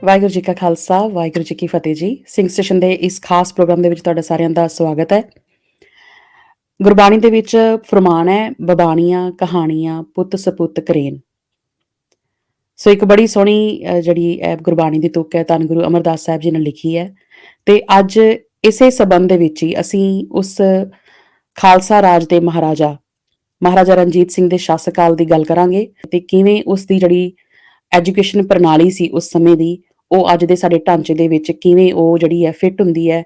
ਵਾਹਿਗੁਰੂ ਜੀ ਕਾ ਖਾਲਸਾ, ਵਾਹਿਗੁਰੂ ਜੀ ਕੀ ਫਤਿਹ ਜੀ। ਸਿੰਘ ਸਟੇਸ਼ਨ ਦੇ ਇਸ ਖਾਸ ਪ੍ਰੋਗਰਾਮ ਦੇ ਵਿੱਚ ਤੁਹਾਡਾ ਸਾਰਿਆਂ ਦਾ ਸਵਾਗਤ ਹੈ। ਗੁਰਬਾਣੀ ਦੇ ਵਿੱਚ ਫਰਮਾਨ ਹੈ, ਬਬਾਣੀਆਂ ਕਹਾਣੀਆਂ ਪੁੱਤ ਸਪੁੱਤ ਕਰੇਨ। ਸੋ ਇੱਕ ਬੜੀ ਸੋਹਣੀ ਜਿਹੜੀ ਇਹ ਗੁਰਬਾਣੀ ਦੀ ਤੁਕ ਹੈ, ਧੰਨ ਗੁਰੂ ਅਮਰਦਾਸ ਸਾਹਿਬ ਜੀ ਨੇ ਲਿਖੀ ਹੈ। ਤੇ ਅੱਜ ਇਸੇ ਸਬੰਧ ਦੇ ਵਿੱਚ ਹੀ ਅਸੀਂ ਉਸ ਖਾਲਸਾ ਰਾਜ ਦੇ ਮਹਾਰਾਜਾ ਰਣਜੀਤ ਸਿੰਘ ਦੇ ਸ਼ਾਸਕ ਕਾਲ ਦੀ ਗੱਲ ਕਰਾਂਗੇ ਤੇ ਕਿਵੇਂ ਉਸ ਦੀ ਜਿਹੜੀ ਐਜੂਕੇਸ਼ਨ ਪ੍ਰਣਾਲੀ ਸੀ ਉਸ ਸਮੇਂ ਦੀ, ਉਹ ਅੱਜ ਦੇ ਸਾਡੇ ਢਾਂਚੇ ਦੇ ਵਿੱਚ ਕਿਵੇਂ ਉਹ ਜਿਹੜੀ ਹੈ ਫਿੱਟ ਹੁੰਦੀ ਹੈ।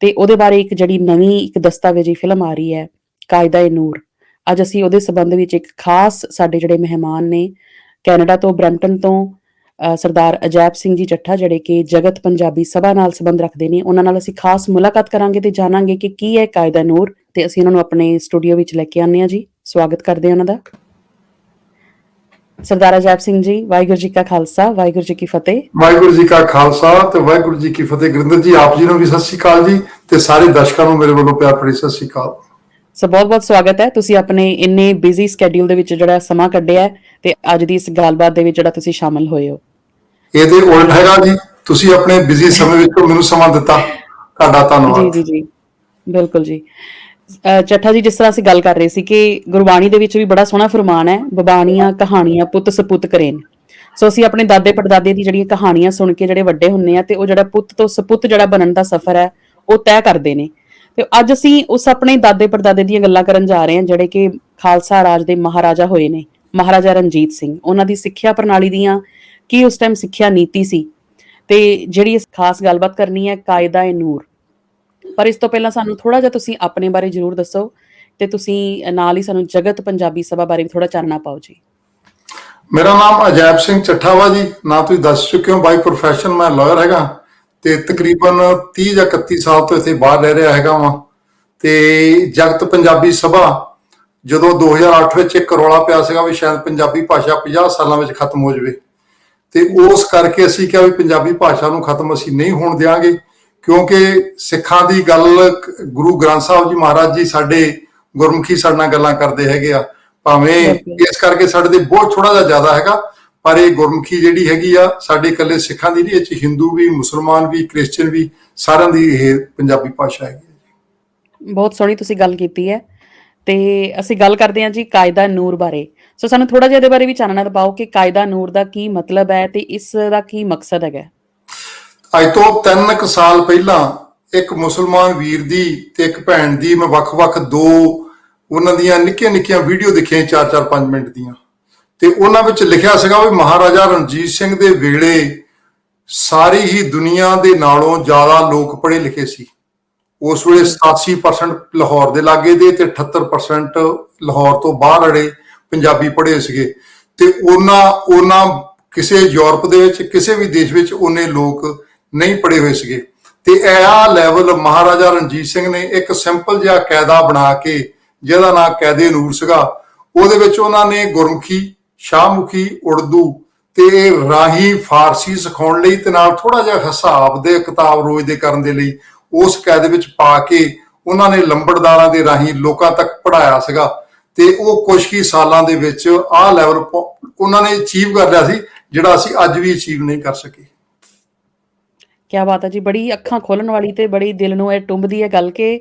ਤੇ ਉਹਦੇ ਬਾਰੇ ਇੱਕ ਜਿਹੜੀ ਨਵੀਂ ਇੱਕ ਦਸਤਾਵੇਜ਼ੀ ਫਿਲਮ ਆ ਰਹੀ ਹੈ, ਕਾਇਦਾ-ਏ-ਨੂਰ। ਅੱਜ ਅਸੀਂ ਉਹਦੇ ਸੰਬੰਧ ਵਿੱਚ ਇੱਕ ਖਾਸ ਸਾਡੇ ਜਿਹੜੇ ਮਹਿਮਾਨ ਨੇ ਕੈਨੇਡਾ ਤੋਂ, ਬਰੈਂਪਟਨ ਤੋਂ ਸਰਦਾਰ ਅਜੈਬ ਸਿੰਘ ਜੀ ਚੱਠਾ, ਜਿਹੜੇ ਕਿ ਜਗਤ ਪੰਜਾਬੀ ਸਭਾ ਨਾਲ ਸੰਬੰਧ ਰੱਖਦੇ ਨੇ, ਉਹਨਾਂ ਨਾਲ ਅਸੀਂ ਖਾਸ ਮੁਲਾਕਾਤ ਕਰਾਂਗੇ ਤੇ ਜਾਣਾਂਗੇ ਕਿ ਕੀ ਹੈ ਕਾਇਦਾ-ਨੂਰ। ਤੇ ਅਸੀਂ ਉਹਨਾਂ ਨੂੰ ਆਪਣੇ ਸਟੂਡੀਓ ਵਿੱਚ ਲੈ ਕੇ ਆਉਂਦੇ ਹਾਂ ਜੀ। ਸਵਾਗਤ ਕਰਦੇ ਹਾਂ ਉਹਨਾਂ ਦਾ। ਸਰਦਾਰ ਅਜੈਬ ਸਿੰਘ ਜੀ, ਵਾਹਿਗੁਰੂ ਜੀ ਕਾ ਖਾਲਸਾ, ਵਾਹਿਗੁਰੂ ਜੀ ਕੀ ਫਤਿਹ। ਵਾਹਿਗੁਰੂ ਜੀ ਕਾ ਖਾਲਸਾ ਤੇ ਵਾਹਿਗੁਰੂ ਜੀ ਕੀ ਫਤਿਹ। ਗੁਰਿੰਦਰ ਜੀ, ਆਪ ਜੀ ਨੂੰ ਵੀ ਸਤਿ ਸ਼੍ਰੀ ਅਕਾਲ ਜੀ, ਤੇ ਸਾਰੇ ਦਰਸ਼ਕਾਂ ਨੂੰ ਮੇਰੇ ਵੱਲੋਂ ਪਿਆਰ ਭਰੀ ਸਤਿ ਸ਼੍ਰੀ ਅਕਾਲ। ਸੋ ਬਹੁਤ-ਬਹੁਤ ਸਵਾਗਤ ਹੈ। ਤੁਸੀਂ ਆਪਣੇ ਇੰਨੇ ਬਿਜ਼ੀ ਸਕੇਡਿਊਲ ਦੇ ਵਿੱਚ ਜਿਹੜਾ ਸਮਾਂ ਕੱਢਿਆ ਤੇ ਅੱਜ ਦੀ ਇਸ ਗੱਲਬਾਤ ਦੇ ਵਿੱਚ ਜਿਹੜਾ ਤੁਸੀਂ ਸ਼ਾਮਲ ਹੋਏ ਹੋ। ਇਹਦੇ ਉਲਟ ਹੈਗਾ ਜੀ, ਤੁਸੀਂ ਆਪਣੇ ਬਿਜ਼ੀ ਸਮੇਂ ਵਿੱਚੋਂ ਮੈਨੂੰ ਸਮਾਂ ਦਿੱਤਾ, ਤੁਹਾਡਾ ਧੰਨਵਾਦ। ਜੀ ਬਿਲਕੁਲ ਜੀ। ਚੱਠਾ ਜੀ, ਜਿਸ ਤਰ੍ਹਾਂ ਅਸੀਂ ਗੱਲ ਕਰ ਰਹੇ ਸੀ ਕਿ ਗੁਰਬਾਣੀ ਦੇ ਵਿੱਚ ਵੀ ਬੜਾ ਸੋਹਣਾ ਫਰਮਾਨ ਹੈ, ਬਬਾਣੀਆਂ ਕਹਾਣੀਆਂ ਪੁੱਤ ਸਪੁੱਤ ਕਰੇਨ। ਸੋ ਅਸੀਂ ਆਪਣੇ ਦਾਦੇ ਪੜਦਾਦੇ ਦੀ ਜਿਹੜੀਆਂ ਕਹਾਣੀਆਂ ਸੁਣ ਕੇ ਜਿਹੜੇ ਵੱਡੇ ਹੁੰਦੇ ਆ ਤੇ ਉਹ ਜਿਹੜਾ ਪੁੱਤ ਤੋਂ ਸਪੁੱਤ ਜਿਹੜਾ ਬਣਨ ਦਾ ਸਫ਼ਰ ਹੈ ਉਹ ਤੈਅ ਕਰਦੇ ਨੇ। ਤੇ ਅੱਜ ਅਸੀਂ ਉਸ ਆਪਣੇ ਦਾਦੇ ਪੜਦਾਦੇ ਦੀਆਂ ਗੱਲਾਂ ਕਰਨ ਜਾ ਰਹੇ ਹਾਂ, ਜਿਹੜੇ ਕਿ ਖਾਲਸਾ ਰਾਜ ਦੇ ਮਹਾਰਾਜਾ ਹੋਏ ਨੇ, ਮਹਾਰਾਜਾ ਰਣਜੀਤ ਸਿੰਘ। ਉਹਨਾਂ ਦੀ ਸਿੱਖਿਆ ਪ੍ਰਣਾਲੀ ਦੀਆਂ ਕੀ ਉਸ ਟਾਈਮ ਸਿੱਖਿਆ ਨੀਤੀ ਸੀ, ਤੇ ਜਿਹੜੀ ਖਾਸ ਗੱਲਬਾਤ ਕਰਨੀ ਹੈ ਕਾਇਦਾ-ਏ-ਨੂਰ। ਪਰ ਇਸ ਤੋਂ ਪਹਿਲਾਂ ਸਾਨੂੰ ਥੋੜਾ ਜਿਹਾ ਤੁਸੀਂ ਆਪਣੇ ਬਾਰੇ ਜ਼ਰੂਰ ਦੱਸੋ ਤੇ ਤੁਸੀਂ ਨਾਲ ਹੀ ਸਾਨੂੰ ਜਗਤ ਪੰਜਾਬੀ ਸਭਾ ਬਾਰੇ ਵੀ ਥੋੜਾ ਚਾਨਣਾ ਪਾਓ ਜੀ। ਮੇਰਾ ਨਾਮ ਅਜੈਬ ਸਿੰਘ ਚੱਠਾ ਵਾ ਜੀ। ਨਾ ਤੁਸੀਂ ਦੱਸ ਚੁੱਕੇ ਹੋ, ਬਾਈ ਪ੍ਰੋਫੈਸ਼ਨ ਮੈਂ ਲਾਇਰ ਹੈਗਾ ਤੇ ਤਕਰੀਬਨ 30 ਜਾਂ 31 ਸਾਲ ਤੋਂ ਇੱਥੇ ਬਾਹਰ ਰਹਿ ਰਿਹਾ ਹੈਗਾ ਵਾਂ। ਤੇ ਜਗਤ ਪੰਜਾਬੀ ਸਭਾ ਜਦੋਂ 2008 ਵਿੱਚ ਇੱਕ ਰੌਲਾ ਪਿਆ ਸੀਗਾ ਵੀ ਸ਼ਾਇਦ ਪੰਜਾਬੀ ਭਾਸ਼ਾ 50 ਸਾਲਾਂ ਵਿੱਚ ਖਤਮ ਹੋ ਜਾਵੇ, ਤੇ ਉਸ ਕਰਕੇ ਅਸੀਂ ਕਿਹਾ ਵੀ ਪੰਜਾਬੀ ਭਾਸ਼ਾ ਨੂੰ ਖਤਮ ਅਸੀਂ ਨਹੀਂ ਹੋਣ ਦਿਆਂਗੇ, ਕਿਉਂਕਿ ਸਿੱਖਾਂ ਦੀ ਗੱਲ ਗੁਰੂ ਗ੍ਰੰਥ ਸਾਹਿਬ ਜੀ ਮਹਾਰਾਜ ਜੀ ਸਾਡੇ ਗੁਰਮੁਖੀ ਸਾਡੇ ਨਾਲ ਗੱਲਾਂ ਕਰਦੇ ਹੈਗੇ ਆ। ਭਾਵੇਂ ਇਸ ਕਰਕੇ ਸਾਡੇ ਦੇ ਬਹੁਤ ਥੋੜਾ ਜਿਹਾ ਜ਼ਿਆਦਾ ਹੈਗਾ, ਪਰ ਇਹ ਗੁਰਮੁਖੀ ਜਿਹੜੀ ਹੈਗੀ ਆ ਸਾਡੇ ਇਕੱਲੇ ਸਿੱਖਾਂ ਦੀ ਨਹੀਂ, ਇਹ 'ਚ ਹਿੰਦੂ ਵੀ, ਮੁਸਲਮਾਨ ਵੀ, ਕ੍ਰਿਸਚਨ ਵੀ, ਸਾਰਿਆਂ ਦੀ ਇਹ ਪੰਜਾਬੀ ਭਾਸ਼ਾ ਹੈਗੀ। ਬਹੁਤ ਸੋਹਣੀ ਤੁਸੀਂ ਗੱਲ ਕੀਤੀ ਹੈ। ਤੇ ਅਸੀਂ ਗੱਲ ਕਰਦੇ ਹਾਂ ਜੀ ਕਾਇਦਾ-ਨੂਰ ਬਾਰੇ। ਸੋ ਸਾਨੂੰ ਥੋੜਾ ਜਿਹਾ ਇਹਦੇ ਬਾਰੇ ਵੀ ਚਾਨਣਾ ਪਾਓ ਕਿ ਕਾਇਦਾ-ਨੂਰ ਦਾ ਕੀ ਮਤਲਬ ਹੈ ਤੇ ਇਸ ਦਾ ਕੀ ਮਕਸਦ ਹੈਗਾ। ਅੱਜ ਤੋਂ 3 ਸਾਲ ਪਹਿਲਾਂ ਇੱਕ ਮੁਸਲਮਾਨ ਵੀਰ ਦੀ ਤੇ ਇੱਕ ਭੈਣ ਦੀ ਮੈਂ ਵੱਖ-ਵੱਖ ਦੋ ਉਹਨਾਂ ਦੀਆਂ ਨਿੱਕੀਆਂ ਵੀਡੀਓ ਦੇਖੀਆਂ, 4-5 ਮਿੰਟ ਦੀਆਂ। ਤੇ ਉਹਨਾਂ ਵਿੱਚ ਲਿਖਿਆ ਸੀਗਾ ਵੀ ਮਹਾਰਾਜਾ ਰਣਜੀਤ ਸਿੰਘ ਦੇ ਵੇਲੇ ਸਾਰੀ ਹੀ ਦੁਨੀਆ ਦੇ ਨਾਲੋਂ ਜ਼ਿਆਦਾ ਲੋਕ ਪੜ੍ਹੇ ਲਿਖੇ ਸੀ। ਉਸ ਵੇਲੇ 87% ਲਾਹੌਰ ਦੇ ਲਾਗੇ ਦੇ ਤੇ 78% ਲਾਹੌਰ ਤੋਂ ਬਾਹਰ ਅੜੇ ਪੰਜਾਬੀ ਪੜ੍ਹੇ ਸੀਗੇ। ਤੇ ਉਹਨਾਂ ਕਿਸੇ ਯੂਰਪ ਦੇ ਵਿੱਚ ਕਿਸੇ ਵੀ ਦੇਸ਼ ਵਿੱਚ ਉਹਨੇ ਲੋਕ ਨਹੀਂ ਪੜ੍ਹੇ ਹੋਏ ਸੀਗੇ। ਤੇ ਇਹ ਲੈਵਲ ਮਹਾਰਾਜਾ ਰਣਜੀਤ ਸਿੰਘ ਨੇ ਇੱਕ ਸਿੰਪਲ ਜਿਹਾ ਕਾਇਦਾ ਬਣਾ ਕੇ, ਜਿਹਦਾ ਨਾਂ ਕਾਇਦੇ-ਨੂਰ ਸੀਗਾ, ਉਹਦੇ ਵਿੱਚ ਉਹਨਾਂ ਨੇ ਗੁਰਮੁਖੀ, ਸ਼ਾਹਮੁਖੀ, ਉਰਦੂ ਤੇ ਰਾਹੀਂ ਫਾਰਸੀ ਸਿਖਾਉਣ ਲਈ ਤੇ ਨਾਲ ਥੋੜਾ ਜਿਹਾ ਹਿਸਾਬ ਦੇ ਕਿਤਾਬ ਰੋਜ਼ ਦੇ ਕਰਨ ਦੇ ਲਈ ਉਸ ਕਾਇਦੇ ਵਿੱਚ ਪਾ ਕੇ ਉਹਨਾਂ ਨੇ ਲੰਬੜਦਾਰਾਂ ਦੇ ਰਾਹੀਂ ਲੋਕਾਂ ਤੱਕ ਪੜ੍ਹਾਇਆ ਸੀਗਾ। ਤੇ ਉਹ ਕੁਛ ਹੀ ਸਾਲਾਂ ਦੇ ਵਿੱਚ ਆਹ ਲੈਵਲ ਉਹਨਾਂ ਨੇ ਅਚੀਵ ਕਰ ਲਿਆ ਸੀ, ਜਿਹੜਾ ਅਸੀਂ ਅੱਜ ਵੀ ਅਚੀਵ ਨਹੀਂ ਕਰ ਸਕੇ। ਕਿਆ ਬਾਤ ਹੈ ਜੀ, ਬੜੀ ਅੱਖਾਂ ਖੋਲਣ ਵਾਲੀ ਤੇ ਬੜੀ ਦਿਲ ਨੂੰ ਇਹ ਟੁੰਬਦੀ ਹੈ ਗੱਲ ਕਿ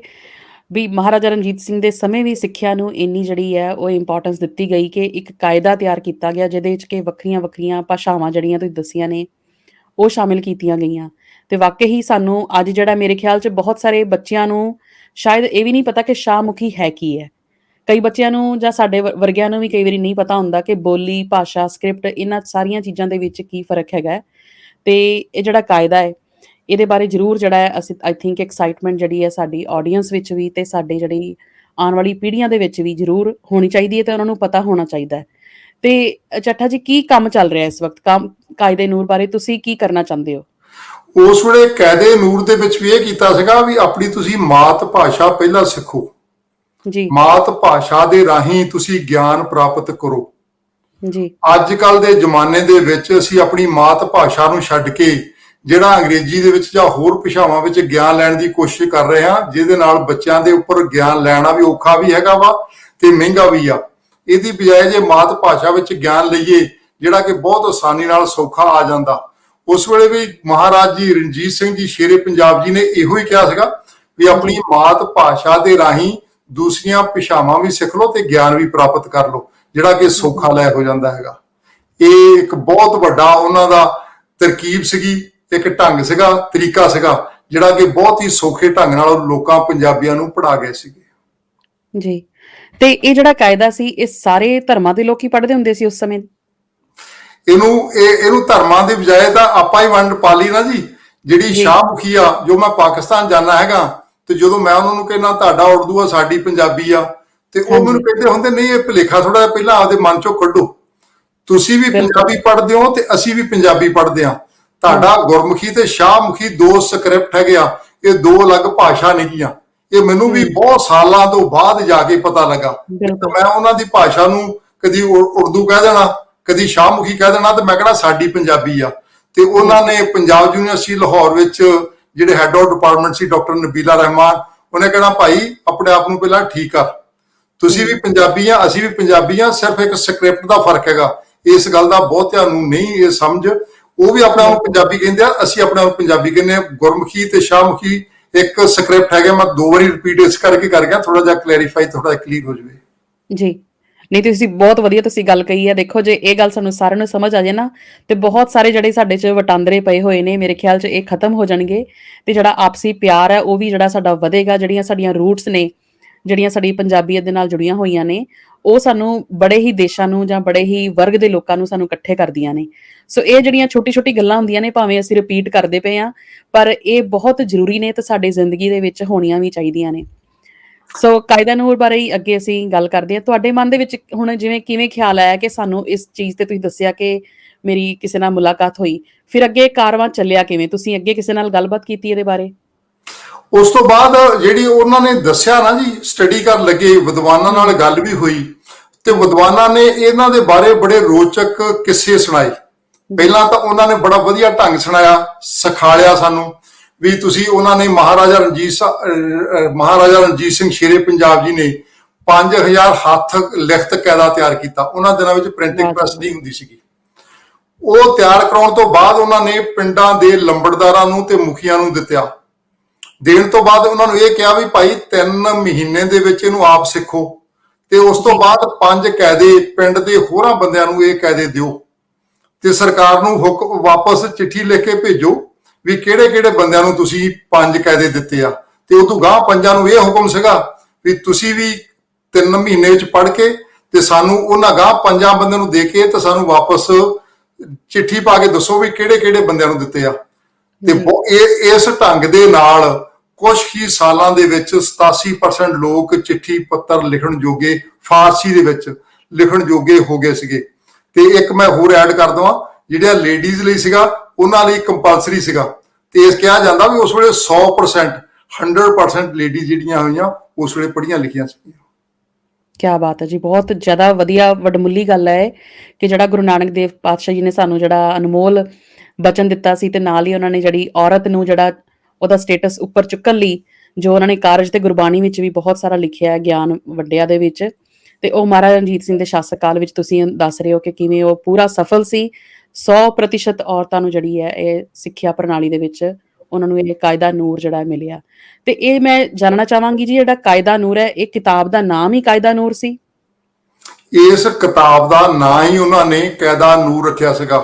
ਵੀ ਮਹਾਰਾਜਾ ਰਣਜੀਤ ਸਿੰਘ ਦੇ ਸਮੇਂ ਵੀ ਸਿੱਖਿਆ ਨੂੰ ਇੰਨੀ ਜਿਹੜੀ ਹੈ ਉਹ ਇੰਪੋਰਟੈਂਸ ਦਿੱਤੀ ਗਈ ਕਿ ਇੱਕ ਕਾਇਦਾ ਤਿਆਰ ਕੀਤਾ ਗਿਆ, ਜਿਹਦੇ ਵਿੱਚ ਕਿ ਵੱਖਰੀਆਂ ਭਾਸ਼ਾਵਾਂ ਜਿਹੜੀਆਂ ਤੁਸੀਂ ਦੱਸੀਆਂ ਨੇ ਉਹ ਸ਼ਾਮਿਲ ਕੀਤੀਆਂ ਗਈਆਂ। ਤੇ ਵਾਕਈ ਸਾਨੂੰ ਅੱਜ ਜਿਹੜਾ ਮੇਰੇ ਖਿਆਲ 'ਚ ਬਹੁਤ ਸਾਰੇ ਬੱਚਿਆਂ ਨੂੰ ਸ਼ਾਇਦ ਇਹ ਵੀ ਨਹੀਂ ਪਤਾ ਕਿ ਸ਼ਾਹਮੁਖੀ ਹੈ ਕੀ ਹੈ। ਕਈ ਬੱਚਿਆਂ ਨੂੰ ਜਾਂ ਸਾਡੇ ਵਰਗਿਆਂ ਨੂੰ ਵੀ ਕਈ ਵਾਰੀ ਨਹੀਂ ਪਤਾ ਹੁੰਦਾ ਕਿ ਬੋਲੀ, ਭਾਸ਼ਾ, ਸਕ੍ਰਿਪਟ, ਇਹਨਾਂ ਸਾਰੀਆਂ ਚੀਜ਼ਾਂ ਦੇ ਵਿੱਚ ਕੀ ਫਰਕ ਹੈਗਾ। ਤੇ ਇਹ ਜਿਹੜਾ ਕਾਇਦਾ ਹੈ ਇਹਦੇ ਬਾਰੇ ਜ਼ਰੂਰ ਜਿਹੜਾ ਹੈ ਅਸੀਂ ਆਈ ਥਿੰਕ ਐਕਸਾਈਟਮੈਂਟ ਜਿਹੜੀ ਹੈ ਸਾਡੀ ਆਡੀਅנס ਵਿੱਚ ਵੀ ਤੇ ਸਾਡੇ ਜਿਹੜੀ ਆਉਣ ਵਾਲੀ ਪੀੜ੍ਹੀਆਂ ਦੇ ਵਿੱਚ ਵੀ ਜ਼ਰੂਰ ਹੋਣੀ ਚਾਹੀਦੀ ਹੈ ਤੇ ਉਹਨਾਂ ਨੂੰ ਪਤਾ ਹੋਣਾ ਚਾਹੀਦਾ ਹੈ। ਤੇ ਚੱਠਾ ਜੀ, ਕੀ ਕੰਮ ਚੱਲ ਰਿਹਾ ਇਸ ਵਕਤ ਕਾਇਦੇ-ਨੂਰ ਬਾਰੇ? ਤੁਸੀਂ ਕੀ ਕਰਨਾ ਚਾਹੁੰਦੇ ਹੋ? ਉਸ ਵੇਲੇ ਕਾਇਦੇ-ਨੂਰ ਦੇ ਵਿੱਚ ਵੀ ਇਹ ਕੀਤਾ ਸੀਗਾ ਵੀ ਆਪਣੀ ਤੁਸੀਂ ਮਾਤ ਭਾਸ਼ਾ ਪਹਿਲਾਂ ਸਿੱਖੋ ਜੀ, ਮਾਤ ਭਾਸ਼ਾ ਦੇ ਰਾਹੀਂ ਤੁਸੀਂ ਗਿਆਨ ਪ੍ਰਾਪਤ ਕਰੋ ਜੀ। ਅੱਜ ਕੱਲ ਦੇ ਜ਼ਮਾਨੇ ਦੇ ਵਿੱਚ ਅਸੀਂ ਆਪਣੀ ਮਾਤ ਭਾਸ਼ਾ ਨੂੰ ਛੱਡ ਕੇ ਜਿਹੜਾ ਅੰਗਰੇਜ਼ੀ ਦੇ ਵਿੱਚ ਜਾਂ ਹੋਰ ਭਾਸ਼ਾਵਾਂ ਵਿੱਚ ਗਿਆਨ ਲੈਣ ਦੀ ਕੋਸ਼ਿਸ਼ ਕਰ ਰਹੇ ਹਾਂ, ਜਿਹਦੇ ਨਾਲ ਬੱਚਿਆਂ ਦੇ ਉੱਪਰ ਗਿਆਨ ਲੈਣਾ ਵੀ ਔਖਾ ਵੀ ਹੈਗਾ ਵਾ ਤੇ ਮਹਿੰਗਾ ਵੀ ਆ। ਇਹਦੀ ਬਜਾਏ ਜੇ ਮਾਤ ਭਾਸ਼ਾ ਵਿੱਚ ਗਿਆਨ ਲਈਏ ਜਿਹੜਾ ਕਿ ਬਹੁਤ ਆਸਾਨੀ ਨਾਲ ਸੌਖਾ ਆ ਜਾਂਦਾ, ਉਸ ਵੇਲੇ ਵੀ ਮਹਾਰਾਜ ਜੀ ਰਣਜੀਤ ਸਿੰਘ ਜੀ ਸ਼ੇਰੇ ਪੰਜਾਬ ਜੀ ਨੇ ਇਹੋ ਹੀ ਕਿਹਾ ਸੀਗਾ ਵੀ ਆਪਣੀ ਮਾਤ ਭਾਸ਼ਾ ਦੇ ਰਾਹੀਂ ਦੂਸਰੀਆਂ ਭਾਸ਼ਾਵਾਂ ਵੀ ਸਿੱਖ ਲਓ ਤੇ ਗਿਆਨ ਵੀ ਪ੍ਰਾਪਤ ਕਰ ਲਓ, ਜਿਹੜਾ ਕਿ ਸੌਖਾ ਲੈ ਹੋ ਜਾਂਦਾ ਹੈਗਾ। ਇਹ ਇੱਕ ਬਹੁਤ ਵੱਡਾ ਉਹਨਾਂ ਦਾ ਤਰਕੀਬ ਸੀਗੀ, ਇੱਕ ਢੰਗ ਸੀਗਾ, ਤਰੀਕਾ ਸੀਗਾ, ਜਿਹੜਾ ਕਿ ਬਹੁਤ ਹੀ ਸੌਖੇ ਢੰਗ ਨਾਲ ਲੋਕਾਂ ਪੰਜਾਬੀਆਂ ਨੂੰ ਪੜ੍ਹਾ ਗਏ ਸੀਗੇ ਜੀ। ਤੇ ਇਹ ਜਿਹੜਾ ਕਾਇਦਾ ਸੀ, ਇਹ ਸਾਰੇ ਧਰਮਾਂ ਦੇ ਲੋਕੀ ਪੜ੍ਹਦੇ ਹੁੰਦੇ ਸੀ ਉਸ ਸਮੇਂ? ਇਹਨੂੰ ਧਰਮਾਂ ਦੀ ਬਜਾਏ ਤਾਂ ਆਪਾਂ ਹੀ ਵੰਡ ਪਾ ਲਈ ਨਾ ਜੀ। ਜਿਹੜੀ ਸ਼ਾਹਮੁਖੀ ਆ, ਜੋ ਮੈਂ ਪਾਕਿਸਤਾਨ ਜਾਣਾ ਹੈਗਾ ਤੇ ਜਦੋਂ ਮੈਂ ਉਹਨਾਂ ਨੂੰ ਕਹਿੰਦਾ ਤੁਹਾਡਾ ਉਰਦੂ ਆ ਸਾਡੀ ਪੰਜਾਬੀ ਆ, ਤੇ ਉਹ ਮੈਨੂੰ ਕਹਿੰਦੇ ਹੁੰਦੇ ਨਹੀਂ ਇਹ ਭੁਲੇਖਾ ਥੋੜਾ ਜਿਹਾ ਪਹਿਲਾਂ ਆਪਦੇ ਮਨ ਚੋਂ ਕੱਢੋ, ਤੁਸੀਂ ਵੀ ਪੰਜਾਬੀ ਪੜ੍ਹਦੇ ਹੋ ਤੇ ਅਸੀਂ ਵੀ ਪੰਜਾਬੀ ਪੜ੍ਹਦੇ ਆ, ਤੁਹਾਡਾ ਗੁਰਮੁਖੀ ਤੇ ਸ਼ਾਹਮੁਖੀ ਦੋ ਸਕ੍ਰਿਪਟ ਹੈਗੇ ਆ, ਇਹ ਦੋ ਅਲੱਗ ਭਾਸ਼ਾ ਨਹੀਂ ਆ। ਇਹ ਮੈਨੂੰ ਵੀ ਬਹੁਤ ਸਾਲਾਂ ਤੋਂ ਬਾਅਦ ਜਾ ਕੇ ਪਤਾ ਲੱਗਾ। ਮੈਂ ਉਹਨਾਂ ਦੀ ਭਾਸ਼ਾ ਨੂੰ ਕਦੀ ਉਰਦੂ ਕਹਿ ਦੇਣਾ, ਕਦੀ ਸ਼ਾਹਮੁਖੀ ਕਹਿ ਦੇਣਾ, ਤੇ ਮੈਂ ਕਹਿਣਾ ਸਾਡੀ ਪੰਜਾਬੀ ਆ। ਤੇ ਉਹਨਾਂ ਨੇ ਪੰਜਾਬ ਯੂਨੀਵਰਸਿਟੀ ਲਾਹੌਰ ਵਿੱਚ ਜਿਹੜੇ ਹੈਡ ਆਫ ਡਿਪਾਰਟਮੈਂਟ ਸੀ ਡਾਕਟਰ ਨਬੀਲਾ ਰਹਿਮਾਨ, ਉਹਨੇ ਕਹਿਣਾ ਭਾਈ ਆਪਣੇ ਆਪ ਨੂੰ ਪਹਿਲਾਂ ਠੀਕ ਕਰ, ਤੁਸੀਂ ਵੀ ਪੰਜਾਬੀ ਆ ਅਸੀਂ ਵੀ ਪੰਜਾਬੀ ਆ, ਸਿਰਫ ਇੱਕ ਸਕ੍ਰਿਪਟ ਦਾ ਫਰਕ ਹੈਗਾ। ਇਸ ਗੱਲ ਦਾ ਬਹੁਤਿਆਂ ਨੂੰ ਨਹੀਂ ਇਹ ਸਮਝ, ਉਹ ਵੀ ਆਪਣੇ ਆਪ ਨੂੰ ਪੰਜਾਬੀ ਕਹਿੰਦੇ ਆ, ਅਸੀਂ ਆਪਣੇ ਆਪ ਨੂੰ ਪੰਜਾਬੀ ਕਹਿੰਦੇ ਆ। ਗੁਰਮੁਖੀ ਤੇ ਸ਼ਾਹਮੁਖੀ ਇੱਕ ਸਕ੍ਰਿਪਟ ਹੈਗਾ। ਮੈਂ ਦੋ ਵਾਰੀ ਰਿਪੀਟ ਇਸ ਕਰਕੇ ਕਰ ਗਿਆ, ਥੋੜਾ ਜਿਹਾ ਕਲੈਰੀਫਾਈ, ਥੋੜਾ ਜਿਹਾ ਕਲੀਅਰ ਹੋ ਜਾਵੇ ਜੀ। ਨਹੀਂ, ਤੁਸੀਂ ਬਹੁਤ ਵਧੀਆ ਤੁਸੀਂ ਗੱਲ ਕਹੀ ਹੈ। ਦੇਖੋ, ਜੇ ਇਹ ਗੱਲ ਸਾਨੂੰ ਸਾਰਿਆਂ ਨੂੰ ਸਮਝ ਆ ਜਾਏ ਨਾ, ਤੇ ਬਹੁਤ ਸਾਰੇ ਜਿਹੜੇ ਸਾਡੇ 'ਚ ਵਟਾਂਦਰੇ ਪਏ ਹੋਏ ਨੇ, ਮੇਰੇ ਖਿਆਲ 'ਚ ਇਹ ਖਤਮ ਹੋ ਜਾਣਗੇ, ਤੇ ਜਿਹੜਾ ਆਪਸੀ ਪਿਆਰ ਹੈ ਉਹ ਵੀ ਜਿਹੜਾ ਸਾਡਾ ਵਧੇਗਾ। ਜਿਹੜੀਆਂ ਸਾਡੀਆਂ ਰੂਟਸ ਨੇ, ਜਿਹੜੀਆਂ ਸਾਡੀ ਪੰਜਾਬੀਅਤ ਦੇ ਨਾਲ ਜੁੜੀਆਂ ਹੋਈਆਂ ਨੇ, ਉਹ ਸਾਨੂੰ ਬੜੇ ਹੀ ਦੇਸ਼ਾਂ ਨੂੰ ਜਾਂ ਬੜੇ ਹੀ ਵਰਗ ਦੇ ਲੋਕਾਂ ਨੂੰ ਸਾਨੂੰ ਇਕੱਠੇ ਕਰਦੀਆਂ ਨੇ। ਸੋ ਇਹ ਜਿਹੜੀਆਂ ਛੋਟੀ-ਛੋਟੀ ਗੱਲਾਂ ਹੁੰਦੀਆਂ ਨੇ, ਭਾਵੇਂ ਅਸੀਂ ਰਿਪੀਟ ਕਰਦੇ ਪਏ ਹਾਂ, ਪਰ ਇਹ ਬਹੁਤ ਜ਼ਰੂਰੀ ਨੇ ਤੇ ਸਾਡੀ ਜ਼ਿੰਦਗੀ ਦੇ ਵਿੱਚ ਹੋਣੀਆਂ ਵੀ ਚਾਹੀਦੀਆਂ ਨੇ। ਸੋ ਕਾਇਦਾ ਨੂਰ ਬਾਰੇ ਹੀ ਅੱਗੇ ਅਸੀਂ ਗੱਲ ਕਰਦੇ ਹਾਂ। ਤੁਹਾਡੇ ਮਨ ਦੇ ਵਿੱਚ ਹੁਣ ਜਿਵੇਂ ਕਿਵੇਂ ਖਿਆਲ ਆਇਆ ਕਿ ਸਾਨੂੰ ਇਸ ਚੀਜ਼ ਤੇ, ਤੁਸੀਂ ਦੱਸਿਆ ਕਿ ਮੇਰੀ ਕਿਸੇ ਨਾਲ ਮੁਲਾਕਾਤ ਹੋਈ, ਫਿਰ ਅੱਗੇ ਕਾਰਵਾਂ ਚੱਲਿਆ ਕਿਵੇਂ? ਤੁਸੀਂ ਅੱਗੇ ਕਿਸੇ ਨਾਲ ਗੱਲਬਾਤ ਕੀਤੀ ਇਹਦੇ ਬਾਰੇ? ਉਸ ਤੋਂ ਬਾਅਦ ਜਿਹੜੀ ਉਹਨਾਂ ਨੇ ਦੱਸਿਆ ਨਾ ਜੀ, ਸਟੱਡੀ ਕਰਨ ਲੱਗੇ, ਵਿਦਵਾਨਾਂ ਨਾਲ ਗੱਲ ਵੀ ਹੋਈ, ਤੇ ਵਿਦਵਾਨਾਂ ਨੇ ਇਹਨਾਂ ਦੇ ਬਾਰੇ ਬੜੇ ਰੋਚਕ ਕਿੱਸੇ ਸੁਣਾਏ। ਪਹਿਲਾਂ ਤਾਂ ਉਹਨਾਂ ਨੇ ਬੜਾ ਵਧੀਆ ਢੰਗ ਸੁਣਾਇਆ, ਸਿਖਾਲਿਆ ਸਾਨੂੰ ਵੀ ਤੁਸੀਂ, ਉਹਨਾਂ ਨੇ ਮਹਾਰਾਜਾ ਰਣਜੀਤ ਸਿੰਘ ਸ਼ੇਰੇ ਪੰਜਾਬ ਜੀ ਨੇ 5000 ਹੱਥ ਲਿਖਤ ਕਾਇਦਾ ਤਿਆਰ ਕੀਤਾ। ਉਹਨਾਂ ਦਿਨਾਂ ਵਿੱਚ ਪ੍ਰਿੰਟਿੰਗ ਪ੍ਰੈਸ ਨਹੀਂ ਹੁੰਦੀ ਸੀਗੀ। ਉਹ ਤਿਆਰ ਕਰਾਉਣ ਤੋਂ ਬਾਅਦ ਉਹਨਾਂ ਨੇ ਪਿੰਡਾਂ ਦੇ ਲੰਬੜਦਾਰਾਂ ਨੂੰ ਤੇ ਮੁਖੀਆਂ ਨੂੰ ਦਿੱਤਾ। ਦੇਣ ਤੋਂ ਬਾਅਦ ਉਹਨਾਂ ਨੂੰ ਇਹ ਕਿਹਾ ਵੀ ਭਾਈ 3 ਮਹੀਨੇ ਦੇ ਵਿੱਚ ਇਹਨੂੰ ਆਪ ਸਿੱਖੋ, ਤੇ ਉਸ ਤੋਂ ਬਾਅਦ 5 ਕਾਇਦੇ ਪਿੰਡ ਦੇ ਹੋਰਾਂ ਬੰਦਿਆਂ ਨੂੰ ਇਹ ਕਾਇਦੇ ਦਿਓ, ਤੇ ਸਰਕਾਰ ਨੂੰ ਵਾਪਸ ਚਿੱਠੀ ਲਿਖ ਕੇ ਭੇਜੋ ਵੀ ਕਿਹੜੇ ਕਿਹੜੇ ਬੰਦਿਆਂ ਨੂੰ ਤੁਸੀਂ 5 ਕਾਇਦੇ ਦਿੱਤੇ ਆ। ਤੇ ਉਦੋਂ ਗਾਂ ਪੰਜਾਂ ਨੂੰ ਇਹ ਹੁਕਮ ਸੀਗਾ ਵੀ ਤੁਸੀਂ ਵੀ 3 ਮਹੀਨੇ ਵਿੱਚ ਪੜ੍ਹ ਕੇ ਤੇ ਸਾਨੂੰ ਉਹਨਾਂ ਗਾਂ 5 ਬੰਦਿਆਂ ਨੂੰ ਦੇ ਕੇ ਤੇ ਸਾਨੂੰ ਵਾਪਸ ਚਿੱਠੀ ਪਾ ਕੇ ਦੱਸੋ ਵੀ ਕਿਹੜੇ ਕਿਹੜੇ ਬੰਦਿਆਂ ਨੂੰ ਦਿੱਤੇ ਆ। ਤੇ ਇਸ ਢੰਗ ਦੇ ਨਾਲ ਕੁਝ ਹੀ ਸਾਲਾਂ ਦੇ ਵਿੱਚ 87% ਲੋਕ ਚਿੱਠੀ ਪੱਤਰ ਲਿਖਣ ਜੋਗੇ, ਫਾਰਸੀ ਦੇ ਵਿੱਚ ਲਿਖਣ ਜੋਗੇ ਹੋ ਗਏ ਸੀਗੇ। ਤੇ ਇੱਕ ਮੈਂ ਹੋਰ ਐਡ ਕਰ ਦਵਾਂ, ਜਿਹੜਾ ਲੇਡੀਜ਼ ਲਈ ਸੀਗਾ ਉਹਨਾਂ ਲਈ ਕੰਪਲਸਰੀ ਸੀਗਾ। ਤੇ ਇਸ ਕਿਹਾ ਜਾਂਦਾ ਵੀ ਉਸ ਵੇਲੇ 100% ਲੇਡੀ ਜਿਹੜੀਆਂ ਹੋਈਆਂ ਉਸ ਵੇਲੇ ਪੜ੍ਹੀਆਂ ਲਿਖੀਆਂ ਸੀ। ਕਿਆ ਬਾਤ ਹੈ ਜੀ, ਬਹੁਤ ਜ਼ਿਆਦਾ ਵਧੀਆ ਵਡਮੁੱਲੀ ਗੱਲ ਹੈ ਕਿ ਜਿਹੜਾ ਗੁਰੂ ਨਾਨਕ ਦੇਵ ਪਾਤਸ਼ਾਹ ਜੀ ਨੇ ਸਾਨੂੰ ਜਿਹੜਾ ਅਨਮੋਲ ਬਚਨ ਦਿੱਤਾ ਸੀ, ਤੇ ਨਾਲ ਹੀ ਉਹਨਾਂ ਨੇ ਜਿਹੜੀ ਔਰਤ ਨੂੰ ਜਿਹੜਾ ਉਹਦਾ ਸਟੇਟਸ ਉੱਪਰ ਚੁੱਕਣ ਲਈ ਜੋ ਉਹਨਾਂ ਨੇ ਕਾਰਜ ਤੇ ਗੁਰਬਾਣੀ ਵਿੱਚ ਵੀ ਬਹੁਤ ਸਾਰਾ ਲਿਖਿਆ ਹੈ, ਗਿਆਨ ਵੱਡਿਆਂ ਦੇ ਵਿੱਚ, ਤੇ ਉਹ ਮਹਾਰਾਜਾ ਰਣਜੀਤ ਸਿੰਘ ਦੇ ਸ਼ਾਸਕ ਕਾਲ ਵਿੱਚ ਤੁਸੀਂ ਦੱਸ ਰਹੇ ਹੋ ਕਿ ਕਿਵੇਂ ਉਹ ਪੂਰਾ ਸਫਲ ਸੀ। 100% ਔਰਤਾਂ ਨੂੰ ਜਿਹੜੀ ਹੈ ਇਹ ਸਿੱਖਿਆ ਪ੍ਰਣਾਲੀ ਦੇ ਵਿੱਚ ਉਹਨਾਂ ਨੂੰ ਇਹ ਕਾਇਦਾ ਨੂਰ ਜਿਹੜਾ ਮਿਲਿਆ। ਤੇ ਇਹ ਮੈਂ ਜਾਣਨਾ ਚਾਹਾਂਗੀ ਜੀ, ਜਿਹੜਾ ਕਾਇਦਾ ਨੂਰ ਹੈ, ਇਹ ਕਿਤਾਬ ਦਾ ਨਾਮ ਹੀ ਕਾਇਦਾ ਨੂਰ ਸੀ? ਇਸ ਕਿਤਾਬ ਦਾ ਨਾਂ ਹੀ ਉਹਨਾਂ ਨੇ ਕਾਇਦਾ ਨੂਰ ਰੱਖਿਆ ਸੀਗਾ,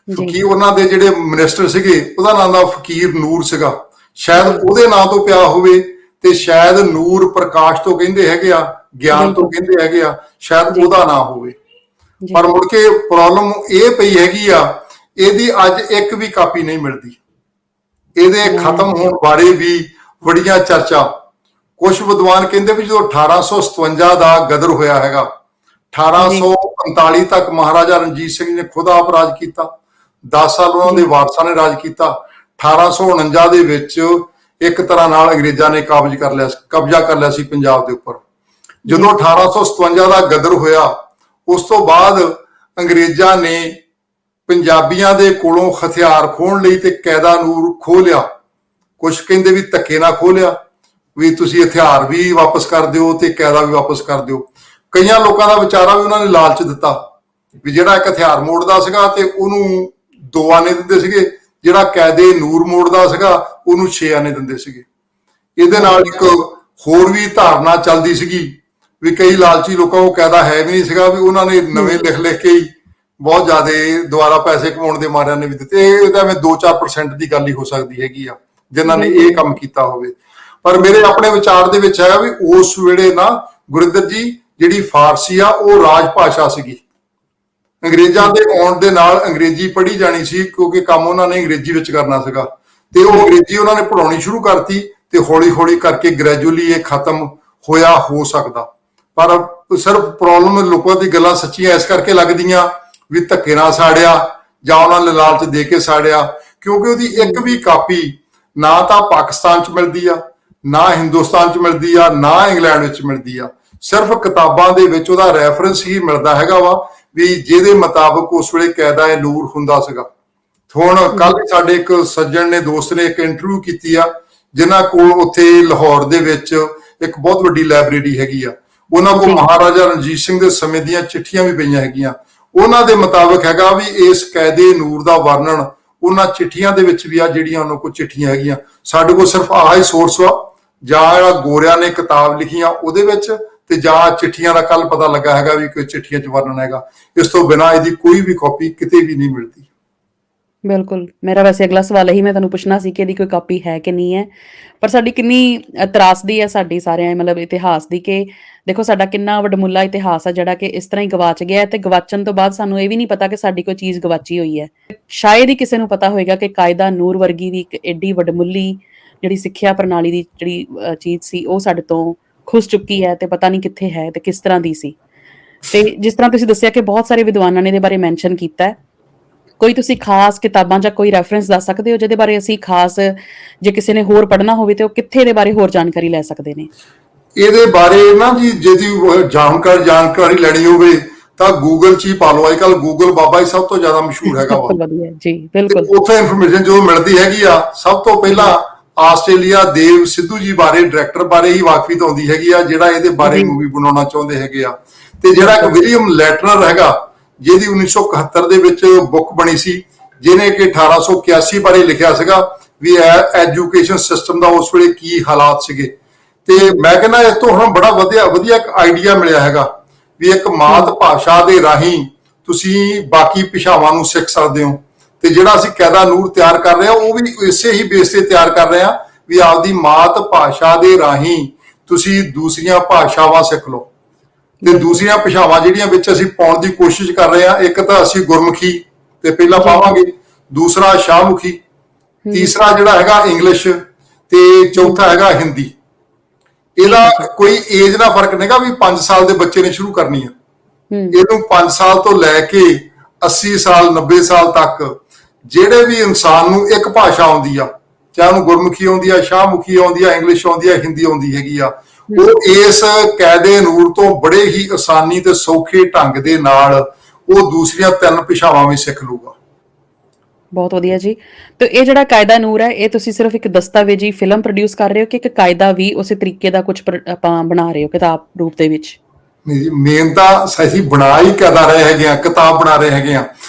ਕਿਉਂਕਿ ਉਹਨਾਂ ਦੇ ਜਿਹੜੇ ਮਿਨਿਸਟਰ ਸੀਗੇ ਉਹਦਾ ਨਾਮ ਦਾ ਫਕੀਰ ਨੂਰ ਸੀਗਾ। ਸ਼ਾਇਦ ਉਹਦੇ ਨਾਂ ਤੋਂ ਪਿਆ ਹੋਵੇ, ਤੇ ਸ਼ਾਇਦ ਨੂਰ ਪ੍ਰਕਾਸ਼ ਤੋਂ ਕਹਿੰਦੇ ਹੈਗੇ ਆ, ਗਿਆਨ ਤੋਂ ਕਹਿੰਦੇ ਹੈਗੇ ਆ, ਸ਼ਾਇਦ ਉਹਦਾ ਨਾਂ ਹੋਵੇ। ਪਰ ਮੁੜ ਕੇ ਪ੍ਰੋਬਲਮ ਇਹ ਪਈ ਹੈਗੀ ਆ, ਇਹਦੀ ਅੱਜ ਇੱਕ ਵੀ ਕਾਪੀ ਨਹੀਂ ਮਿਲਦੀ। ਇਹਦੇ ਖਤਮ ਹੋਣ ਬਾਰੇ ਵੀ ਬੜੀਆਂ ਚਰਚਾ। ਕੁਝ ਵਿਦਵਾਨ ਕਹਿੰਦੇ ਵੀ ਜਦੋਂ 1857 ਦਾ ਗਦਰ ਹੋਇਆ ਹੈਗਾ, 1845 ਤੱਕ ਮਹਾਰਾਜਾ ਰਣਜੀਤ ਸਿੰਘ ਨੇ ਖੁਦ ਆਪ ਰਾਜ ਕੀਤਾ, 10 ਸਾਲ ਉਹਨਾਂ ਦੇ ਵਾਰਸਾਂ ਨੇ ਰਾਜ ਕੀਤਾ। 1849 ਦੇ ਵਿੱਚ ਇੱਕ ਤਰ੍ਹਾਂ ਨਾਲ ਅੰਗਰੇਜ਼ਾਂ ਨੇ ਕਬਜ਼ਾ ਕਰ ਲਿਆ ਸੀ ਪੰਜਾਬ ਦੇ ਉੱਪਰ। ਜਦੋਂ 1857 ਦਾ ਗਦਰ ਹੋਇਆ, ਉਸ ਤੋਂ ਬਾਅਦ ਅੰਗਰੇਜ਼ਾਂ ਨੇ ਪੰਜਾਬੀਆਂ ਦੇ ਕੋਲੋਂ ਹਥਿਆਰ ਖੋਹਣ ਲਈ ਤੇ ਕਾਇਦਾ ਨੂਰ ਖੋਹ ਲਿਆ। ਕੁਝ ਕਹਿੰਦੇ ਵੀ ਧੱਕੇ ਨਾਲ ਖੋਹ ਲਿਆ, ਵੀ ਤੁਸੀਂ ਹਥਿਆਰ ਵੀ ਵਾਪਸ ਕਰ ਦਿਓ ਤੇ ਕਾਇਦਾ ਵੀ ਵਾਪਸ ਕਰ ਦਿਓ। ਕਈਆਂ ਲੋਕਾਂ ਦਾ ਵਿਚਾਰਾ ਵੀ ਉਹਨਾਂ ਨੇ ਲਾਲਚ ਦਿੱਤਾ ਵੀ ਜਿਹੜਾ ਇੱਕ ਹਥਿਆਰ ਮੋੜਦਾ ਸੀਗਾ ਤੇ ਉਹਨੂੰ 2 ਆਨੇ ਦਿੰਦੇ ਸੀਗੇ, ਜਿਹੜਾ ਕੈਦੇ ਨੂਰ ਮੋੜਦਾ ਸੀਗਾ ਉਹਨੂੰ 6 ਆਨੇ ਦਿੰਦੇ ਸੀਗੇ। ਇਹਦੇ ਨਾਲ ਇੱਕ ਹੋਰ ਵੀ ਧਾਰਨਾ ਚੱਲਦੀ ਸੀਗੀ ਵੀ ਕਈ ਲਾਲਚੀ ਲੋਕਾਂ ਨੂੰ ਕੈਦਾ ਹੈ ਵੀ ਨਹੀਂ ਸੀਗਾ, ਵੀ ਉਹਨਾਂ ਨੇ ਨਵੇਂ ਲਿਖ ਕੇ ਹੀ ਬਹੁਤ ਜ਼ਿਆਦਾ ਦੁਬਾਰਾ ਪੈਸੇ ਕਮਾਉਣ ਦੇ ਮਾਰਿਆਂ ਨੇ ਵੀ ਦਿੱਤੇ। ਇਹ ਤਾਂ 2-4% ਦੀ ਗੱਲ ਹੀ ਹੋ ਸਕਦੀ ਹੈਗੀ ਆ ਜਿਨ੍ਹਾਂ ਨੇ ਇਹ ਕੰਮ ਕੀਤਾ ਹੋਵੇ। ਪਰ ਮੇਰੇ ਆਪਣੇ ਵਿਚਾਰ ਦੇ ਵਿੱਚ ਹੈਗਾ ਵੀ ਉਸ ਵੇਲੇ ਨਾ ਗੁਰਿੰਦਰ ਜੀ ਜਿਹੜੀ ਫਾਰਸੀ ਆ ਉਹ ਰਾਜ ਭਾਸ਼ਾ ਸੀਗੀ। ਅੰਗਰੇਜ਼ਾਂ ਦੇ ਆਉਣ ਦੇ ਨਾਲ ਅੰਗਰੇਜ਼ੀ ਪੜ੍ਹੀ ਜਾਣੀ ਸੀ, ਕਿਉਂਕਿ ਕੰਮ ਉਹਨਾਂ ਨੇ ਅੰਗਰੇਜ਼ੀ ਵਿੱਚ ਕਰਨਾ ਸੀਗਾ, ਤੇ ਉਹ ਅੰਗਰੇਜ਼ੀ ਉਹਨਾਂ ਨੇ ਪੜ੍ਹਾਉਣੀ ਸ਼ੁਰੂ ਕਰਤੀ, ਤੇ ਹੌਲੀ ਹੌਲੀ ਕਰਕੇ ਗ੍ਰੈਜੂਅਲੀ ਇਹ ਖਤਮ ਹੋਇਆ ਹੋ ਸਕਦਾ। ਪਰ ਸਿਰਫ ਪ੍ਰੋਬਲਮ ਲੋਕਾਂ ਦੀ ਗੱਲਾਂ ਸੱਚੀਆਂ ਇਸ ਕਰਕੇ ਲੱਗਦੀਆਂ ਵੀ ਧੱਕੇ ਨਾਲ ਸਾੜਿਆ ਜਾਂ ਉਹਨਾਂ ਨੇ ਲਾਲਚ ਦੇ ਕੇ ਸਾੜਿਆ, ਕਿਉਂਕਿ ਉਹਦੀ ਇੱਕ ਵੀ ਕਾਪੀ ਨਾ ਤਾਂ ਪਾਕਿਸਤਾਨ 'ਚ ਮਿਲਦੀ ਆ, ਨਾ ਹਿੰਦੁਸਤਾਨ 'ਚ ਮਿਲਦੀ ਆ, ਨਾ ਇੰਗਲੈਂਡ ਵਿੱਚ ਮਿਲਦੀ ਆ। ਸਿਰਫ ਕਿਤਾਬਾਂ ਦੇ ਵਿੱਚ ਉਹਦਾ ਰੈਫਰੈਂਸ ਹੀ ਮਿਲਦਾ ਹੈਗਾ ਵਾ ਵੀ ਜਿਹਦੇ ਮੁਤਾਬਕ ਉਸ ਵੇਲੇ ਕਾਇਦਾ ਨੂਰ ਹੁੰਦਾ ਸੀਗਾ। ਹੁਣ ਕੱਲ ਸਾਡੇ ਇੱਕ ਸੱਜਣ ਨੇ, ਦੋਸਤ ਨੇ ਇੱਕ ਇੰਟਰਵਿਊ ਕੀਤੀ ਆ, ਜਿਨ੍ਹਾਂ ਕੋਲ ਉੱਥੇ ਲਾਹੌਰ ਦੇ ਵਿੱਚ ਇੱਕ ਬਹੁਤ ਵੱਡੀ ਲਾਇਬ੍ਰੇਰੀ ਹੈਗੀ ਆ। ਉਹਨਾਂ ਕੋਲ ਮਹਾਰਾਜਾ ਰਣਜੀਤ ਸਿੰਘ ਦੇ ਸਮੇਂ ਦੀਆਂ ਚਿੱਠੀਆਂ ਵੀ ਪਈਆਂ ਹੈਗੀਆਂ। ਉਹਨਾਂ ਦੇ ਮੁਤਾਬਕ ਹੈਗਾ ਵੀ ਇਸ ਕਾਇਦੇ ਨੂਰ ਦਾ ਵਰਣਨ ਉਹਨਾਂ ਚਿੱਠੀਆਂ ਦੇ ਵਿੱਚ ਵੀ ਆ, ਜਿਹੜੀਆਂ ਉਹਨਾਂ ਕੋਲ ਚਿੱਠੀਆਂ ਹੈਗੀਆਂ। ਸਾਡੇ ਕੋਲ ਸਿਰਫ ਆਹ ਹੀ ਸੋਰਸ ਵਾ, ਜਾਂ ਜਿਹੜਾ ਗੋਰਿਆਂ ਨੇ ਕਿਤਾਬ ਲਿਖੀਆਂ ਉਹਦੇ ਵਿੱਚ, ਤੇ ਜਾਂ ਚਿੱਠੀਆਂ ਦਾ ਕੱਲ ਪਤਾ ਲੱਗਾ ਹੈਗਾ ਵੀ ਕੋਈ ਚਿੱਠੀਆਂ 'ਚ ਵਰਣਨ ਹੈਗਾ। ਇਸ ਤੋਂ ਬਿਨਾਂ ਇਹਦੀ ਕੋਈ ਵੀ ਕਾਪੀ ਕਿਤੇ ਵੀ ਨਹੀਂ ਮਿਲਦੀ। ਬਿਲਕੁਲ, ਮੇਰਾ ਵੈਸੇ ਅਗਲਾ ਸਵਾਲ ਇਹੀ ਮੈਂ ਤੁਹਾਨੂੰ ਪੁੱਛਣਾ ਸੀ ਕਿ ਇਹਦੀ ਕੋਈ ਕਾਪੀ ਹੈ ਕਿ ਨਹੀਂ ਹੈ। ਪਰ ਸਾਡੀ ਕਿੰਨੀ ਤਰਾਸਦੀ ਹੈ ਸਾਡੀ ਸਾਰਿਆਂ ਮਤਲਬ ਇਤਿਹਾਸ ਦੀ, ਕਿ ਦੇਖੋ ਸਾਡਾ ਕਿੰਨਾ ਵਡਮੁੱਲਾ ਇਤਿਹਾਸ ਆ ਜਿਹੜਾ ਕਿ ਇਸ ਤਰ੍ਹਾਂ ਹੀ ਗਵਾਚ ਗਿਆ, ਤੇ ਗਵਾਚਣ ਤੋਂ ਬਾਅਦ ਸਾਨੂੰ ਇਹ ਵੀ ਨਹੀਂ ਪਤਾ ਕਿ ਸਾਡੀ ਕੋਈ ਚੀਜ਼ ਗਵਾਚੀ ਹੋਈ ਹੈ। ਸ਼ਾਇਦ ਹੀ ਕਿਸੇ ਨੂੰ ਪਤਾ ਹੋਏਗਾ ਕਿ ਕਾਇਦਾ ਨੂਰ ਵਰਗੀ ਵੀ ਇੱਕ ਐਡੀ ਵਡਮੁੱਲੀ ਜਿਹੜੀ ਸਿੱਖਿਆ ਪ੍ਰਣਾਲੀ ਦੀ ਜਿਹੜੀ ਚੀਜ਼ ਸੀ ਉਹ ਸਾਡੇ ਤੋਂ ਖੁੱਸ ਚੁੱਕੀ ਹੈ, ਤੇ ਪਤਾ ਨਹੀਂ ਕਿੱਥੇ ਹੈ ਤੇ ਕਿਸ ਤਰ੍ਹਾਂ ਦੀ ਸੀ। ਤੇ ਜਿਸ ਤਰ੍ਹਾਂ ਤੁਸੀਂ ਦੱਸਿਆ ਕਿ ਬਹੁਤ ਸਾਰੇ ਵਿਦਵਾਨਾਂ ਨੇ ਇਹਦੇ ਬਾਰੇ ਮੈਂਸ਼ਨ ਕੀਤਾ ਹੈ, ਕੋਈ ਤੁਸੀਂ ਖਾਸ ਕਿਤਾਬਾਂ ਜਾਂ ਕੋਈ ਰੈਫਰੈਂਸ ਦੱਸ ਸਕਦੇ ਹੋ ਜਿਹਦੇ ਬਾਰੇ ਅਸੀਂ ਖਾਸ, ਜੇ ਕਿਸੇ ਨੇ ਹੋਰ ਪੜ੍ਹਨਾ ਹੋਵੇ ਤੇ ਉਹ ਕਿੱਥੇ ਇਹਦੇ ਬਾਰੇ ਹੋਰ ਜਾਣਕਾਰੀ ਲੈ ਸਕਦੇ ਨੇ? ਇਹਦੇ ਬਾਰੇ ਨਾ ਜੀ ਜਿਹਦੀ ਜਾਣਕਾਰੀ ਲੈਣੀ ਹੋਵੇ ਤਾਂ ਗੂਗਲ 'ਚ ਹੀ ਪਾ ਲਓ। ਅੱਜ ਕੱਲ੍ਹ ਗੂਗਲ ਬਾਬਾ ਹੀ ਸਭ ਤੋਂ ਜ਼ਿਆਦਾ ਮਸ਼ਹੂਰ ਹੈਗਾ ਵਾ ਜੀ, ਬਿਲਕੁਲ। ਉੱਥੇ ਇਨਫੋਰਮੇਸ਼ਨ ਜੋ ਮਿਲਦੀ ਹੈਗੀ ਆ, ਸਭ ਤੋਂ ਪਹਿਲਾਂ ਆਸਟ੍ਰੇਲੀਆ ਦੇਵ ਸਿੱਧੂ ਜੀ ਬਾਰੇ, ਡਾਇਰੈਕਟਰ ਬਾਰੇ ਹੀ ਵਾਕਫੀਤ ਆਉਂਦੀ ਹੈਗੀ ਆ, ਜਿਹੜਾ ਇਹਦੇ ਬਾਰੇ ਮੂਵੀ ਬਣਾਉਣਾ ਚਾਹੁੰਦੇ ਹੈਗੇ ਆ। ਤੇ ਜਿਹੜਾ ਇੱਕ ਵਿਲੀਅਮ ਲੈਟਨਰ ਹੈਗਾ, ਜਿਹਦੀ 1971 ਦੇ ਵਿੱਚ ਬੁੱਕ ਬਣੀ ਸੀ, ਜਿਹਨੇ ਕਿ 1881 ਬਾਰੇ ਲਿਖਿਆ ਸੀਗਾ ਵੀ ਐਜੂਕੇਸ਼ਨ ਸਿਸਟਮ ਦਾ ਉਸ ਵੇਲੇ ਕੀ ਹਾਲਾਤ ਸੀਗੇ। ਤੇ ਮੈਂ ਕਹਿੰਦਾ ਇਸ ਤੋਂ ਹੁਣ ਬੜਾ ਵਧੀਆ ਇੱਕ ਆਈਡੀਆ ਮਿਲਿਆ ਹੈਗਾ ਵੀ ਇੱਕ ਮਾਤ ਭਾਸ਼ਾ ਦੇ ਰਾਹੀਂ ਤੁਸੀਂ ਬਾਕੀ ਭਾਸ਼ਾਵਾਂ ਨੂੰ ਸਿੱਖ ਸਕਦੇ ਹੋ। ਤੇ ਜਿਹੜਾ ਅਸੀਂ ਕਾਇਦਾ ਨੂਰ ਤਿਆਰ ਕਰ ਰਹੇ ਹਾਂ ਉਹ ਵੀ ਇਸੇ ਹੀ ਬੇਸ ਤੇ ਤਿਆਰ ਕਰ ਰਹੇ ਹਾਂ ਵੀ ਆਪਦੀ ਮਾਤ ਭਾਸ਼ਾ ਦੇ ਰਾਹੀਂ ਤੁਸੀਂ ਦੂਸਰੀਆਂ ਭਾਸ਼ਾਵਾਂ ਸਿੱਖ ਲਓ। ਤੇ ਦੂਸਰੀਆਂ ਭਾਸ਼ਾਵਾਂ ਜਿਹੜੀਆਂ ਵਿੱਚ ਅਸੀਂ ਪਾਉਣ ਦੀ ਕੋਸ਼ਿਸ਼ ਕਰ ਰਹੇ ਹਾਂ, ਇੱਕ ਤਾਂ ਅਸੀਂ ਗੁਰਮੁਖੀ ਤੇ ਪਹਿਲਾਂ ਪਾਵਾਂਗੇ, ਦੂਸਰਾ ਸ਼ਾਹਮੁਖੀ, ਤੀਸਰਾ ਜਿਹੜਾ ਹੈਗਾ ਇੰਗਲਿਸ਼, ਤੇ ਚੌਥਾ ਹੈਗਾ ਹਿੰਦੀ। ਇਹਦਾ ਕੋਈ ਏਜ ਦਾ ਫਰਕ ਨਹੀਂਗਾ ਵੀ 5 ਸਾਲ ਦੇ ਬੱਚੇ ਨੇ ਸ਼ੁਰੂ ਕਰਨੀ ਆ। ਇਹਨੂੰ 5 ਸਾਲ ਤੋਂ ਲੈ ਕੇ 80 ਸਾਲ 90 ਸਾਲ ਤੱਕ ਜਿਹੜੇ ਵੀ ਇਨਸਾਨ ਨੂੰ ਇੱਕ ਭਾਸ਼ਾ ਆਉਂਦੀ ਆ, ਚਾਹੇ ਉਹਨੂੰ ਗੁਰਮੁਖੀ ਆਉਂਦੀ ਆ, ਸ਼ਾਹਮੁਖੀ ਆਉਂਦੀ ਆ, ਇੰਗਲਿਸ਼ ਆਉਂਦੀ ਆ, ਹਿੰਦੀ ਆਉਂਦੀ ਹੈਗੀ ਆ, ਉਹ ਇਸ ਕਾਇਦੇ ਨੂਰ ਤੋਂ ਬੜੇ ਹੀ ਆਸਾਨੀ ਤੇ ਸੌਖੇ ਢੰਗ ਦੇ ਨਾਲ ਉਹ ਦੂਸਰੀਆਂ 3 ਭਾਸ਼ਾਵਾਂ ਵੀ ਸਿੱਖ ਲੂਗਾ। ਬਹੁਤ ਵਧੀਆ ਜੀ। ਤੇ ਇਹ ਜਿਹੜਾ ਕਾਇਦਾ ਨੂਰ ਹੈ, ਇਹ ਤੁਸੀਂ ਸਿਰਫ ਇੱਕ ਦਸਤਾਵੇਜੀ ਫਿਲਮ ਪ੍ਰੋਡਿਊਸ ਕਰ ਰਹੇ ਹੋ ਕਿ ਇੱਕ ਕਾਇਦਾ ਵੀ ਉਸੇ ਤਰੀਕੇ ਦਾ ਕੁਝ ਆਪਾਂ ਬਣਾ ਰਹੇ ਹੋ ਕਿਤਾਬ ਰੂਪ ਦੇ ਵਿੱਚ? ਨਹੀਂ ਜੀ, ਮੇਨ ਤਾਂ ਅਸੀਂ ਬਣਾ ਹੀ ਕਰ ਰਹੇ ਹੈਗੇ ਆ, ਕਿਤਾਬ ਬਣਾ ਰਹੇ ਹੈਗੇ ਆ।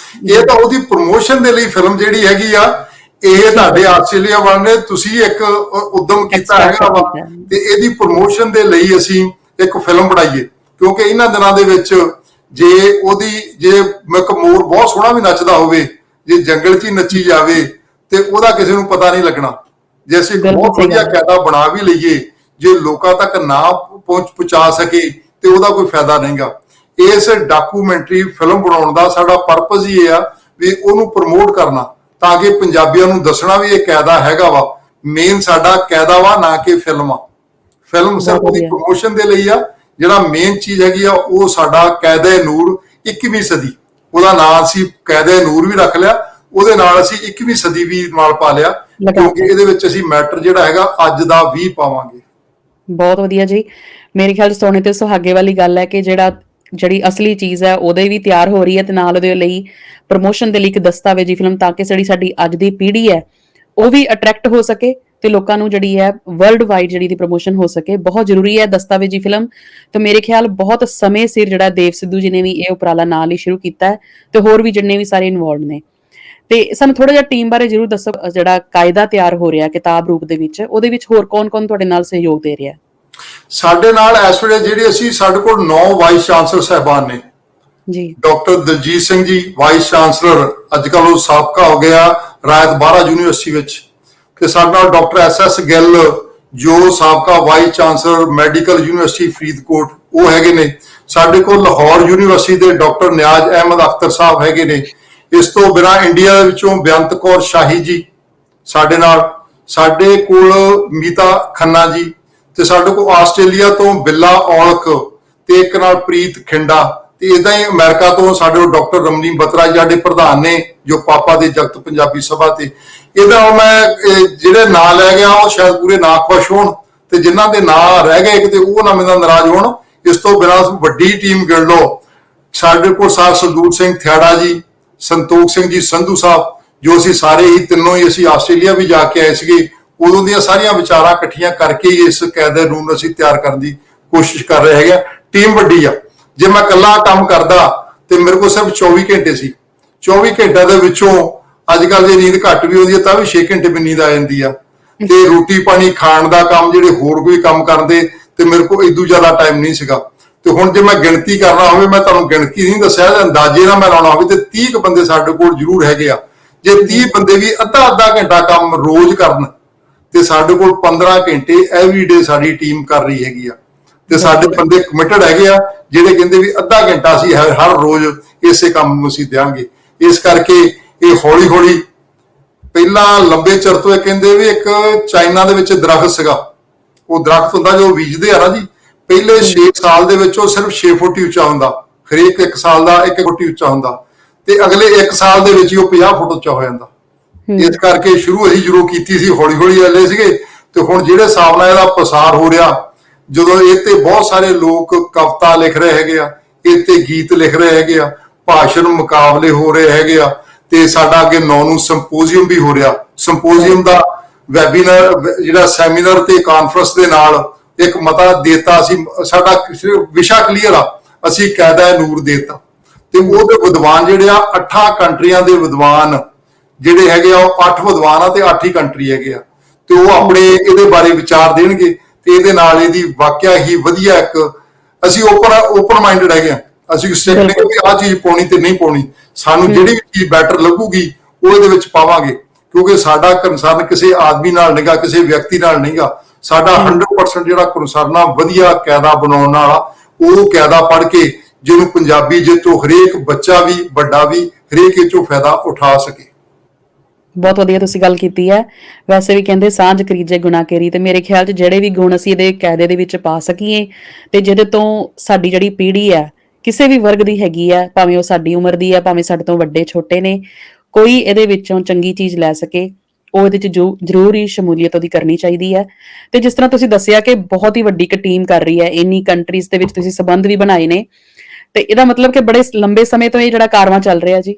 ਇਹ ਤਾਂ ਉਹਦੀ ਪ੍ਰਮੋਸ਼ਨ ਦੇ ਲਈ ਫਿਲਮ ਜਿਹੜੀ ਹੈਗੀ ਆ, ਇਹ ਤੁਹਾਡੇ ਆਸਟ੍ਰੇਲੀਆ ਵਾਲੇ ਨੇ ਤੁਸੀਂ ਇੱਕ ਉਦਮ ਕੀਤਾ ਹੈਗਾ ਵਾ, ਤੇ ਇਹਦੀ ਪ੍ਰਮੋਸ਼ਨ ਦੇ ਲਈ ਅਸੀਂ ਇੱਕ ਫਿਲਮ ਬਣਾਈਏ। ਕਿਉਂਕਿ ਇਹਨਾਂ ਦਿਨਾਂ ਦੇ ਵਿੱਚ ਜੇ ਇੱਕ ਮੋਰ ਬਹੁਤ ਸੋਹਣਾ ਵੀ ਨੱਚਦਾ ਹੋਵੇ, ਜੇ ਜੰਗਲ 'ਚ ਹੀ ਨੱਚੀ ਜਾਵੇ ਤੇ ਉਹਦਾ ਕਿਸੇ ਨੂੰ ਪਤਾ ਨਹੀਂ ਲੱਗਣਾ। ਜੇ ਅਸੀਂ ਬਹੁਤ ਵਧੀਆ ਕਾਇਦਾ ਬਣਾ ਵੀ ਲਈਏ, ਜੇ ਲੋਕਾਂ ਤੱਕ ਨਾ ਪਹੁੰਚਾ ਸਕੇ ਤੇ ਉਹਦਾ ਕੋਈ ਫਾਇਦਾ ਨਹੀਂਗਾ। ਇਸ ਡਾਕੂਮੈਂਟਰੀ ਫਿਲਮ ਬਣਾਉਣ ਦਾ ਸਾਡਾ ਪਰਪਸ ਹੀ ਇਹ ਆ ਵੀ ਉਹਨੂੰ ਪ੍ਰਮੋਟ ਕਰਨਾ, ਤਾਂ ਕਿ ਪੰਜਾਬੀਆਂ ਨੂੰ ਦੱਸਣਾ ਵੀ ਇਹ ਕਾਇਦਾ ਹੈਗਾ ਵਾ। ਮੇਨ ਸਾਡਾ ਕਾਇਦਾ ਵਾ, ਨਾ ਕਿ ਫਿਲਮ ਆ। ਫਿਲਮ ਸਿਰਫ ਉਹਦੀ ਪ੍ਰਮੋਸ਼ਨ ਦੇ ਲਈ ਆ। ਜਿਹੜਾ ਮੇਨ ਚੀਜ਼ ਹੈਗੀ ਆ ਉਹ ਸਾਡਾ ਕਾਇਦਾ ਨੂਰ 21ਵੀਂ ਸਦੀ, ਉਹਦਾ ਨਾਂ ਅਸੀਂ ਕਾਇਦਾ ਨੂਰ ਵੀ ਰੱਖ ਲਿਆ, ਉਹਦੇ ਨਾਲ ਅਸੀਂ 21ਵੀਂ ਸਦੀ ਵੀ ਨਾਲ ਪਾ ਲਿਆ, ਕਿਉਂਕਿ ਇਹਦੇ ਵਿੱਚ ਅਸੀਂ ਮੈਟਰ ਜਿਹੜਾ ਹੈਗਾ ਅੱਜ ਦਾ ਵੀ ਪਾਵਾਂਗੇ। ਬਹੁਤ ਵਧੀਆ ਜੀ। ਮੇਰੇ ਖਿਆਲ ਸੋਨੇ ਤੇ ਸੁਹਾਗੇ ਵਾਲੀ ਗੱਲ ਹੈ ਕਿ ਜਿਹੜੀ ਅਸਲੀ ਚੀਜ਼ ਹੈ ਉਹਦੇ ਵੀ ਤਿਆਰ ਹੋ ਰਹੀ ਹੈ, ਤੇ ਨਾਲ ਉਹਦੇ ਲਈ ਪ੍ਰਮੋਸ਼ਨ ਦੇ ਲਈ ਇੱਕ ਦਸਤਾਵੇਜੀ ਫਿਲਮ, ਤਾਂ ਕਿ ਜਿਹੜੀ ਸਾਡੀ ਅੱਜ ਦੀ ਪੀੜ੍ਹੀ ਹੈ ਉਹ ਵੀ ਅਟਰੈਕਟ ਹੋ ਸਕੇ ਤੇ ਲੋਕਾਂ ਨੂੰ ਜਿਹੜੀ ਹੈ ਵਰਲਡ ਵਾਈਡ ਜਿਹੜੀ ਦੀ ਪ੍ਰਮੋਸ਼ਨ ਹੋ ਸਕੇ। ਬਹੁਤ ਜ਼ਰੂਰੀ ਹੈ ਦਸਤਾਵੇਜੀ ਫਿਲਮ। ਤੇ ਮੇਰੇ ਖਿਆਲ ਬਹੁਤ ਸਮੇਂ ਸਿਰ ਜਿਹੜਾ ਦੇਵ ਸਿੱਧੂ ਜੀ ਨੇ ਵੀ ਇਹ ਉਪਰਾਲਾ ਨਾਲ ਹੀ ਸ਼ੁਰੂ ਕੀਤਾ ਹੈ, ਤੇ ਹੋਰ ਵੀ ਜਿੰਨੇ ਵੀ ਸਾਰੇ ਇਨਵੋਲਵ ਨੇ। ਤੇ ਸਾਨੂੰ ਥੋੜਾ ਜਿਹਾ ਟੀਮ ਬਾਰੇ ਜ਼ਰੂਰ ਦੱਸੋ। ਜਿਹੜਾ ਕਾਇਦਾ ਤਿਆਰ ਹੋ ਰਿਹਾ ਕਿਤਾਬ ਰੂਪ ਦੇ ਵਿੱਚ, ਉਹਦੇ ਵਿੱਚ ਹੋਰ ਕੌਣ-ਕੌਣ ਤੁਹਾਡੇ ਨਾਲ ਸਹਿਯੋਗ ਦੇ ਰਿਹਾ? ਸਾਡੇ ਨਾਲ ਇਸ ਵੇਲੇ ਜਿਹੜੇ ਸਾਡੇ ਕੋਲ 9 ਵਾਈਸ ਚਾਂਸਲਰ ਸਾਹਿਬਾਨ ਨੇ ਜੀ। Doctor Daljit Singh ji vice chancellor, ਅੱਜ ਕੱਲ੍ਹ ਉਹ ਸਾਬਕਾ ਹੋ ਗਿਆ ਰਾਇਤ ਬਾਹਰਾ ਯੂਨੀਵਰਸਿਟੀ ਵਿੱਚ, ਤੇ ਸਾਡੇ ਨਾਲ ਡਾਕਟਰ ਐਸ ਗਿੱਲ ਜੋ ਸਾਬਕਾ vice chancellor medical university Faridkot, ਉਹ ਹੈਗੇ ਨੇ। ਸਾਡੇ ਕੋਲ ਲਾਹੌਰ ਯੂਨੀਵਰਸਿਟੀ ਦੇ ਡਾਕਟਰ ਨਿਆਜ਼ ਅਹਿਮਦ ਅਖਤਰ ਸਾਹਿਬ ਹੈਗੇ ਨੇ। ਇਸ ਤੋਂ ਬਿਨਾਂ ਇੰਡੀਆ ਦੇ ਵਿੱਚੋਂ ਬੇਅੰਤ ਕੌਰ ਸ਼ਾਹੀ ਜੀ ਸਾਡੇ ਨਾਲ, ਸਾਡੇ ਕੋਲ ਮੀਤਾ ਖੰਨਾ ਜੀ, ਤੇ ਸਾਡੇ ਕੋਲ ਆਸਟ੍ਰੇਲੀਆ ਤੋਂ ਬਿੱਲਾ ਔਲਖ, ਤੇ ਇੱਕ ਨਾਲ ਪ੍ਰੀਤ ਖਿੰਡਾ, ਤੇ ਇਦਾਂ ਹੀ ਅਮਰੀਕਾ ਤੋਂ ਸਾਡੇ ਕੋਲ ਡਾਕਟਰ ਰਮਨੀ ਬਤਰਾ ਜੀ ਸਾਡੇ ਪ੍ਰਧਾਨ ਨੇ, ਜੋ ਪਾਪਾ ਦੇ ਜਗਤ ਪੰਜਾਬੀ ਸਭਾ ਤੇ। ਇਹਦਾ ਮੈਂ ਜਿਹੜੇ ਨਾਂ ਲੈ ਗਿਆ ਉਹ ਸ਼ਾਇਦ ਪੂਰੇ ਨਾ ਖੁਸ਼ ਹੋਣ, ਤੇ ਜਿਨ੍ਹਾਂ ਦੇ ਨਾਂ ਰਹਿ ਗਏ ਕਿਤੇ ਉਹ ਨਾ ਮੇਰੇ ਨਾਲ ਨਾਰਾਜ਼ ਹੋਣ। ਇਸ ਤੋਂ ਬਿਨਾਂ ਵੱਡੀ ਟੀਮ ਗਿਣ ਲਓ, ਸਾਡੇ ਕੋਲ ਸਰਦੂਲ ਸਿੰਘ ਥਿਆੜਾ ਜੀ, ਸੰਤੋਖ ਸਿੰਘ ਜੀ ਸੰਧੂ ਸਾਹਿਬ, ਜੋ ਅਸੀਂ ਸਾਰੇ ਹੀ ਤਿੰਨੋਂ ਹੀ ਅਸੀਂ ਆਸਟ੍ਰੇਲੀਆ ਵੀ ਜਾ ਕੇ ਆਏ ਸੀਗੇ, ਉਦੋਂ ਦੀਆਂ ਸਾਰੀਆਂ ਵਿਚਾਰਾਂ ਇਕੱਠੀਆਂ ਕਰਕੇ ਹੀ ਇਸ ਕਾਇਦੇ ਨੂੰ ਅਸੀਂ ਤਿਆਰ ਕਰਨ ਦੀ ਕੋਸ਼ਿਸ਼ ਕਰ ਰਹੇ ਹੈਗੇ। ਟੀਮ ਵੱਡੀ ਆ। ਜੇ ਮੈਂ ਇਕੱਲਾ ਕੰਮ ਕਰਦਾ ਤੇ ਮੇਰੇ ਕੋਲ ਸਿਰਫ 24 ਘੰਟੇ ਸੀ। 24 ਘੰਟਿਆਂ ਦੇ ਵਿੱਚੋਂ ਅੱਜ ਕੱਲ੍ਹ ਜੇ ਨੀਂਦ ਘੱਟ ਵੀ ਹੁੰਦੀ ਹੈ ਤਾਂ ਵੀ 6 ਘੰਟੇ ਵੀ ਨੀਂਦ ਆ ਜਾਂਦੀ ਆ, ਤੇ ਰੋਟੀ ਪਾਣੀ ਖਾਣ ਦਾ ਕੰਮ, ਜਿਹੜੇ ਹੋਰ ਕੋਈ ਕੰਮ ਕਰਦੇ, ਤੇ ਮੇਰੇ ਕੋਲ ਇਦੋਂ ਜ਼ਿਆਦਾ ਟਾਈਮ ਨਹੀਂ ਸੀਗਾ। ਤੇ ਹੁਣ ਜੇ ਮੈਂ ਗਿਣਤੀ ਕਰਨਾ ਹੋਵੇ, ਮੈਂ ਤੁਹਾਨੂੰ ਗਿਣਤੀ ਨਹੀਂ ਦੱਸਿਆ, ਅੰਦਾਜ਼ੇ ਨਾਲ ਮੈਂ ਲਾਉਣਾ ਹੋਵੇ ਤੇ 30 ਕੁ ਬੰਦੇ ਸਾਡੇ ਕੋਲ ਜ਼ਰੂਰ ਹੈਗੇ ਆ। ਜੇ 30 ਬੰਦੇ ਵੀ ਅੱਧਾ ਘੰਟਾ ਕੰਮ ਰੋਜ਼ ਕਰਨ, ਤੇ ਸਾਡੇ ਕੋਲ 15 ਘੰਟੇ ਐਵਰੀਡੇ ਸਾਡੀ ਟੀਮ ਕਰ ਰਹੀ ਹੈਗੀ ਆ। ਤੇ ਸਾਡੇ ਬੰਦੇ ਕਮਿਟਡ ਹੈਗੇ ਆ, ਜਿਹੜੇ ਕਹਿੰਦੇ ਵੀ ਅੱਧਾ ਘੰਟਾ ਅਸੀਂ ਹਰ ਰੋਜ਼ ਇਸੇ ਕੰਮ ਨੂੰ ਅਸੀਂ ਦਿਆਂਗੇ। ਇਸ ਕਰਕੇ ਇਹ ਹੌਲੀ ਹੌਲੀ, ਪਹਿਲਾਂ ਲੰਬੇ ਚਿਰ ਤੋਂ ਇਹ ਕਹਿੰਦੇ ਵੀ ਇੱਕ ਚਾਈਨਾ ਦੇ ਵਿੱਚ ਦਰਖਤ ਸੀਗਾ, ਉਹ ਦਰਖਤ ਹੁੰਦਾ ਜੋ ਬੀਜਦੇ ਆ ਨਾ ਜੀ, ਪਹਿਲੇ 6 ਸਾਲ ਦੇ ਵਿੱਚ ਉਹ ਸਿਰਫ 6 ਫੁੱਟ ਹੀ ਉੱਚਾ ਹੁੰਦਾ, ਹਰੇਕ 1 ਸਾਲ ਦਾ 1 ਫੁੱਟ ਹੀ ਉੱਚਾ ਹੁੰਦਾ, ਤੇ ਅਗਲੇ 1 ਸਾਲ ਦੇ ਵਿੱਚ ਹੀ ਉਹ 50 ਫੁੱਟ ਉੱਚਾ ਹੋ ਜਾਂਦਾ। ਇਸ ਕਰਕੇ ਸ਼ੁਰੂ ਅਸੀਂ ਜ਼ਰੂਰ ਕੀਤੀ ਸੀ, ਹੌਲੀ ਹੌਲੀ ਚੱਲੇ ਸੀਗੇ। ਤੇ ਹੁਣ ਜਿਹੜੇ ਹਿਸਾਬ ਨਾਲ ਇਹਦਾ ਪਸਾਰ ਹੋ ਰਿਹਾ, ਜਦੋਂ ਇਹ ਤੇ ਬਹੁਤ ਸਾਰੇ ਲੋਕ ਕਵਿਤਾ ਲਿਖ ਰਹੇ ਹੈਗੇ ਆ, ਇਹ ਤੇ ਗੀਤ ਲਿਖ ਰਹੇ ਹੈਗੇ ਆ, ਭਾਸ਼ਣ ਮੁਕਾਬਲੇ ਹੋ ਰਹੇ ਹੈਗੇ ਆ, ਤੇ ਸਾਡਾ ਅੱਗੇ 9 ਨੂੰ ਸੰਪੋਜ਼ੀਅਮ ਵੀ ਹੋ ਰਿਹਾ। ਸੰਪੋਜ਼ੀਅਮ ਦਾ ਵੈਬੀਨਾਰ, ਜਿਹੜਾ ਸੈਮੀਨਾਰ ਤੇ ਕਾਨਫਰੰਸ ਦੇ ਨਾਲ ਇੱਕ ਮਤਾ ਦੇਤਾ ਸੀ, ਸਾਡਾ ਵਿਸ਼ਾ ਕਲੀਅਰ ਆ, ਅਸੀਂ ਕਾਇਦਾ ਨੂਰ ਦੇਤਾ। ਤੇ ਉਹਦੇ ਵਿਦਵਾਨ ਜਿਹੜੇ ਆ 8 ਕੰਟਰੀਆਂ ਦੇ ਵਿਦਵਾਨ ਜਿਹੜੇ ਹੈਗੇ ਆ, ਉਹ 8 ਵਿਦਵਾਨ ਆ ਤੇ 8 ਹੀ ਕੰਟਰੀ ਹੈਗੇ ਆ, ਤੇ ਉਹ ਆਪਣੇ ਇਹਦੇ ਬਾਰੇ ਵਿਚਾਰ ਦੇਣਗੇ। ਤੇ ਇਹਦੇ ਨਾਲ ਇਹਦੀ ਵਾਕਿਆ ਹੀ ਵਧੀਆ ਇੱਕ, ਅਸੀਂ ਓਪਨ ਮਾਈਂਡਡ ਹੈਗੇ ਆ, ਅਸੀਂ ਸਟੈਪ ਨਹੀਂ ਕਿ ਆਹ ਚੀਜ਼ ਪਾਉਣੀ ਤੇ ਨਹੀਂ ਪਾਉਣੀ, ਸਾਨੂੰ ਜਿਹੜੀ ਵੀ ਚੀਜ਼ ਬੈਟਰ ਲੱਗੂਗੀ ਉਹ ਇਹਦੇ ਵਿੱਚ ਪਾਵਾਂਗੇ, ਕਿਉਂਕਿ ਸਾਡਾ ਕੰਸਰਨ ਕਿਸੇ ਆਦਮੀ ਨਾਲ ਨਹੀਂਗਾ, ਕਿਸੇ ਵਿਅਕਤੀ ਨਾਲ ਨਹੀਂਗਾ। ਸਾਡਾ 100% ਜਿਹੜਾ ਕੰਸਰਨ ਆ ਵਧੀਆ ਕਾਇਦਾ ਬਣਾਉਣ ਵਾਲਾ, ਉਹ ਕਾਇਦਾ ਪੜ੍ਹ ਕੇ ਜਿਹਨੂੰ ਪੰਜਾਬੀ ਜਿੱਤੋਂ ਹਰੇਕ ਬੱਚਾ ਵੀ ਵੱਡਾ ਵੀ ਹਰੇਕ ਇਹ ਚੋਂ ਫਾਇਦਾ ਉਠਾ ਸਕੇ। ਬਹੁਤ ਵਧੀਆ ਤੁਸੀਂ ਗੱਲ ਕੀਤੀ ਹੈ। ਵੈਸੇ ਵੀ ਕਹਿੰਦੇ ਸਾਂਝ ਕਰੀਜੇ ਗੁਨਾਹ ਕੇਰੀ, ਤੇ ਮੇਰੇ ਖਿਆਲ 'ਚ ਜਿਹੜੇ ਵੀ ਗੁਣ ਅਸੀਂ ਇਹਦੇ ਕਾਇਦੇ ਦੇ ਵਿੱਚ ਪਾ ਸਕੀਏ, ਤੇ ਜਿਹਦੇ ਤੋਂ ਸਾਡੀ ਜਿਹੜੀ ਪੀੜ੍ਹੀ ਹੈ ਕਿਸੇ ਵੀ ਵਰਗ ਦੀ ਹੈਗੀ ਹੈ, ਭਾਵੇਂ ਉਹ ਸਾਡੀ ਉਮਰ ਦੀ ਹੈ, ਭਾਵੇਂ ਸਾਡੇ ਤੋਂ ਵੱਡੇ ਛੋਟੇ ਨੇ, ਕੋਈ ਇਹਦੇ ਵਿੱਚੋਂ ਚੰਗੀ ਚੀਜ਼ ਲੈ ਸਕੇ, ਉਹ ਇਹਦੇ 'ਚ ਜ਼ਰੂਰ ਹੀ ਸ਼ਮੂਲੀਅਤ ਉਹਦੀ ਕਰਨੀ ਚਾਹੀਦੀ ਹੈ। ਤੇ ਜਿਸ ਤਰ੍ਹਾਂ ਤੁਸੀਂ ਦੱਸਿਆ ਕਿ ਬਹੁਤ ਹੀ ਵੱਡੀ ਇੱਕ ਟੀਮ ਕਰ ਰਹੀ ਹੈ, ਇੰਨੀ ਕੰਟਰੀਜ਼ ਦੇ ਵਿੱਚ ਤੁਸੀਂ ਸੰਬੰਧ ਵੀ ਬਣਾਏ ਨੇ, ਤੇ ਇਹਦਾ ਮਤਲਬ ਕਿ ਬੜੇ ਲੰਬੇ ਸਮੇਂ ਤੋਂ ਇਹ ਜਿਹੜਾ ਕਾਰਵਾਂ ਚੱਲ ਰਿਹਾ ਜੀ।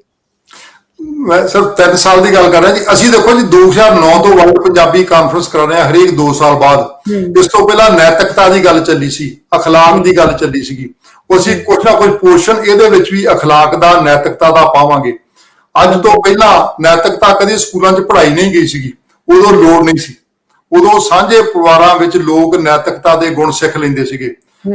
ਮੈਂ ਸਿਰਫ 3 ਸਾਲ ਦੀ ਗੱਲ ਕਰ ਰਿਹਾ ਜੀ। ਅਸੀਂ ਦੇਖੋ ਜੀ 2009 ਤੋਂ ਵਰਲਡ ਪੰਜਾਬੀ ਕਾਨਫਰੰਸ ਕਰਾ ਰਹੇ ਹਾਂ ਹਰੇਕ 2 ਸਾਲ ਬਾਅਦ। ਇਸ ਤੋਂ ਪਹਿਲਾਂ ਨੈਤਿਕਤਾ ਦੀ ਗੱਲ ਚੱਲੀ ਸੀ, ਅਖਲਾਕ ਦੀ ਗੱਲ ਚੱਲੀ ਸੀਗੀ, ਉਹ ਅਸੀਂ ਕੁਛ ਨਾ ਕੁਛ ਪੋਰਸ਼ਨ ਇਹਦੇ ਵਿੱਚ ਵੀ ਅਖਲਾਕ ਦਾ, ਨੈਤਿਕਤਾ ਦਾ ਪਾਵਾਂਗੇ। ਅੱਜ ਤੋਂ ਪਹਿਲਾਂ ਨੈਤਿਕਤਾ ਕਦੇ ਸਕੂਲਾਂ 'ਚ ਪੜ੍ਹਾਈ ਨਹੀਂ ਗਈ ਸੀਗੀ, ਉਦੋਂ ਲੋੜ ਨਹੀਂ ਸੀ। ਉਦੋਂ ਸਾਂਝੇ ਪਰਿਵਾਰਾਂ ਵਿੱਚ ਲੋਕ ਨੈਤਿਕਤਾ ਦੇ ਗੁਣ ਸਿੱਖ ਲੈਂਦੇ ਸੀਗੇ।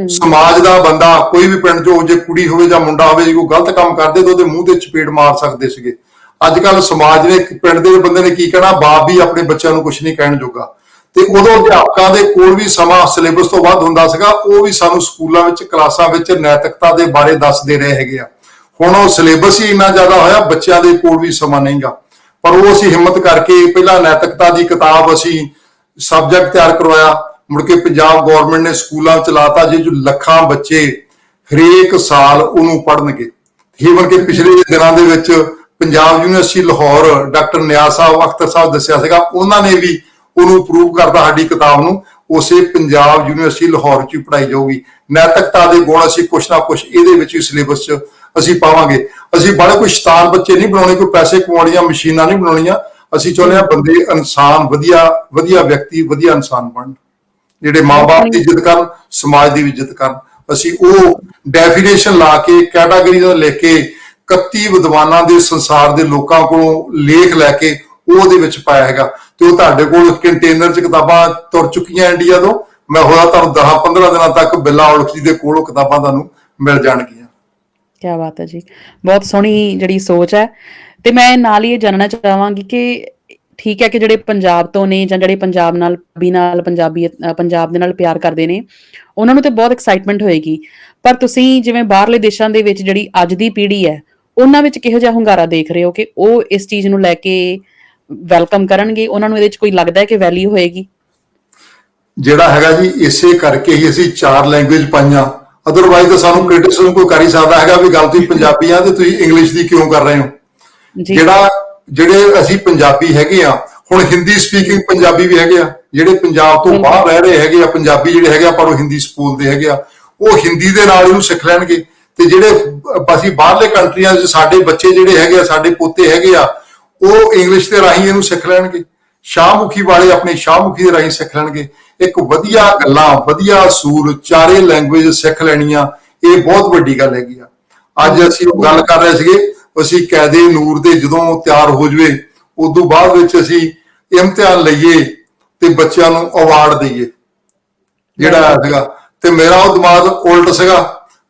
ਸਮਾਜ ਦਾ ਬੰਦਾ, ਕੋਈ ਵੀ ਪਿੰਡ 'ਚੋਂ, ਜੇ ਕੁੜੀ ਹੋਵੇ ਜਾਂ ਮੁੰਡਾ ਹੋਵੇ, ਜੇ ਕੋਈ ਗਲਤ ਕੰਮ ਕਰਦੇ ਤਾਂ ਉਹਦੇ ਮੂੰਹ ਤੇ ਚਪੇੜ ਮਾਰ ਸਕਦੇ ਸੀਗੇ। ਅੱਜ ਕੱਲ੍ਹ ਸਮਾਜ ਨੇ, ਪਿੰਡ ਦੇ ਬੰਦੇ ਨੇ ਕੀ ਕਹਿਣਾ, ਬਾਪ ਵੀ ਆਪਣੇ ਬੱਚਿਆਂ ਨੂੰ ਕੁਛ ਨਹੀਂ ਕਹਿਣ ਜੋਗਾ। ਤੇ ਉਦੋਂ ਅਧਿਆਪਕਾਂ ਦੇ ਕੋਲ ਵੀ ਸਮਾਂ ਸਿਲੇਬਸ ਤੋਂ ਵੱਧ ਹੁੰਦਾ ਸੀਗਾ, ਉਹ ਵੀ ਸਾਨੂੰ ਸਕੂਲਾਂ ਵਿੱਚ ਕਲਾਸਾਂ ਵਿੱਚ ਨੈਤਿਕਤਾ ਦੇ ਬਾਰੇ ਦੱਸਦੇ ਰਹੇ ਹੈਗੇ ਆ। ਹੁਣ ਉਹ ਸਿਲੇਬਸ ਹੀ ਇੰਨਾ ਜ਼ਿਆਦਾ ਹੋਇਆ, ਬੱਚਿਆਂ ਦੇ ਕੋਲ ਵੀ ਸਮਾਂ ਨਹੀਂਗਾ। ਪਰ ਉਹ ਅਸੀਂ ਹਿੰਮਤ ਕਰਕੇ ਪਹਿਲਾਂ ਨੈਤਿਕਤਾ ਦੀ ਕਿਤਾਬ ਅਸੀਂ ਸਬਜੈਕਟ ਤਿਆਰ ਕਰਵਾਇਆ, ਮੁੜ ਕੇ ਪੰਜਾਬ ਗੌਰਮੈਂਟ ਨੇ ਸਕੂਲਾਂ ਵਿੱਚ ਲਾਤਾ, ਜੇ ਜੋ ਲੱਖਾਂ ਬੱਚੇ ਹਰੇਕ ਸਾਲ ਉਹਨੂੰ ਪੜ੍ਹਨਗੇ। ਈਵਨ ਕਿ ਪਿਛਲੇ ਦਿਨਾਂ ਦੇ ਵਿੱਚ ਪੰਜਾਬ ਯੂਨੀਵਰਸਿਟੀ ਲਾਹੌਰ ਡਾਕਟਰ ਨਿਆਜ਼ ਸਾਹਿਬ ਅਖਤਰ ਸਾਹਿਬ ਦੱਸਿਆ ਸੀਗਾ, ਉਹਨਾਂ ਨੇ ਵੀ ਉਹਨੂੰ ਅਪਰੂਵ ਕਰਤਾ ਸਾਡੀ ਕਿਤਾਬ ਨੂੰ, ਉਸੇ ਪੰਜਾਬ ਯੂਨੀਵਰਸਿਟੀ ਲਾਹੌਰ 'ਚ ਹੀ ਪੜ੍ਹਾਈ ਜਾਊਗੀ। ਨੈਤਿਕਤਾ ਦੇ ਗੁਣ ਅਸੀਂ ਕੁਛ ਨਾ ਕੁਛ ਇਹਦੇ ਵਿੱਚ ਹੀ ਸਿਲੇਬਸ 'ਚ ਅਸੀਂ ਪਾਵਾਂਗੇ। ਅਸੀਂ ਬੜੇ ਕੋਈ ਸ਼ੈਤਾਨ ਬੱਚੇ ਨਹੀਂ ਬਣਾਉਣੇ, ਕੋਈ ਪੈਸੇ ਕਮਾਉਣੀਆਂ ਮਸ਼ੀਨਾਂ ਨਹੀਂ ਬਣਾਉਣੀਆਂ। ਅਸੀਂ ਚਾਹੁੰਦੇ ਹਾਂ ਬੰਦੇ ਇਨਸਾਨ ਵਧੀਆ ਵਿਅਕਤੀ, ਵਧੀਆ ਇਨਸਾਨ ਬਣਨ, ਜਿਹੜੇ ਮਾਂ-ਬਾਪ ਦੀ ਇੱਜ਼ਤ ਕਰਨ, ਸਮਾਜ ਦੀ ਵੀ ਇੱਜ਼ਤ ਕਰਨ। ਅਸੀਂ ਉਹ ਡੈਫੀਨੇਸ਼ਨ ਲਾ ਕੇ, ਕੈਟਾਗਰੀ ਦਾ ਲਿਖ ਕੇ 31 ਵਿਦਵਾਨਾਂ ਦੇ ਸੰਸਾਰ ਦੇ ਲੋਕਾਂ ਕੋਲੋਂ ਲੇਖ ਲੈ ਕੇ ਉਹਦੇ ਵਿੱਚ ਪਾਇਆ ਹੈਗਾ, ਤੇ ਉਹ ਤੁਹਾਡੇ ਕੋਲ ਕੰਟੇਨਰ 'ਚ ਕਿਤਾਬਾਂ ਤੁਰ ਚੁੱਕੀਆਂ ਇੰਡੀਆ ਤੋਂ। ਮੈਂ ਹੋਇਆ ਤੁਹਾਨੂੰ 10-15 ਦਿਨਾਂ ਤੱਕ ਬਿੱਲਾ ਔਲਖ ਜੀ ਦੇ ਕੋਲੋਂ ਕਿਤਾਬਾਂ ਤੁਹਾਨੂੰ ਮਿਲ ਜਾਣਗੀਆਂ। ਕਿਆ ਬਾਤ ਹੈ ਜੀ, ਬਹੁਤ ਸੋਹਣੀ ਜਿਹੜੀ ਸੋਚ ਹੈ। ਤੇ ਮੈਂ ਨਾਲ ਹੀ ਇਹ ਜਾਣਨਾ ਚਾਹਾਂਗੀ ਕਿ ਠੀਕ ਹੈ ਕਿ ਜਿਹੜੇ ਪੰਜਾਬ ਤੋਂ ਨੇ ਜਾਂ ਜਿਹੜੇ ਪੰਜਾਬ ਨਾਲ ਪੰਜਾਬ ਦੇ ਨਾਲ ਪਿਆਰ ਕਰਦੇ ਨੇ, ਉਹਨਾਂ ਨੂੰ ਤੇ ਬਹੁਤ ਐਕਸਾਈਟਮੈਂਟ ਹੋਏਗੀ, ਪਰ ਤੁਸੀਂ ਜਿਵੇਂ ਬਾਹਰਲੇ ਦੇਸ਼ਾਂ ਦੇ ਵਿੱਚ ਜਿਹੜੀ ਅੱਜ ਦੀ ਪੀੜ੍ਹੀ ਹੈ, ਉਹਨਾਂ ਵਿੱਚ ਕਿਹੋ ਜਿਹਾ ਹੁੰਗਾਰਾ ਦੇਖ ਰਹੇ ਹੋ ਕਿ ਉਹ ਇਸ ਚੀਜ਼ ਨੂੰ ਲੈ ਕੇ ਵੈਲਕਮ ਕਰਨਗੇ? ਉਹਨਾਂ ਨੂੰ ਇਹਦੇ ਚ ਕੋਈ ਲੱਗਦਾ ਹੈ ਕਿ ਵੈਲਿਊ ਹੋਏਗੀ? ਜਿਹੜਾ ਹੈਗਾ ਜੀ, ਇਸੇ ਕਰਕੇ ਹੀ ਅਸੀਂ 4 ਲੈਂਗੁਏਜ ਪਾਈਆਂ, ਅਦਰਵਾਈਜ਼ ਤਾਂ ਸਾਨੂੰ ਕ੍ਰਿਟਿਸਿਜ਼ਮ ਕੋਈ ਕਰ ਹੀ ਸਕਦਾ ਹੈਗਾ ਵੀ ਗੱਲ ਤੁਸੀਂ ਪੰਜਾਬੀ ਆ ਤੇ ਤੁਸੀਂ ਇੰਗਲਿਸ਼ ਦੀ ਕਿਉਂ ਕਰ ਰਹੇ ਹੋ। ਜਿਹੜੇ ਅਸੀਂ ਪੰਜਾਬੀ ਹੈਗੇ ਆ, ਹੁਣ ਹਿੰਦੀ ਸਪੀਕਿੰਗ ਪੰਜਾਬੀ ਵੀ ਹੈਗੇ ਆ, ਜਿਹੜੇ ਪੰਜਾਬ ਤੋਂ ਬਾਹਰ ਰਹਿ ਰਹੇ ਹੈਗੇ ਆ ਪੰਜਾਬੀ ਜਿਹੜੇ ਹੈਗੇ ਆ, ਪਰ ਉਹ ਹਿੰਦੀ ਸਕੂਲ ਦੇ ਹੈਗੇ ਆ, ਉਹ ਹਿੰਦੀ ਦੇ ਨਾਲ ਇਹਨੂੰ ਸਿੱਖ ਲੈਣਗੇ। ਤੇ ਜਿਹੜੇ ਅਸੀਂ ਬਾਹਰਲੇ ਕੰਟਰੀਆਂ 'ਚ ਸਾਡੇ ਬੱਚੇ ਜਿਹੜੇ ਹੈਗੇ ਆ, ਸਾਡੇ ਪੋਤੇ ਹੈਗੇ ਆ, ਉਹ ਇੰਗਲਿਸ਼ ਦੇ ਰਾਹੀਂ ਇਹਨੂੰ ਸਿੱਖ ਲੈਣਗੇ। ਸ਼ਾਹਮੁਖੀ ਵਾਲੇ ਆਪਣੇ ਸ਼ਾਹਮੁਖੀ ਦੇ ਰਾਹੀਂ ਸਿੱਖ ਲੈਣਗੇ। ਇੱਕ ਵਧੀਆ ਗੱਲਾਂ, ਵਧੀਆ ਅਸੂਲ, 4 ਲੈਂਗੁਏਜ ਸਿੱਖ ਲੈਣੀਆਂ, ਇਹ ਬਹੁਤ ਵੱਡੀ ਗੱਲ ਹੈਗੀ ਆ। ਅੱਜ ਅਸੀਂ ਉਹ ਗੱਲ ਕਰ ਰਹੇ ਸੀਗੇ, ਅਸੀਂ ਕਾਇਦੇ ਨੂਰ ਦੇ ਜਦੋਂ ਤਿਆਰ ਹੋ ਜਵੇ, ਉਦੋਂ ਬਾਅਦ ਵਿੱਚ ਅਸੀਂ ਇਮਤਿਹਾਨ ਲਈਏ ਤੇ ਬੱਚਿਆਂ ਨੂੰ ਅਵਾਰਡ ਦਈਏ ਜਿਹੜਾ ਸੀਗਾ। ਤੇ ਮੇਰਾ ਉਹ ਦਿਮਾਗ ਉਲਟ ਸੀਗਾ,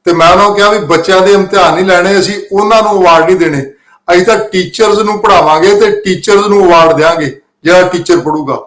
ਤੇ ਮੈਂ ਉਹਨਾਂ ਨੂੰ ਕਿਹਾ ਵੀ ਬੱਚਿਆਂ ਦੇ ਇਮਤਿਹਾਨ ਨਹੀਂ ਲੈਣੇ, ਅਸੀਂ ਉਹਨਾਂ ਨੂੰ ਅਵਾਰਡ ਨਹੀਂ ਦੇਣੇ, ਅਸੀਂ ਤਾਂ ਟੀਚਰਸ ਨੂੰ ਪੜ੍ਹਾਵਾਂਗੇ ਤੇ ਟੀਚਰਸ ਨੂੰ ਅਵਾਰਡ ਦੇਵਾਂਗੇ ਜਿਹੜਾ ਟੀਚਰ ਪੜੂਗਾ।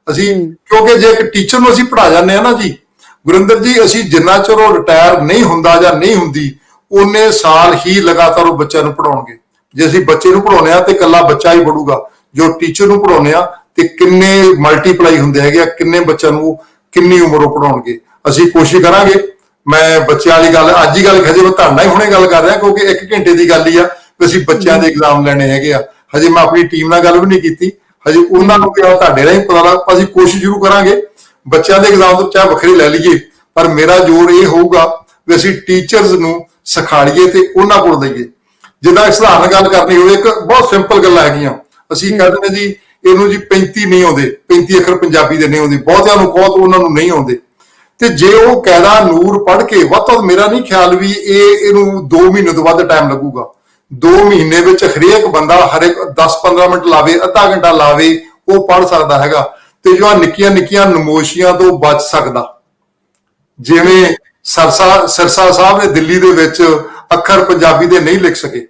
ਅਸੀਂ ਕਿਉਂਕਿ ਜੇ ਇੱਕ ਟੀਚਰ ਨੂੰ ਅਸੀਂ ਪੜ੍ਹਾ ਜਾਂਦੇ ਹਾਂ ਨਾ ਜੀ ਗੁਰਿੰਦਰ ਜੀ, ਅਸੀਂ ਜਿੰਨਾ ਚਿਰ ਉਹ ਰਿਟਾਇਰ ਨਹੀਂ ਹੁੰਦਾ ਜਾਂ ਨਹੀਂ ਹੁੰਦੀ, ਉਹਨੇ ਸਾਲ ਹੀ ਲਗਾਤਾਰ ਉਹ ਬੱਚਿਆਂ ਨੂੰ ਪੜਾਉਣਗੇ। ਜੇ ਅਸੀਂ ਬੱਚੇ ਨੂੰ ਪੜਾਉਣੇ ਆ ਤੇ ਇਕੱਲਾ ਬੱਚਾ ਹੀ ਪੜੂਗਾ, ਜੋ ਟੀਚਰ ਨੂੰ ਪੜਾਉਣੇ ਆ ਤੇ ਕਿੰਨੇ ਮਲਟੀਪਲਾਈ ਹੁੰਦੇ ਹੈਗੇ ਆ, ਕਿੰਨੇ ਬੱਚਿਆਂ ਨੂੰ ਕਿੰਨੀ ਉਮਰ ਉਹ ਪੜਾਉਣਗੇ। ਅਸੀਂ ਕੋਸ਼ਿਸ਼ ਕਰਾਂਗੇ। ਮੈਂ ਬੱਚਿਆਂ ਵਾਲੀ ਗੱਲ ਅੱਜ ਹੀ ਗੱਲ ਹਜੇ ਮੈਂ ਤੁਹਾਡਾ ਹੀ ਹੁਣੇ ਗੱਲ ਕਰ ਰਿਹਾ, ਕਿਉਂਕਿ 1 ਘੰਟੇ ਦੀ ਗੱਲ ਹੀ ਆ ਕਿ ਅਸੀਂ ਬੱਚਿਆਂ ਦੇ ਐਗਜ਼ਾਮ ਲੈਣੇ ਹੈਗੇ ਆ। ਹਜੇ ਮੈਂ ਆਪਣੀ ਟੀਮ ਨਾਲ ਗੱਲ ਵੀ ਨਹੀਂ ਕੀਤੀ, ਹਜੇ ਉਹਨਾਂ ਨੂੰ ਕਿਹਾ ਤੁਹਾਡੇ ਰਾਹੀਂ ਪਤਾ ਲੱਗ। ਅਸੀਂ ਕੋਸ਼ਿਸ਼ ਜ਼ਰੂਰ ਕਰਾਂਗੇ ਬੱਚਿਆਂ ਦੇ ਐਗਜ਼ਾਮ ਤੋਂ ਚਾਹੇ ਵੱਖਰੇ ਲੈ ਲਈਏ, ਪਰ ਮੇਰਾ ਜ਼ੋਰ ਇਹ ਹੋਊਗਾ ਵੀ ਅਸੀਂ ਟੀਚਰਸ ਨੂੰ ਸਿਖਾਈਏ ਤੇ ਉਹਨਾਂ ਕੋਲ ਦਈਏ। ਜਿੱਦਾਂ ਇੱਕ ਸਧਾਰਨ ਗੱਲ ਕਰਨੀ ਹੋਵੇ, ਇੱਕ ਬਹੁਤ ਸਿੰਪਲ ਗੱਲਾਂ ਹੈਗੀਆਂ। ਅਸੀਂ ਕਹਿੰਦੇ ਨੇ ਜੀ ਇਹਨੂੰ ਜੀ 35 ਨਹੀਂ ਆਉਂਦੇ, 35 ਅੱਖਰ ਪੰਜਾਬੀ ਦੇ ਨਹੀਂ ਆਉਂਦੇ, ਬਹੁਤਿਆਂ ਨੂੰ ਬਹੁਤ ਉਹਨਾਂ ਨੂੰ ਨਹੀਂ ਆਉਂਦੇ। ਤੇ ਜੇ ਉਹ ਕਾਇਦਾ ਨੂਰ ਪੜ੍ਹ ਕੇ ਵੱਧ ਤੋਂ ਮੇਰਾ ਨਹੀਂ ਖਿਆਲ ਵੀ ਇਹਨੂੰ 2 ਮਹੀਨੇ ਤੋਂ ਵੱਧ ਟਾਈਮ ਲੱਗੂਗਾ। 2 ਮਹੀਨੇ ਵਿੱਚ ਹਰੇਕ ਬੰਦਾ ਹਰੇਕ 10-15 ਮਿੰਟ ਲਾਵੇ, ਅੱਧਾ ਘੰਟਾ ਲਾਵੇ, ਉਹ ਪੜ੍ਹ ਸਕਦਾ ਹੈਗਾ ਤੇ ਜੋ ਨਿੱਕੀਆਂ ਨਿੱਕੀਆਂ ਨਮੋਸ਼ੀਆਂ ਤੋਂ ਬਚ ਸਕਦਾ। ਜਿਵੇਂ ਸਿਰਸਾ ਸਾਹਿਬ ਨੇ ਦਿੱਲੀ ਦੇ ਵਿੱਚ ਅੱਖਰ ਪੰਜਾਬੀ ਦੇ ਨਹੀਂ ਲਿਖ ਸਕੇ,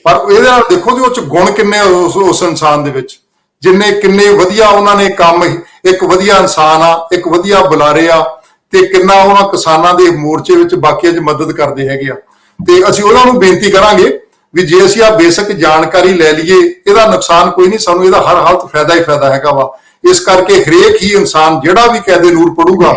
ਪਰ ਇਹਦੇ ਨਾਲ ਦੇਖੋ ਜੀ ਉਹ ਚ ਗੁਣ ਕਿੰਨੇ ਉਸ ਇਨਸਾਨ ਦੇ ਵਿੱਚ, ਕਿੰਨੇ ਵਧੀਆ ਉਹਨਾਂ ਨੇ ਕੰਮ। ਇੱਕ ਵਧੀਆ ਇਨਸਾਨ ਆ, ਇੱਕ ਵਧੀਆ ਬੁਲਾਰੇ ਆ, ਤੇ ਕਿੰਨਾ ਉਹਨਾਂ ਕਿਸਾਨਾਂ ਦੇ ਮੋਰਚੇ ਵਿੱਚ ਬਾਕੀਆਂ 'ਚ ਮਦਦ ਕਰਦੇ ਹੈਗੇ ਆ। ਤੇ ਅਸੀਂ ਉਹਨਾਂ ਨੂੰ ਬੇਨਤੀ ਕਰਾਂਗੇ ਵੀ ਜੇ ਅਸੀਂ ਆ ਬੇਸਿਕ ਜਾਣਕਾਰੀ ਲੈ ਲਈਏ, ਇਹਦਾ ਨੁਕਸਾਨ ਕੋਈ ਨਹੀਂ, ਸਾਨੂੰ ਇਹਦਾ ਹਰ ਹਾਲਤ ਫਾਇਦਾ ਹੀ ਫਾਇਦਾ ਹੈਗਾ ਵਾ। ਇਸ ਕਰਕੇ ਹਰੇਕ ਹੀ ਇਨਸਾਨ ਜਿਹੜਾ ਵੀ ਕਾਇਦੇ ਨੂਰ ਪੜੂਗਾ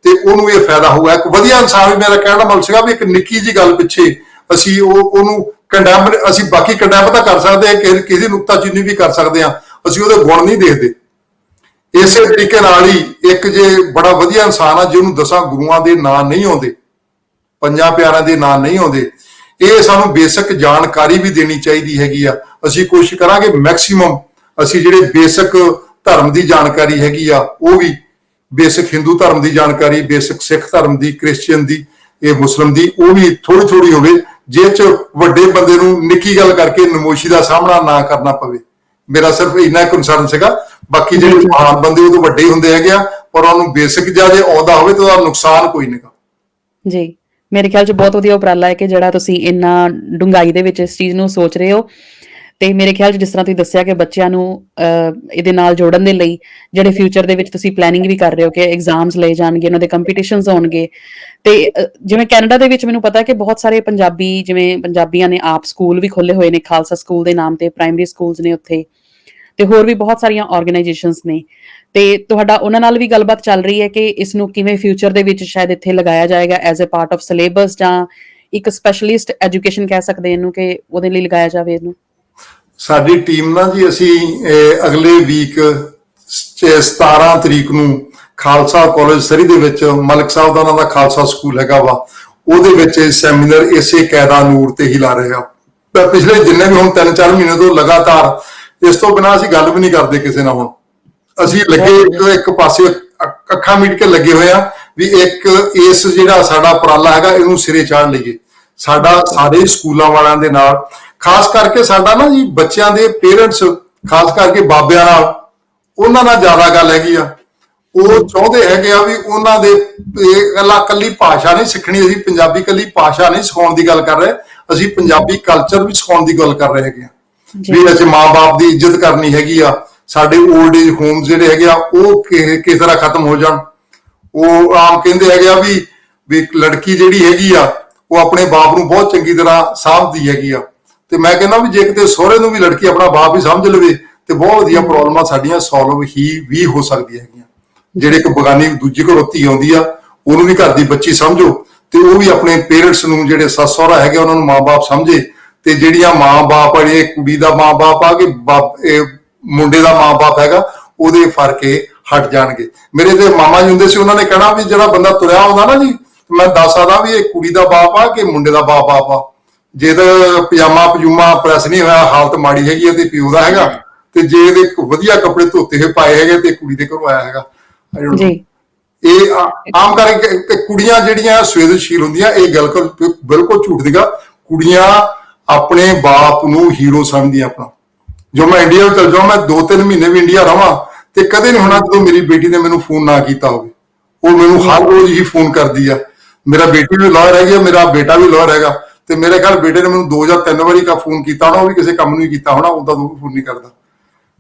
ਤੇ ਉਹਨੂੰ ਇਹ ਫਾਇਦਾ ਹੋਊਗਾ। ਇੱਕ ਵਧੀਆ ਇਨਸਾਨ ਵੀ, ਮੇਰਾ ਕਹਿਣ ਦਾ ਮਤਲਬ ਸੀਗਾ ਵੀ ਇੱਕ ਨਿੱਕੀ ਜਿਹੀ ਗੱਲ ਪਿੱਛੇ ਅਸੀਂ ਉਹਨੂੰ ਕੰਡੈਮ, ਅਸੀਂ ਬਾਕੀ ਕੰਡੈਮ ਤਾਂ ਕਰ ਸਕਦੇ ਹਾਂ, ਕਿਸੇ ਨੁਕਤਾਚੀਨੀ ਵੀ ਕਰ ਸਕਦੇ ਹਾਂ, ਅਸੀਂ ਉਹਦੇ ਗੁਣ ਨਹੀਂ ਦੇਖਦੇ। ਇਸੇ ਤਰੀਕੇ ਨਾਲ ਹੀ ਇੱਕ ਜੇ ਬੜਾ ਵਧੀਆ ਇਨਸਾਨ ਆ, ਜਿਹਨੂੰ 10 ਗੁਰੂਆਂ ਦੇ ਨਾਂ ਨਹੀਂ ਆਉਂਦੇ, 5 ਪਿਆਰਿਆਂ ਦੇ ਨਾਂ ਨਹੀਂ ਆਉਂਦੇ, ਇਹ ਸਾਨੂੰ ਬੇਸਿਕ ਜਾਣਕਾਰੀ ਵੀ ਦੇਣੀ ਚਾਹੀਦੀ ਹੈਗੀ ਆ। ਅਸੀਂ ਕੋਸ਼ਿਸ਼ ਕਰਾਂਗੇ ਮੈਕਸਿਮਮ ਅਸੀਂ ਜਿਹੜੇ ਬੇਸਿਕ ਧਰਮ ਦੀ ਜਾਣਕਾਰੀ ਹੈਗੀ ਆ, ਉਹ ਵੀ ਬੇਸਿਕ ਹਿੰਦੂ ਧਰਮ ਦੀ ਜਾਣਕਾਰੀ, ਬੇਸਿਕ ਸਿੱਖ ਧਰਮ ਦੀ, ਕ੍ਰਿਸਚੀਅਨ ਦੀ, ਇਹ ਮੁਸਲਿਮ ਦੀ, ਉਹ ਵੀ ਥੋੜੀ ਥੋੜੀ ਹੋਵੇ, ਜਿਹ ਚ ਵੱਡੇ ਬੰਦੇ ਨੂੰ ਨਿੱਕੀ ਗੱਲ ਕਰਕੇ ਨਮੋਸ਼ੀ ਦਾ ਸਾਹਮਣਾ ਨਾ ਕਰਨਾ ਪਵੇ। ਮੇਰਾ ਸਿਰਫ ਇੰਨਾ ਕੰਸਰਨ ਸੀਗਾ। ਬਾਕੀ ਜਿਹੜੇ ਮਹਾਨ ਬੰਦੇ ਉਹ ਤੋਂ ਵੱਡੇ ਹੁੰਦੇ ਹੈਗੇ ਆ, ਪਰ ਉਹਨੂੰ ਬੇਸਿਕ ਜਾਂ ਜੇ ਆਉਂਦਾ ਹੋਵੇ ਤਾਂ ਉਹਦਾ ਨੁਕਸਾਨ ਕੋਈ ਨਹੀਂਗਾ ਜੀ। ਮੇਰੇ ਖਿਆਲ 'ਚ ਬਹੁਤ ਵਧੀਆ ਉਪਰਾਲਾ ਹੈ ਕਿ ਜਿਹੜਾ ਤੁਸੀਂ ਇੰਨਾ ਡੂੰਘਾਈ ਦੇ ਵਿੱਚ ਇਸ ਚੀਜ਼ ਨੂੰ ਸੋਚ ਰਹੇ ਹੋ। ਤੇ ਮੇਰੇ ਖਿਆਲ 'ਚ ਜਿਸ ਤਰ੍ਹਾਂ ਤੁਸੀਂ ਦੱਸਿਆ ਕਿ ਬੱਚਿਆਂ ਨੂੰ ਇਹਦੇ ਨਾਲ ਜੋੜਨ ਦੇ ਲਈ ਜਿਹੜੇ ਫਿਊਚਰ ਦੇ ਵਿੱਚ ਤੁਸੀਂ ਪਲੈਨਿੰਗ ਵੀ ਕਰ ਰਹੇ ਹੋ ਕਿ ਐਗਜ਼ਾਮਸ ਲਏ ਜਾਣਗੇ, ਉਹਨਾਂ ਦੇ ਕੰਪੀਟੀਸ਼ਨਸ ਹੋਣਗੇ। ਤੇ ਜਿਵੇਂ ਕੈਨੇਡਾ ਦੇ ਵਿੱਚ ਮੈਨੂੰ ਪਤਾ ਕਿ ਬਹੁਤ ਸਾਰੇ ਪੰਜਾਬੀ, ਜਿਵੇਂ ਪੰਜਾਬੀਆਂ ਨੇ ਆਪ ਸਕੂਲ ਵੀ ਖੋਲ੍ਹੇ ਹੋਏ ਨੇ, ਖਾਲਸਾ ਸਕੂਲ ਦੇ ਨਾਮ ਤੇ ਪ੍ਰਾਇਮਰੀ ਸਕੂਲਸ ਨੇ ਉੱਥੇ, ਤੇ ਹੋਰ ਵੀ ਬਹੁਤ ਸਾਰੀਆਂ ਆਰਗੇਨਾਈਜੇਸ਼ਨਸ ਨੇ। ਤੇ ਤੁਹਾਡਾ ਉਹਨਾਂ ਨਾਲ ਵੀ ਗੱਲਬਾਤ ਚੱਲ ਰਹੀ ਹੈ ਕਿ ਇਸ ਨੂੰ ਕਿਵੇਂ ਫਿਊਚਰ ਦੇ ਵਿੱਚ ਸ਼ਾਇਦ ਇੱਥੇ ਲਗਾਇਆ ਜਾਏਗਾ as a part of syllabus, ਜਾਂ ਇੱਕ ਸਪੈਸ਼ਲਿਸਟ ਐਜੂਕੇਸ਼ਨ ਕਹਿ ਸਕਦੇ ਇਹਨੂੰ, ਕਿ ਉਹਦੇ ਲਈ ਲਗਾਇਆ ਜਾਵੇ ਇਹਨੂੰ। ਸਾਡੀ ਟੀਮ ਨਾਲ ਜੀ ਅਸੀਂ ਅਗਲੇ ਵੀਕ 17 ਤਰੀਕ ਨੂੰ ਖਾਲਸਾ ਕਾਲਜ ਸਰੀ ਦੇ ਵਿੱਚ, ਮਲਕ ਸਾਹਿਬ ਦਾ ਉਹਨਾਂ ਦਾ ਖਾਲਸਾ ਸਕੂਲ ਹੈਗਾ ਵਾ, ਉਹਦੇ ਵਿੱਚ ਸੈਮੀਨਾਰ ਇਸੇ ਕਾਇਦਾ ਨੂਰ ਤੇ ਹੀ ਲਾ ਰਹੇ ਆ। ਪਿਛਲੇ ਜਿੰਨੇ ਵੀ ਹੁਣ 3-4 ਮਹੀਨੇ ਤੋਂ ਲਗਾਤਾਰ, ਇਸ ਤੋਂ ਬਿਨਾਂ ਅਸੀਂ ਗੱਲ ਵੀ ਨਹੀਂ ਕਰਦੇ ਕਿਸੇ ਨਾਲ। ਹੁਣ ਅਸੀਂ ਲੱਗੇ ਇੱਕ ਪਾਸੇ ਅੱਖਾਂ ਮੀਟ ਕੇ ਲੱਗੇ ਹੋਏ ਆ ਵੀ ਇੱਕ ਇਸ ਜਿਹੜਾ ਸਾਡਾ ਉਪਰਾਲਾ ਹੈਗਾ ਇਹਨੂੰ ਸਿਰੇ ਚਾੜ ਲਈਏ। ਸਾਡਾ ਸਾਰੇ ਸਕੂਲਾਂ ਵਾਲਿਆਂ ਦੇ ਨਾਲ, ਖਾਸ ਕਰਕੇ ਸਾਡਾ ਨਾ ਜੀ ਬੱਚਿਆਂ ਦੇ ਪੇਰੈਂਟਸ, ਖਾਸ ਕਰਕੇ ਬਾਬਿਆਂ ਨਾਲ, ਉਹਨਾਂ ਨਾਲ ਜ਼ਿਆਦਾ ਗੱਲ ਹੈਗੀ ਆ। ਉਹ ਚਾਹੁੰਦੇ ਹੈਗੇ ਆ ਵੀ ਉਹਨਾਂ ਦੇ ਕੱਲੀ ਭਾਸ਼ਾ ਨਹੀਂ ਸਿੱਖਣੀ, ਅਸੀਂ ਪੰਜਾਬੀ ਕੱਲੀ ਭਾਸ਼ਾ ਨਹੀਂ ਸਿਖਾਉਣ ਦੀ ਗੱਲ ਕਰ ਰਹੇ, ਅਸੀਂ ਪੰਜਾਬੀ ਕਲਚਰ ਵੀ ਸਿਖਾਉਣ ਦੀ ਗੱਲ ਕਰ ਰਹੇ ਹੈਗੇ ਆ। ਵੀ ਅਸੀਂ ਮਾਂ-ਬਾਪ ਦੀ ਇੱਜ਼ਤ ਕਰਨੀ ਹੈਗੀ ਆ, ਸਾਡੇ 올ਡ ਏਜ ਹੋਮ ਜਿਹੜੇ ਹੈਗੇ ਆ ਉਹ ਕਿਸ ਤਰ੍ਹਾਂ ਖਤਮ ਹੋ ਜਾਣ। ਉਹ ਆਮ ਕਹਿੰਦੇ ਹੈਗੇ ਆ ਵੀ ਲੜਕੀ ਜਿਹੜੀ ਹੈਗੀ ਆ ਉਹ ਆਪਣੇ ਬਾਪ ਨੂੰ ਬਹੁਤ ਚੰਗੀ ਤਰ੍ਹਾਂ ਸਾਂਭਦੀ ਹੈਗੀ ਆ, ਤੇ ਮੈਂ ਕਹਿੰਦਾ ਵੀ ਜੇ ਕਿਤੇ ਸਹੁਰੇ ਨੂੰ ਵੀ ਲੜਕੀ ਆਪਣਾ ਬਾਪ ਹੀ ਸਮਝ ਲਵੇ ਤੇ ਬਹੁਤ ਵਧੀਆ ਪ੍ਰੋਬਲਮਾਂ ਸਾਡੀਆਂ ਸੋਲਵ ਵੀ ਹੋ ਸਕਦੀਆਂ ਹੈਗੀਆਂ। ਜਿਹੜੇ ਇੱਕ ਬਗਾਨੀ ਦੂਜੀ ਘਰੋਂ ਧੀ ਆਉਂਦੀ ਆ ਉਹਨੂੰ ਵੀ ਘਰ ਦੀ ਬੱਚੀ ਸਮਝੋ, ਤੇ ਉਹ ਵੀ ਆਪਣੇ ਪੇਰੈਂਟਸ ਨੂੰ ਜਿਹੜੇ ਸੱਸ ਸਹੁਰਾ ਹੈਗੇ ਉਹਨਾਂ ਨੂੰ ਮਾਂ-ਬਾਪ ਸਮਝੇ। ਤੇ ਜਿਹੜੀਆਂ ਮਾਂ-ਬਾਪ ਵਾਲੇ ਕੁੜੀ ਦਾ ਮਾਂ-ਬਾਪ ਆ ਕਿ ਮੁੰਡੇ ਦਾ ਮਾਂ-ਬਾਪ ਹੈਗਾ, ਉਹਦੇ ਫਰਕ ਹਟ ਜਾਣਗੇ। ਮੇਰੇ ਤੇ ਮਾਮਾ ਜੀ ਹੁੰਦੇ ਸੀ, ਉਹਨਾਂ ਨੇ ਕਹਿਣਾ ਵੀ ਜਿਹੜਾ ਬੰਦਾ ਤੁਰਿਆ ਆਉਂਦਾ ਨਾ ਜੀ, ਮੈਂ ਦੱਸ ਸਕਦਾ ਵੀ ਇਹ ਕੁੜੀ ਦਾ ਬਾਪ ਆ ਕਿ ਮੁੰਡੇ ਦਾ ਬਾਪ ਆ। ਜੇ ਤਾਂ ਪਜਾਮਾ ਪ੍ਰੈਸ ਨਹੀਂ ਹੋਇਆ ਹਾਲਤ ਮਾੜੀ ਹੈਗੀ ਆ ਤੇ ਪਿਓ ਦਾ ਹੈਗਾ, ਤੇ ਜੇ ਇਹਦੇ ਵਧੀਆ ਕੱਪੜੇ ਧੋਤੇ ਹੋਏ ਪਾਏ ਹੈਗੇ ਤੇ ਕੁੜੀ ਦੇ ਘਰੋਂ ਆਇਆ ਹੈਗਾ। ਇਹ ਆਮ ਕਰਕੇ ਕੁੜੀਆਂ ਜਿਹੜੀਆਂ ਸੰਵੇਦਨਸ਼ੀਲ ਹੁੰਦੀਆਂ, ਇਹ ਗੱਲ ਬਿਲਕੁਲ ਝੂਠ ਦੀਗਾ। ਕੁੜੀਆਂ ਆਪਣੇ ਬਾਪ ਨੂੰ ਹੀਰੋ ਸਮਝਦੀਆਂ ਆਪਣਾ। ਜੋ ਮੈਂ ਇੰਡੀਆ ਵਿੱਚ ਚਲ ਜਾਵਾਂ, ਮੈਂ 2-3 ਮਹੀਨੇ ਵੀ ਇੰਡੀਆ ਰਵਾਂ, ਤੇ ਕਦੇ ਨਹੀਂ ਹੋਣਾ ਜਦੋਂ ਮੇਰੀ ਬੇਟੀ ਨੇ ਮੈਨੂੰ ਫੋਨ ਨਾ ਕੀਤਾ ਹੋਵੇ। ਉਹ ਮੈਨੂੰ ਹਰ ਰੋਜ਼ ਹੀ ਫੋਨ ਕਰਦੀ ਆ। ਮੇਰਾ ਬੇਟੀ ਵੀ ਲਾਇਰ ਹੈਗੀ, ਮੇਰਾ ਬੇਟਾ ਵੀ ਲਾਇਰ ਹੈਗਾ, ਤੇ ਮੇਰੇ ਘਰ ਬੇਟੇ ਨੇ ਮੈਨੂੰ 2 ਜਾਂ 3 ਵਾਰੀ ਫੋਨ ਕੀਤਾ ਹੋਣਾ, ਉਹ ਵੀ ਕਿਸੇ ਕੰਮ ਨੂੰ ਹੀ ਕੀਤਾ ਹੋਣਾ, ਉਦਾਂ ਤੋਂ ਫੋਨ ਨਹੀਂ ਕਰਦਾ।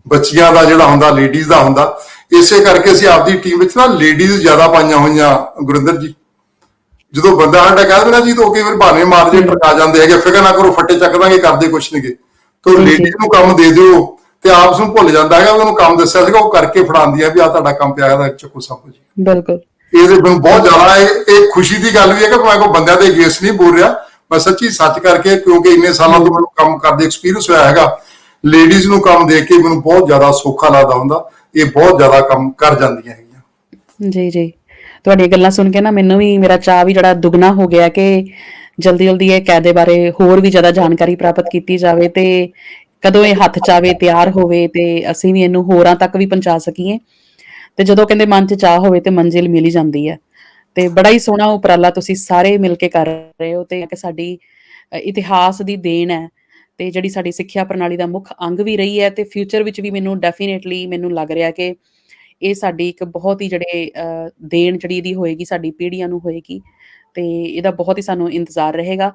ਬੱਚੀਆਂ ਦਾ ਜਿਹੜਾ ਹੁੰਦਾ, ਲੇਡੀਜ਼ ਦਾ ਹੁੰਦਾ। ਇਸੇ ਕਰਕੇ ਅਸੀਂ ਆਪਦੀ ਟੀਮ ਵਿੱਚ ਨਾ ਲੇਡੀਜ਼ ਜ਼ਿਆਦਾ ਪਾਈਆਂ ਹੋਈਆਂ ਗੁਰਿੰਦਰ ਜੀ। ਜਦੋਂ ਬੰਦਾ ਸਾਡਾ ਕਹਿ ਦੇਣਾ ਜੀ ਤਾਂ ਕਈ ਵਾਰ ਬਹਾਨੇ ਮਾਰ ਜੇ ਟਰਕਾ ਜਾਂਦੇ ਹੈਗੇ, ਫਿਕਰ ਨਾ ਕਰੋ ਫੱਟੇ ਚੱਕ ਦਾਂਗੇ, ਕਰਦੇ ਕੁਛ ਨਹੀਂਗੇ। ਤੇ ਲੇਡੀਜ਼ ਨੂੰ ਕੰਮ ਦੇ ਦਿਓ ਤੇ ਆਪਸ ਨੂੰ ਭੁੱਲ ਜਾਂਦਾ ਹੈਗਾ, ਉਹਨੂੰ ਕੰਮ ਦੱਸਿਆ ਸੀਗਾ, ਉਹ ਕਰਕੇ ਫੜਾਉਂਦੀ ਆ ਵੀ ਆ ਤੁਹਾਡਾ ਕੰਮ ਪਿਆ ਹੈਗਾ, ਚੱਕੋ ਸਭ ਕੁਝ। ਬਿਲਕੁਲ ਇਹਦੇ ਮੈਨੂੰ ਬਹੁਤ ਜ਼ਿਆਦਾ ਇਹ ਖੁਸ਼ੀ ਦੀ ਗੱਲ ਵੀ ਹੈ ਕਿ ਮੈਂ ਕੋਈ ਬੰਦਿਆਂ ਦੇ ਅਗੇਂਸਟ ਨਹੀਂ ਬੋਲ ਰਿਹਾ, ਮੈਂ ਸੱਚੀ ਸੱਚ ਕਰਕੇ, ਕਿਉਂਕਿ ਇੰਨੇ ਸਾਲਾਂ ਤੋਂ ਮੈਨੂੰ ਕੰਮ ਕਰਦੇ ਐਕਸਪੀਰੀਅੰਸ ਹੋਇਆ ਹੈਗਾ। ਲੇਡੀਜ਼ ਨੂੰ ਕੰਮ ਦੇ ਕੇ ਮੈਨੂੰ ਬਹੁਤ ਜ਼ਿਆਦਾ ਸੌਖਾ ਲੱਗਦਾ ਹੁੰਦਾ। ਇਹ ਬਹੁਤ ਜ਼ਿਆਦਾ ਕੰਮ ਕਰ ਜਾਂਦੀਆਂ ਹੈਗੀਆਂ। ਜੀ ਤੁਹਾਡੀਆਂ ਗੱਲਾਂ ਸੁਣ ਕੇ ਨਾ ਮੈਨੂੰ ਵੀ ਮੇਰਾ ਚਾਅ ਵੀ ਜਿਹੜਾ ਦੁੱਗਣਾ ਹੋ ਗਿਆ ਕਿ ਜਲਦੀ ਇਹ ਕਾਇਦੇ ਬਾਰੇ ਹੋਰ ਵੀ ਜ਼ਿਆਦਾ ਜਾਣਕਾਰੀ ਪ੍ਰਾਪਤ ਕੀਤੀ ਜਾਵੇ, ਤੇ ਕਦੋਂ ਇਹ ਹੱਥ ਚਾਵੇ ਤਿਆਰ ਹੋਵੇ ਤੇ ਅਸੀਂ ਵੀ ਇਹਨੂੰ ਹੋਰਾਂ ਤੱਕ ਵੀ ਪਹੁੰਚਾ ਸਕੀਏ। ਤੇ ਜਦੋਂ ਕਹਿੰਦੇ ਮਨ 'ਚ ਚਾਹ ਹੋਵੇ ਤੇ ਮੰਜ਼ਿਲ ਮਿਲ ਹੀ ਜਾਂਦੀ ਹੈ। ਤੇ ਬੜਾ ਹੀ ਸੋਹਣਾ ਉਪਰਾਲਾ ਤੁਸੀਂ ਸਾਰੇ ਮਿਲ ਕੇ ਕਰ ਰਹੇ ਹੋ, ਤੇ ਕਿ ਸਾਡੀ ਇਤਿਹਾਸ ਦੀ ਦੇਣ ਹੈ, ਤੇ ਜਿਹੜੀ ਸਾਡੀ ਸਿੱਖਿਆ ਪ੍ਰਣਾਲੀ ਦਾ ਮੁੱਖ ਅੰਗ ਵੀ ਰਹੀ ਹੈ, ਤੇ ਫਿਊਚਰ ਵਿੱਚ ਵੀ ਮੈਨੂੰ ਡੈਫੀਨੇਟਲੀ ਮੈਨੂੰ ਲੱਗ ਰਿਹਾ ਕਿ ਇਹ ਸਾਡੀ ਇੱਕ ਬਹੁਤ ਹੀ ਦੇਣ ਜਿਹੜੀ ਇਹਦੀ ਹੋਏਗੀ, ਸਾਡੀ ਪੀੜ੍ਹੀਆਂ ਨੂੰ ਹੋਏਗੀ, ਤੇ ਇਹਦਾ ਬਹੁਤ ਹੀ ਸਾਨੂੰ ਇੰਤਜ਼ਾਰ ਰਹੇਗਾ।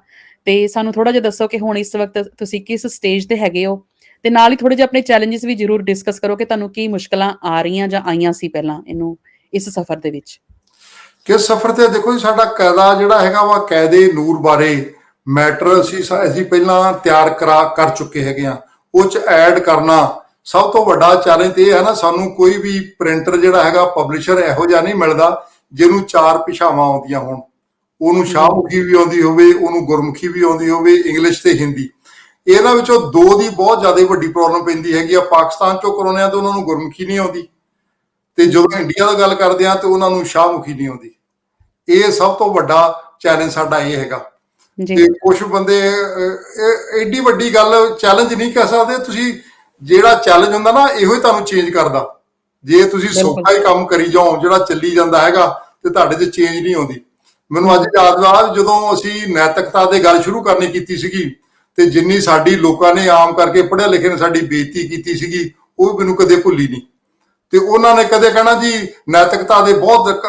ਤੇ ਸਾਨੂੰ ਥੋੜਾ ਜਿਹਾ ਦੱਸੋ ਕਿ ਹੁਣ ਇਸ ਵਕਤ ਤੁਸੀਂ ਕਿਸ ਸਟੇਜ ਤੇ ਹੈਗੇ ਹੋ, ਤੇ ਨਾਲ ਹੀ ਥੋੜੇ ਜਿਹੇ ਆਪਣੇ ਚੈਲੰਜਸ ਵੀ ਜ਼ਰੂਰ ਡਿਸਕਸ ਕਰੋ ਕਿ ਤੁਹਾਨੂੰ ਕੀ ਮੁਸ਼ਕਲਾਂ ਆ ਰਹੀਆਂ ਜਾਂ ਆਈਆਂ ਸੀ ਪਹਿਲਾਂ ਇਸ ਸਫ਼ਰ ਦੇ ਵਿੱਚ। ਕਿਸ ਸਫ਼ਰ ਤੇ ਦੇਖੋ ਜੀ, ਸਾਡਾ ਕਾਇਦਾ ਜਿਹੜਾ ਹੈਗਾ ਵਾ, ਕਾਇਦੇ ਨੂਰ ਬਾਰੇ ਮੈਟਰ ਅਸੀਂ ਪਹਿਲਾਂ ਤਿਆਰ ਕਰ ਚੁੱਕੇ ਹੈਗੇ ਆ। ਉਹ 'ਚ ਐਡ ਕਰਨਾ ਸਭ ਤੋਂ ਵੱਡਾ ਚੈਲੰਜ ਇਹ ਹੈ ਨਾ, ਸਾਨੂੰ ਕੋਈ ਵੀ ਪ੍ਰਿੰਟਰ ਜਿਹੜਾ ਹੈਗਾ, ਪਬਲਿਸ਼ਰ ਇਹੋ ਜਿਹਾ ਨਹੀਂ ਮਿਲਦਾ ਜਿਹਨੂੰ 4 ਭਾਸ਼ਾਵਾਂ ਆਉਂਦੀਆਂ ਹੋਣ। ਉਹਨੂੰ ਸ਼ਾਹਮੁਖੀ ਵੀ ਆਉਂਦੀ ਹੋਵੇ, ਉਹਨੂੰ ਗੁਰਮੁਖੀ ਵੀ ਆਉਂਦੀ ਹੋਵੇ, ਇੰਗਲਿਸ਼ ਤੇ ਹਿੰਦੀ। ਇਹਨਾਂ ਵਿੱਚੋਂ 2 ਦੀ ਬਹੁਤ ਜ਼ਿਆਦਾ ਵੱਡੀ ਪ੍ਰੋਬਲਮ ਪੈਂਦੀ ਹੈਗੀ ਆ। ਪਾਕਿਸਤਾਨ ਚੋਂ ਕਰਾਉਂਦੇ ਆ ਤਾਂ ਉਹਨਾਂ ਨੂੰ ਗੁਰਮੁਖੀ ਨਹੀਂ ਆਉਂਦੀ, ਤੇ ਜਦੋਂ ਇੰਡੀਆ ਦੀ ਗੱਲ ਕਰਦੇ ਆ ਤੇ ਉਹਨਾਂ ਨੂੰ ਸ਼ਾਹਮੁਖੀ ਨਹੀਂ ਆਉਂਦੀ। ਇਹ ਸਭ ਤੋਂ ਵੱਡਾ ਚੈਲੰਜ ਸਾਡਾ ਇਹ ਹੈਗਾ। ਤੇ ਕੁਝ ਬੰਦੇ ਐਡੀ ਵੱਡੀ ਗੱਲ ਚੈਲੰਜ ਨਹੀਂ ਕਹਿ ਸਕਦੇ ਤੁਸੀਂ। ਜਿਹੜਾ ਚੈਲੰਜ ਹੁੰਦਾ ਨਾ, ਇਹੋ ਹੀ ਤੁਹਾਨੂੰ ਚੇਂਜ ਕਰਦਾ। ਜੇ ਤੁਸੀਂ ਸੌਖਾ ਹੀ ਕੰਮ ਕਰੀ ਜਾਓ ਜਿਹੜਾ ਚੱਲੀ ਜਾਂਦਾ ਹੈਗਾ, ਤੇ ਤੁਹਾਡੇ 'ਚ ਚੇਂਜ ਨਹੀਂ ਆਉਂਦੀ। ਮੈਨੂੰ ਅੱਜ ਯਾਦ ਆ ਜਦੋਂ ਅਸੀਂ ਨੈਤਿਕਤਾ ਤੇ ਗੱਲ ਸ਼ੁਰੂ ਕਰਨੀ ਕੀਤੀ ਸੀਗੀ, ਤੇ ਜਿੰਨੀ ਸਾਡੀ ਲੋਕਾਂ ਨੇ ਆਮ ਕਰਕੇ ਪੜ੍ਹੇ ਲਿਖੇ ਨੇ ਸਾਡੀ ਬੇਇੱਜ਼ਤੀ ਕੀਤੀ ਸੀਗੀ, ਉਹ ਮੈਨੂੰ ਕਦੇ ਭੁੱਲੀ ਨਹੀਂ। ਤੇ ਉਹਨਾਂ ਨੇ ਕਦੇ ਕਹਿਣਾ ਜੀ ਨੈਤਿਕਤਾ ਦੇ ਬਹੁਤ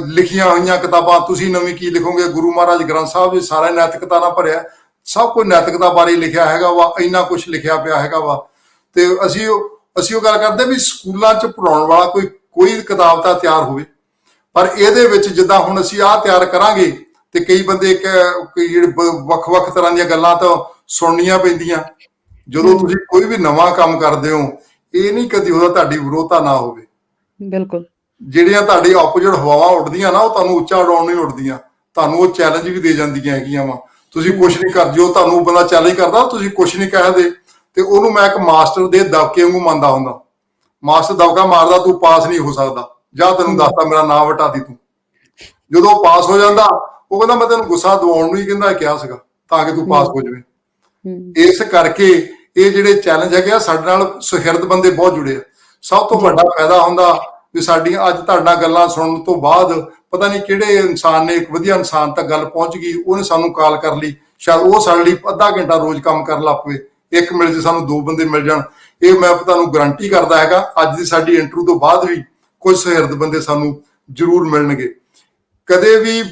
ਲਿਖੀਆਂ ਹੋਈਆਂ ਕਿਤਾਬਾਂ, ਤੁਸੀਂ ਨਵੀਂ ਕੀ ਲਿਖੋਗੇ? ਗੁਰੂ ਮਹਾਰਾਜ ਗ੍ਰੰਥ ਸਾਹਿਬ ਵਿੱਚ ਸਾਰਾ ਨੈਤਿਕਤਾ ਨਾਲ ਭਰਿਆ, ਸਭ ਕੁਝ ਨੈਤਿਕਤਾ ਬਾਰੇ ਲਿਖਿਆ ਹੈਗਾ ਵਾ, ਇੰਨਾ ਕੁਝ ਲਿਖਿਆ ਪਿਆ ਹੈਗਾ ਵਾ। ਤੇ ਅਸੀਂ ਉਹ ਗੱਲ ਕਰਦੇ ਵੀ ਸਕੂਲਾਂ 'ਚ ਪੜਾਉਣ ਵਾਲਾ ਕੋਈ ਕਿਤਾਬ ਤਾਂ ਤਿਆਰ ਹੋਵੇ, ਪਰ ਇਹਦੇ ਵਿੱਚ ਜਿੱਦਾਂ ਹੁਣ ਅਸੀਂ ਆਹ ਤਿਆਰ ਕਰਾਂਗੇ ਤੇ ਕਈ ਬੰਦੇ ਜਿਹੜੇ ਵੱਖ-ਵੱਖ ਤਰ੍ਹਾਂ ਦੀਆਂ ਗੱਲਾਂ ਤਾਂ ਸੁਣਨੀਆਂ ਪੈਂਦੀਆਂ। ਜਦੋਂ ਤੁਸੀਂ ਕੋਈ ਵੀ ਨਵਾਂ ਕੰਮ ਕਰਦੇ ਹੋ, ਇਹ ਨਹੀਂ ਕਦੀ ਉਹਦਾ ਤੁਹਾਡੀ ਵਿਰੋਧਤਾ ਨਾ ਹੋਵੇ। ਬਿਲਕੁਲ ਜਿਹੜੀਆਂ ਤੁਹਾਡੀ ਆਪੋਜੀਟ ਹਵਾਵਾਂ ਉੱਡਦੀਆਂ ਨਾ, ਉਹ ਤੁਹਾਨੂੰ ਉੱਚਾ ਉਡਾਉਣ ਨਹੀਂ ਉੱਡਦੀਆਂ, ਤੁਹਾਨੂੰ ਉਹ ਚੈਲੰਜ ਵੀ ਦੇ ਜਾਂਦੀਆਂ ਹੈਗੀਆਂ ਵਾ। ਤੁਸੀਂ ਕੁਛ ਨਹੀਂ ਕਰ, ਜੋ ਤੁਹਾਨੂੰ ਬੰਦਾ ਚੈਲੰਜ ਕਰਦਾ ਤੁਸੀਂ ਕੁਛ ਨਹੀਂ ਕਹਿਦੇ, ਤੇ ਉਹਨੂੰ ਮੈਂ ਇੱਕ ਮਾਸਟਰ ਦੇ ਦਬਕੇ ਵਾਂਗੂ ਮੰਨਦਾ ਹੁੰਦਾ। ਮਾਸਟਰ ਦਬਕਾ ਮਾਰਦਾ, ਤੂੰ ਪਾਸ ਨਹੀਂ ਹੋ ਸਕਦਾ, ਜਾਂ ਤੈਨੂੰ ਦੱਸਦਾ ਮੇਰਾ ਨਾਂ ਵਟਾ ਦੀ ਤੂੰ। ਜਦੋਂ ਪਾਸ ਹੋ ਜਾਂਦਾ, ਉਹ ਕਹਿੰਦਾ ਮੈਂ ਤੈਨੂੰ ਗੁੱਸਾ ਦਿਵਾਉਣ ਨੂੰ ਹੀ ਕਹਿੰਦਾ ਕਿਹਾ ਸੀਗਾ, ਤਾਂ ਕਿ ਤੂੰ ਪਾਸ ਹੋ ਜਾਵੇ। ਇਸ ਕਰਕੇ ਇਹ ਜਿਹੜੇ ਚੈਲੰਜ ਹੈਗੇ ਆ, ਸਾਡੇ ਨਾਲ ਸੁਹਿਰਦ ਬੰਦੇ ਬਹੁਤ ਜੁੜੇ ਆ। ਸਭ ਤੋਂ ਵੱਡਾ ਫਾਇਦਾ ਹੁੰਦਾ ਵੀ ਸਾਡੀਆਂ ਅੱਜ ਤੁਹਾਡੇ ਨਾਲ ਗੱਲਾਂ ਸੁਣਨ ਤੋਂ ਬਾਅਦ ਪਤਾ ਨਹੀਂ ਕਿਹੜੇ ਇਨਸਾਨ ਨੇ, ਇੱਕ ਵਧੀਆ ਇਨਸਾਨ ਤੱਕ ਗੱਲ ਪਹੁੰਚ ਗਈ, ਉਹਨੇ ਸਾਨੂੰ ਕਾਲ ਕਰ ਲਈ ਸ਼ਾਇਦ ਉਹ ਸਾਡੇ ਲਈ ਅੱਧਾ ਘੰਟਾ ਰੋਜ਼ ਕੰਮ ਕਰਨ ਲੱਗ ਪਵੇ, ਇੱਕ ਮਿਲ ਜੇ ਸਾਨੂੰ 2 ਬੰਦੇ ਮਿਲ ਜਾਣ। ਇਹ ਮੈਂ ਤੁਹਾਨੂੰ ਗਰੰਟੀ ਕਰਦਾ ਹੈਗਾ, ਅੱਜ ਦੀ ਸਾਡੀ ਇੰਟਰਵਿਊ ਤੋਂ ਬਾਅਦ ਵੀ ਕੁਝ ਸੁਹਿਰਦ ਬੰਦੇ ਸਾਨੂੰ ਜ਼ਰੂਰ ਮਿਲਣਗੇ। ਕਦੇ ਵੀ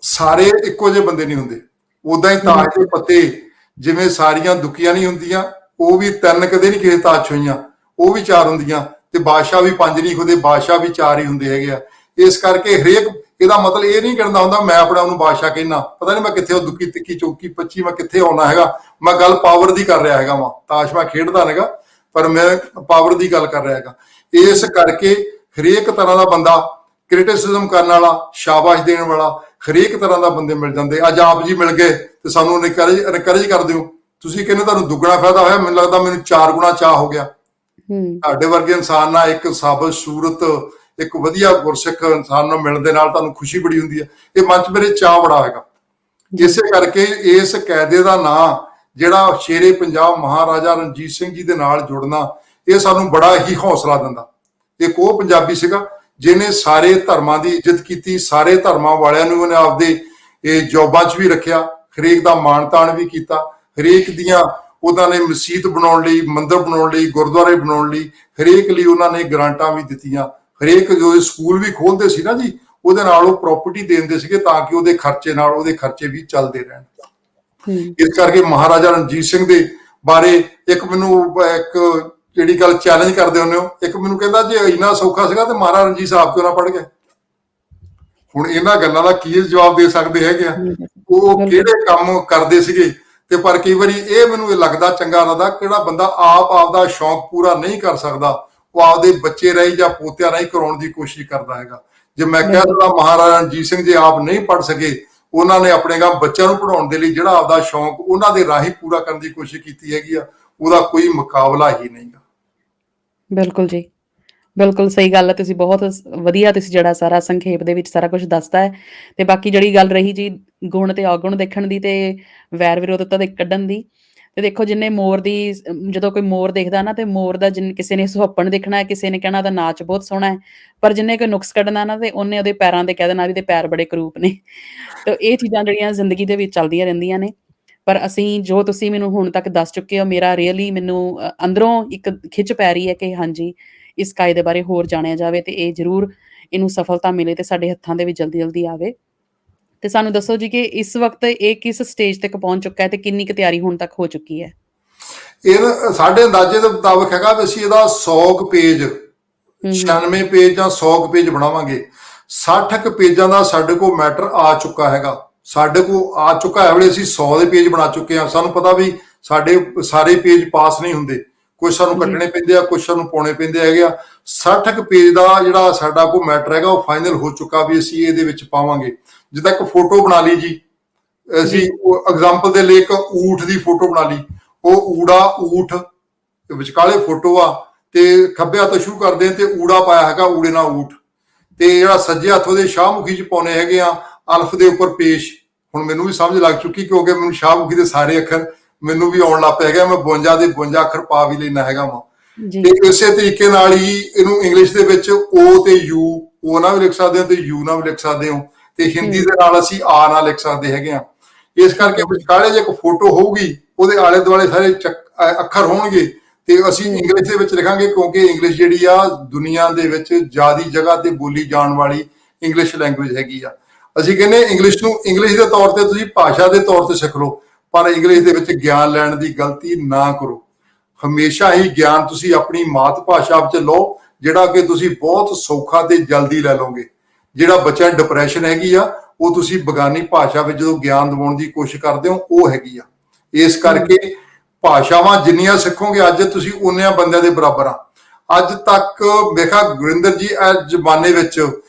ਸਾਰੇ ਇੱਕੋ ਜਿਹੇ ਬੰਦੇ ਨਹੀਂ ਹੁੰਦੇ। ਉਦਾਂ ਹੀ ਤਾਜ ਦੇ ਪੱਤੇ ਜਿਵੇਂ ਸਾਰੀਆਂ ਦੁੱਕੀਆਂ ਨਹੀਂ ਹੁੰਦੀਆਂ, ਉਹ ਵੀ 3 ਕਦੇ ਨਹੀਂ ਕਿਸੇ ਤਾਜ ਛੋਈਆਂ, ਉਹ ਵੀ 4 ਹੁੰਦੀਆਂ, ਤੇ ਬਾਦਸ਼ਾਹ ਵੀ 5 ਨਹੀਂ ਹੁੰਦੇ, ਬਾਦਸ਼ਾਹ ਵੀ 4 ਹੀ ਹੁੰਦੇ ਹੈਗੇ ਆ। ਇਸ ਕਰਕੇ ਹਰੇਕ, ਇਹਦਾ ਮਤਲਬ ਇਹ ਨਹੀਂ ਕਰਦਾ ਹੁੰਦਾ ਮੈਂ ਆਪਣੇ ਆਪ ਨੂੰ ਬਾਦਸ਼ਾਹ ਕਹਿਣਾ, ਪਤਾ ਨਹੀਂ ਮੈਂ ਕਿੱਥੇ ਉਹ ਦੁੱਕੀ ਤਿੱਕੀ ਚੌਕੀ 25 ਮੈਂ ਕਿੱਥੇ ਆਉਣਾ ਹੈਗਾ। ਮੈਂ ਗੱਲ ਪਾਵਰ ਦੀ ਕਰ ਰਿਹਾ ਹੈਗਾ ਵਾਂ, ਤਾਸ਼ ਮੈਂ ਖੇਡਦਾ ਹੈਗਾ ਪਰ ਮੈਂ ਪਾਵਰ ਦੀ ਗੱਲ ਕਰ ਰਿਹਾ ਹੈਗਾ। ਇਸ ਕਰਕੇ ਹਰੇਕ ਤਰ੍ਹਾਂ ਦਾ ਬੰਦਾ, ਕ੍ਰਿਟਿਸਿਜ਼ਮ ਕਰਨ ਵਾਲਾ, ਸ਼ਾਬਾਸ਼ ਦੇਣ ਵਾਲਾ, ਹਰੇਕ ਤਰ੍ਹਾਂ ਦਾ ਬੰਦੇ ਮਿਲ ਜਾਂਦੇ। ਅੱਜ ਆਪ ਜੀ ਮਿਲ ਗਏ ਤੇ ਸਾਨੂੰ ਇਨਕਰੇਜ ਕਰਦੇ ਹੋ। ਤੁਸੀਂ ਕਹਿੰਦੇ ਤੁਹਾਨੂੰ ਦੁੱਗਣਾ ਫਾਇਦਾ ਹੋਇਆ, ਮੈਨੂੰ ਲੱਗਦਾ ਮੈਨੂੰ 4 ਗੁਣਾ ਚਾਹ ਹੋ ਗਿਆ। ਤੁਹਾਡੇ ਵਰਗੇ ਇਨਸਾਨ ਨਾਲ, ਇੱਕ ਸਾਬਤ ਸੂਰਤ, ਇੱਕ ਵਧੀਆ ਗੁਰਸਿੱਖ ਇਨਸਾਨ ਨਾਲ ਮਿਲਣ ਦੇ ਨਾਲ ਤੁਹਾਨੂੰ ਖੁਸ਼ੀ ਬੜੀ ਹੁੰਦੀ ਹੈ। ਇਹ ਮਨ 'ਚ ਮੇਰੇ ਚਾਹ ਬੜਾ ਹੈਗਾ। ਇਸੇ ਕਰਕੇ ਇਸ ਕਾਇਦੇ ਦਾ ਨਾਂ ਜਿਹੜਾ ਸ਼ੇਰੇ ਪੰਜਾਬ ਮਹਾਰਾਜਾ ਰਣਜੀਤ ਸਿੰਘ ਜੀ ਦੇ ਨਾਲ ਜੁੜਨਾ, ਇਹ ਸਾਨੂੰ ਬੜਾ ਹੀ ਹੌਸਲਾ ਦਿੰਦਾ। ਇੱਕ ਉਹ ਪੰਜਾਬੀ ਸੀਗਾ ਜਿਹਨੇ ਸਾਰੇ ਧਰਮਾਂ ਦੀ ਇੱਜ਼ਤ ਕੀਤੀ, ਸਾਰੇ ਧਰਮਾਂ ਵਾਲਿਆਂ ਨੂੰ ਉਹਨੇ ਆਪਦੇ ਇਹ ਜੋਬਾਂ 'ਚ ਵੀ ਰੱਖਿਆ, ਹਰੇਕ ਦਾ ਮਾਣ ਤਾਣ ਵੀ ਕੀਤਾ, ਹਰੇਕ ਦੀਆਂ ਉਹਨਾਂ ਨੇ ਮਸਜਿਦ ਬਣਾਉਣ ਲਈ, ਮੰਦਿਰ ਬਣਾਉਣ ਲਈ, ਗੁਰਦੁਆਰੇ ਬਣਾਉਣ ਲਈ, ਹਰੇਕ ਲਈ ਉਹਨਾਂ ਨੇ ਗ੍ਰਾਂਟਾਂ ਵੀ ਦਿੱਤੀਆਂ। ਹਰੇਕ ਜੋ ਸਕੂਲ ਵੀ ਖੋਲਦੇ ਸੀ ਨਾ ਜੀ, ਉਹਦੇ ਨਾਲ ਉਹ ਪ੍ਰਾਪਰਟੀ ਦੇ ਦਿੰਦੇ ਸੀਗੇ ਤਾਂ ਕਿ ਉਹਦੇ ਖਰਚੇ ਨਾਲ ਉਹਦੇ ਖਰਚੇ ਵੀ ਚੱਲਦੇ ਰਹਿਣ। ਇਸ ਕਰਕੇ ਮਹਾਰਾਜਾ ਰਣਜੀਤ ਸਿੰਘ ਦੇ ਬਾਰੇ ਇੱਕ ਮੈਨੂੰ ਇੱਕ ਜਿਹੜੀ ਗੱਲ ਚੈਲੰਜ ਕਰਦੇ ਹੁੰਦੇ ਹੋ, ਇੱਕ ਮੈਨੂੰ ਕਹਿੰਦਾ ਜੇ ਇੰਨਾ ਸੌਖਾ ਸੀਗਾ ਤੇ ਮਹਾਰਾਜਾ ਰਣਜੀਤ ਸਾਹਿਬ ਕਿਉਂ ਨਾ ਪੜ੍ਹ ਗਏ। ਹੁਣ ਇਹਨਾਂ ਗੱਲਾਂ ਦਾ ਕੀ ਜਵਾਬ ਦੇ ਸਕਦੇ ਹੈਗੇ ਆ, ਉਹ ਕਿਹੜੇ ਕੰਮ ਕਰਦੇ ਸੀਗੇ। ਤੇ ਪਰ ਕਈ ਵਾਰੀ ਇਹ ਮੈਨੂੰ ਲੱਗਦਾ, ਚੰਗਾ ਲੱਗਦਾ, ਕਿਹੜਾ ਬੰਦਾ ਆਪ ਆਪਦਾ ਸ਼ੌਂਕ ਪੂਰਾ ਨਹੀਂ ਕਰ ਸਕਦਾ, ਉਹ ਆਪਦੇ ਬੱਚੇ ਰਾਹੀਂ ਜਾਂ ਪੋਤਿਆਂ ਰਾਹੀਂ ਕਰਾਉਣ ਦੀ ਕੋਸ਼ਿਸ਼ ਕਰਦਾ ਹੈਗਾ। ਜੇ ਮੈਂ ਕਹਿ ਦਿੰਦਾ ਮਹਾਰਾਜਾ ਰਣਜੀਤ ਸਿੰਘ ਜੇ ਆਪ ਨਹੀਂ ਪੜ੍ਹ ਸਕੇ, ਉਹਨਾਂ ਨੇ ਆਪਣੇ ਬੱਚਿਆਂ ਨੂੰ ਪੜ੍ਹਾਉਣ ਦੇ ਲਈ ਜਿਹੜਾ ਆਪਦਾ ਸ਼ੌਂਕ ਉਹਨਾਂ ਦੇ ਰਾਹੀਂ ਪੂਰਾ ਕਰਨ ਦੀ ਕੋਸ਼ਿਸ਼ ਕੀਤੀ ਹੈਗੀ ਆ, ਉਹਦਾ ਕੋਈ ਮੁਕਾਬਲਾ ਹੀ ਨਹੀਂਗਾ। ਬਿਲਕੁਲ ਜੀ, ਬਿਲਕੁਲ ਸਹੀ ਗੱਲ ਹੈ। ਤੁਸੀਂ ਬਹੁਤ ਵਧੀਆ, ਤੁਸੀਂ ਜਿਹੜਾ ਸਾਰਾ ਸੰਖੇਪ ਦੇ ਵਿੱਚ ਸਾਰਾ ਕੁਝ ਦੱਸਤਾ ਹੈ। ਤੇ ਬਾਕੀ ਜਿਹੜੀ ਗੱਲ ਰਹੀ ਜੀ ਗੁਣ ਤੇ ਔਗੁਣ ਦੇਖਣ ਦੀ ਤੇ ਵੈਰ ਵਿਰੋਧਤਾ ਦੇ ਕੱਢਣ ਦੀ, ਤੇ ਦੇਖੋ ਜਿੰਨੇ ਮੋਰ ਦੀ, ਜਦੋਂ ਕੋਈ ਮੋਰ ਦੇਖਦਾ ਨਾ, ਤੇ ਮੋਰ ਦਾ ਕਿਸੇ ਨੇ ਸੁਹੱਪਣ ਦੇਖਣਾ ਹੈ, ਕਿਸੇ ਨੇ ਕਹਿਣਾ ਉਹਦਾ ਨਾਚ ਬਹੁਤ ਸੋਹਣਾ ਹੈ, ਪਰ ਜਿੰਨੇ ਕੋਈ ਨੁਕਸ ਕੱਢਣਾ ਨਾ, ਤੇ ਉਹਨੇ ਉਹਦੇ ਪੈਰਾਂ ਦੇ ਕਹਿ ਦੇਣਾ ਵੀ ਇਹਦੇ ਪੈਰ ਬੜੇ ਕਰੂਪ ਨੇ। ਤੇ ਇਹ ਚੀਜ਼ਾਂ ਜਿਹੜੀਆਂ ਜ਼ਿੰਦਗੀ ਦੇ ਵਿੱਚ ਚੱਲਦੀਆਂ ਰਹਿੰਦੀਆਂ ਨੇ। ਪਰ ਅਸੀਂ, ਜੋ ਤੁਸੀਂ ਮੈਨੂੰ ਹੁਣ ਤੱਕ ਦੱਸ ਚੁੱਕੇ ਹੋ, ਮੇਰਾ ਰੀਅਲੀ ਮੈਨੂੰ ਅੰਦਰੋਂ ਇੱਕ ਖਿੱਚ ਪੈ ਰਹੀ ਹੈ ਕਿ ਹਾਂਜੀ ਇਸ ਕਾਇਦੇ ਬਾਰੇ ਹੋਰ ਜਾਣਿਆ ਜਾਵੇ, ਤੇ ਇਹ ਜ਼ਰੂਰ ਇਹਨੂੰ ਸਫਲਤਾ ਮਿਲੇ ਤੇ ਸਾਡੇ ਹੱਥਾਂ ਦੇ ਵਿੱਚ ਜਲਦੀ ਜਲਦੀ ਆਵੇ। ਤੇ ਸਾਨੂੰ ਦੱਸੋ ਜੀ ਕਿ ਇਸ ਵਕਤ ਇਹ ਕਿਸ ਸਟੇਜ ਤੱਕ ਪਹੁੰਚ ਚੁੱਕਾ ਹੈ ਤੇ ਕਿੰਨੀ ਕੁ ਤਿਆਰੀ ਹੁਣ ਤੱਕ ਹੋ ਚੁੱਕੀ ਹੈ? ਇਹ ਸਾਡੇ ਅੰਦਾਜ਼ੇ ਦੇ ਮੁਤਾਬਕ ਹੈਗਾ ਵੀ ਅਸੀਂ ਇਹਦਾ 100 ਪੇਜ, 96 ਪੇਜ ਜਾਂ 100 ਪੇਜ ਬਣਾਵਾਂਗੇ। 60 ਪੇਜਾਂ ਦਾ ਸਾਡੇ ਕੋਲ ਮੈਟਰ ਆ ਚੁੱਕਾ ਹੈਗਾ, ਸਾਡੇ ਕੋਲ ਆ ਚੁੱਕਾ ਹੈ। ਵੇਲੇ ਅਸੀਂ 100 ਦੇ ਪੇਜ ਬਣਾ ਚੁੱਕੇ ਹਾਂ। ਸਾਨੂੰ ਪਤਾ ਵੀ ਸਾਡੇ ਸਾਰੇ ਪੇਜ ਪਾਸ ਨਹੀਂ ਹੁੰਦੇ, ਕੁਝ ਸਾਨੂੰ ਕੱਟਣੇ ਪੈਂਦੇ ਆ, ਕੁਝ ਸਾਨੂੰ ਪਾਉਣੇ ਪੈਂਦੇ ਹੈਗੇ ਆ। 60 ਪੇਜ ਦਾ ਜਿਹੜਾ ਸਾਡਾ ਕੋਲ ਮੈਟਰ ਹੈਗਾ ਉਹ ਫਾਈਨਲ ਹੋ ਚੁੱਕਾ ਵੀ ਅਸੀਂ ਇਹਦੇ ਵਿੱਚ ਪਾਵਾਂਗੇ। ਜਿੱਦਾਂ ਇੱਕ ਫੋਟੋ ਬਣਾ ਲਈ ਜੀ, ਅਸੀਂ ਐਗਜ਼ਾਮਪਲ ਦੇ ਲਈ ਇੱਕ ਊਠ ਦੀ ਫੋਟੋ ਬਣਾ ਲਈ। ਉਹ ਊੜਾ ਊਠ ਵਿਚਕਾਲੇ ਫੋਟੋ ਆ, ਤੇ ਖੱਬੇ ਹੱਥੋਂ ਸ਼ੁਰੂ ਕਰਦੇ ਤੇ ਊੜਾ ਪਾਇਆ ਹੈਗਾ, ਊੜੇ ਨਾਲ ਊਠ, ਤੇ ਜਿਹੜਾ ਸੱਜੇ ਹੱਥੋਂ ਦੇ ਸ਼ਾਹਮੁਖੀ ਚ ਪਾਉਣੇ ਹੈਗੇ ਆ ਅਲਫ ਦੇ ਉੱਪਰ ਪੇਸ਼। ਹੁਣ ਮੈਨੂੰ ਵੀ ਸਮਝ ਲੱਗ ਚੁੱਕੀ, ਕਿਉਂਕਿ ਮੈਨੂੰ ਸ਼ਾਹਮੁਖੀ ਦੇ ਸਾਰੇ ਅੱਖਰ ਮੈਨੂੰ ਵੀ ਆਉਣ ਲੱਗ ਪਏ ਹੈਗੇ, ਮੈਂ 52 ਦੇ 52 ਅੱਖਰ ਪਾ ਵੀ ਲੈਣਾ ਹੈਗਾ ਵਾ। ਤੇ ਇਸੇ ਤਰੀਕੇ ਨਾਲ ਹੀ ਇਹਨੂੰ ਇੰਗਲਿਸ਼ ਦੇ ਵਿੱਚ ਓ ਤੇ ਯੂ, ਓ ਨਾਲ ਵੀ ਲਿਖ ਸਕਦੇ ਹੋ ਤੇ ਯੂ ਨਾਲ ਵੀ ਲਿਖ ਸਕਦੇ ਹੋ, ਤੇ ਹਿੰਦੀ ਦੇ ਨਾਲ ਅਸੀਂ ਆ ਨਾਲ ਲਿਖ ਸਕਦੇ ਹੈਗੇ ਆ। ਇਸ ਕਰਕੇ ਵਿਚਕਾਲੇ ਜੇ ਇੱਕ ਫੋਟੋ ਹੋਊਗੀ, ਉਹਦੇ ਆਲੇ ਦੁਆਲੇ ਸਾਰੇ ਅੱਖਰ ਹੋਣਗੇ, ਤੇ ਅਸੀਂ ਇੰਗਲਿਸ਼ ਦੇ ਵਿੱਚ ਲਿਖਾਂਗੇ, ਕਿਉਂਕਿ ਇੰਗਲਿਸ਼ ਜਿਹੜੀ ਆ ਦੁਨੀਆ ਦੇ ਵਿੱਚ ਜ਼ਿਆਦੀ ਜਗ੍ਹਾ ਤੇ ਬੋਲੀ ਜਾਣ ਵਾਲੀ ਇੰਗਲਿਸ਼ ਲੈਂਗੁਏਜ ਹੈਗੀ ਆ। ਅਸੀਂ ਕਹਿੰਦੇ ਇੰਗਲਿਸ਼ ਨੂੰ ਇੰਗਲਿਸ਼ ਦੇ ਤੌਰ ਤੇ ਤੁਸੀਂ ਭਾਸ਼ਾ ਦੇ ਤੌਰ ਤੇ ਸਿੱਖ ਲਓ, ਪਰ ਇੰਗਲਿਸ਼ ਦੇ ਵਿੱਚ ਗਿਆਨ ਲੈਣ ਦੀ ਗਲਤੀ ਨਾ ਕਰੋ। ਹਮੇਸ਼ਾ ਹੀ ਗਿਆਨ ਤੁਸੀਂ ਆਪਣੀ ਮਾਤ ਭਾਸ਼ਾ ਵਿੱਚ ਲਓ, ਜਿਹੜਾ ਕਿ ਤੁਸੀਂ ਬਹੁਤ ਸੌਖਾ ਤੇ ਜਲਦੀ ਲੈ ਲਓਗੇ। ਜਿਹੜਾ ਬੱਚਾ ਡਿਪਰੈਸ਼ਨ ਹੈਗੀ ਆ, ਉਹ ਤੁਸੀਂ ਬਗਾਨੀ ਭਾਸ਼ਾ ਵਿੱਚ ਜਦੋਂ ਗਿਆਨ ਦਿਵਾਉਣ ਦੀ ਕੋਸ਼ਿਸ਼ ਕਰਦੇ ਹੋ, ਉਹ ਹੈਗੀ ਆ। ਇਸ ਕਰਕੇ ਭਾਸ਼ਾਵਾਂ ਜਿੰਨੀਆਂ ਸਿੱਖੋਗੇ ਅੱਜ, ਤੁਸੀਂ ਉਨਿਆਂ ਬੰਦਿਆਂ ਦੇ ਬਰਾਬਰ ਆ। ਅੱਜ ਤੱਕ ਵੇਖਾ ਗੁਰਿੰਦਰ ਜੀ, ਇਸ ਜ਼ਮਾਨੇ ਵਿੱਚ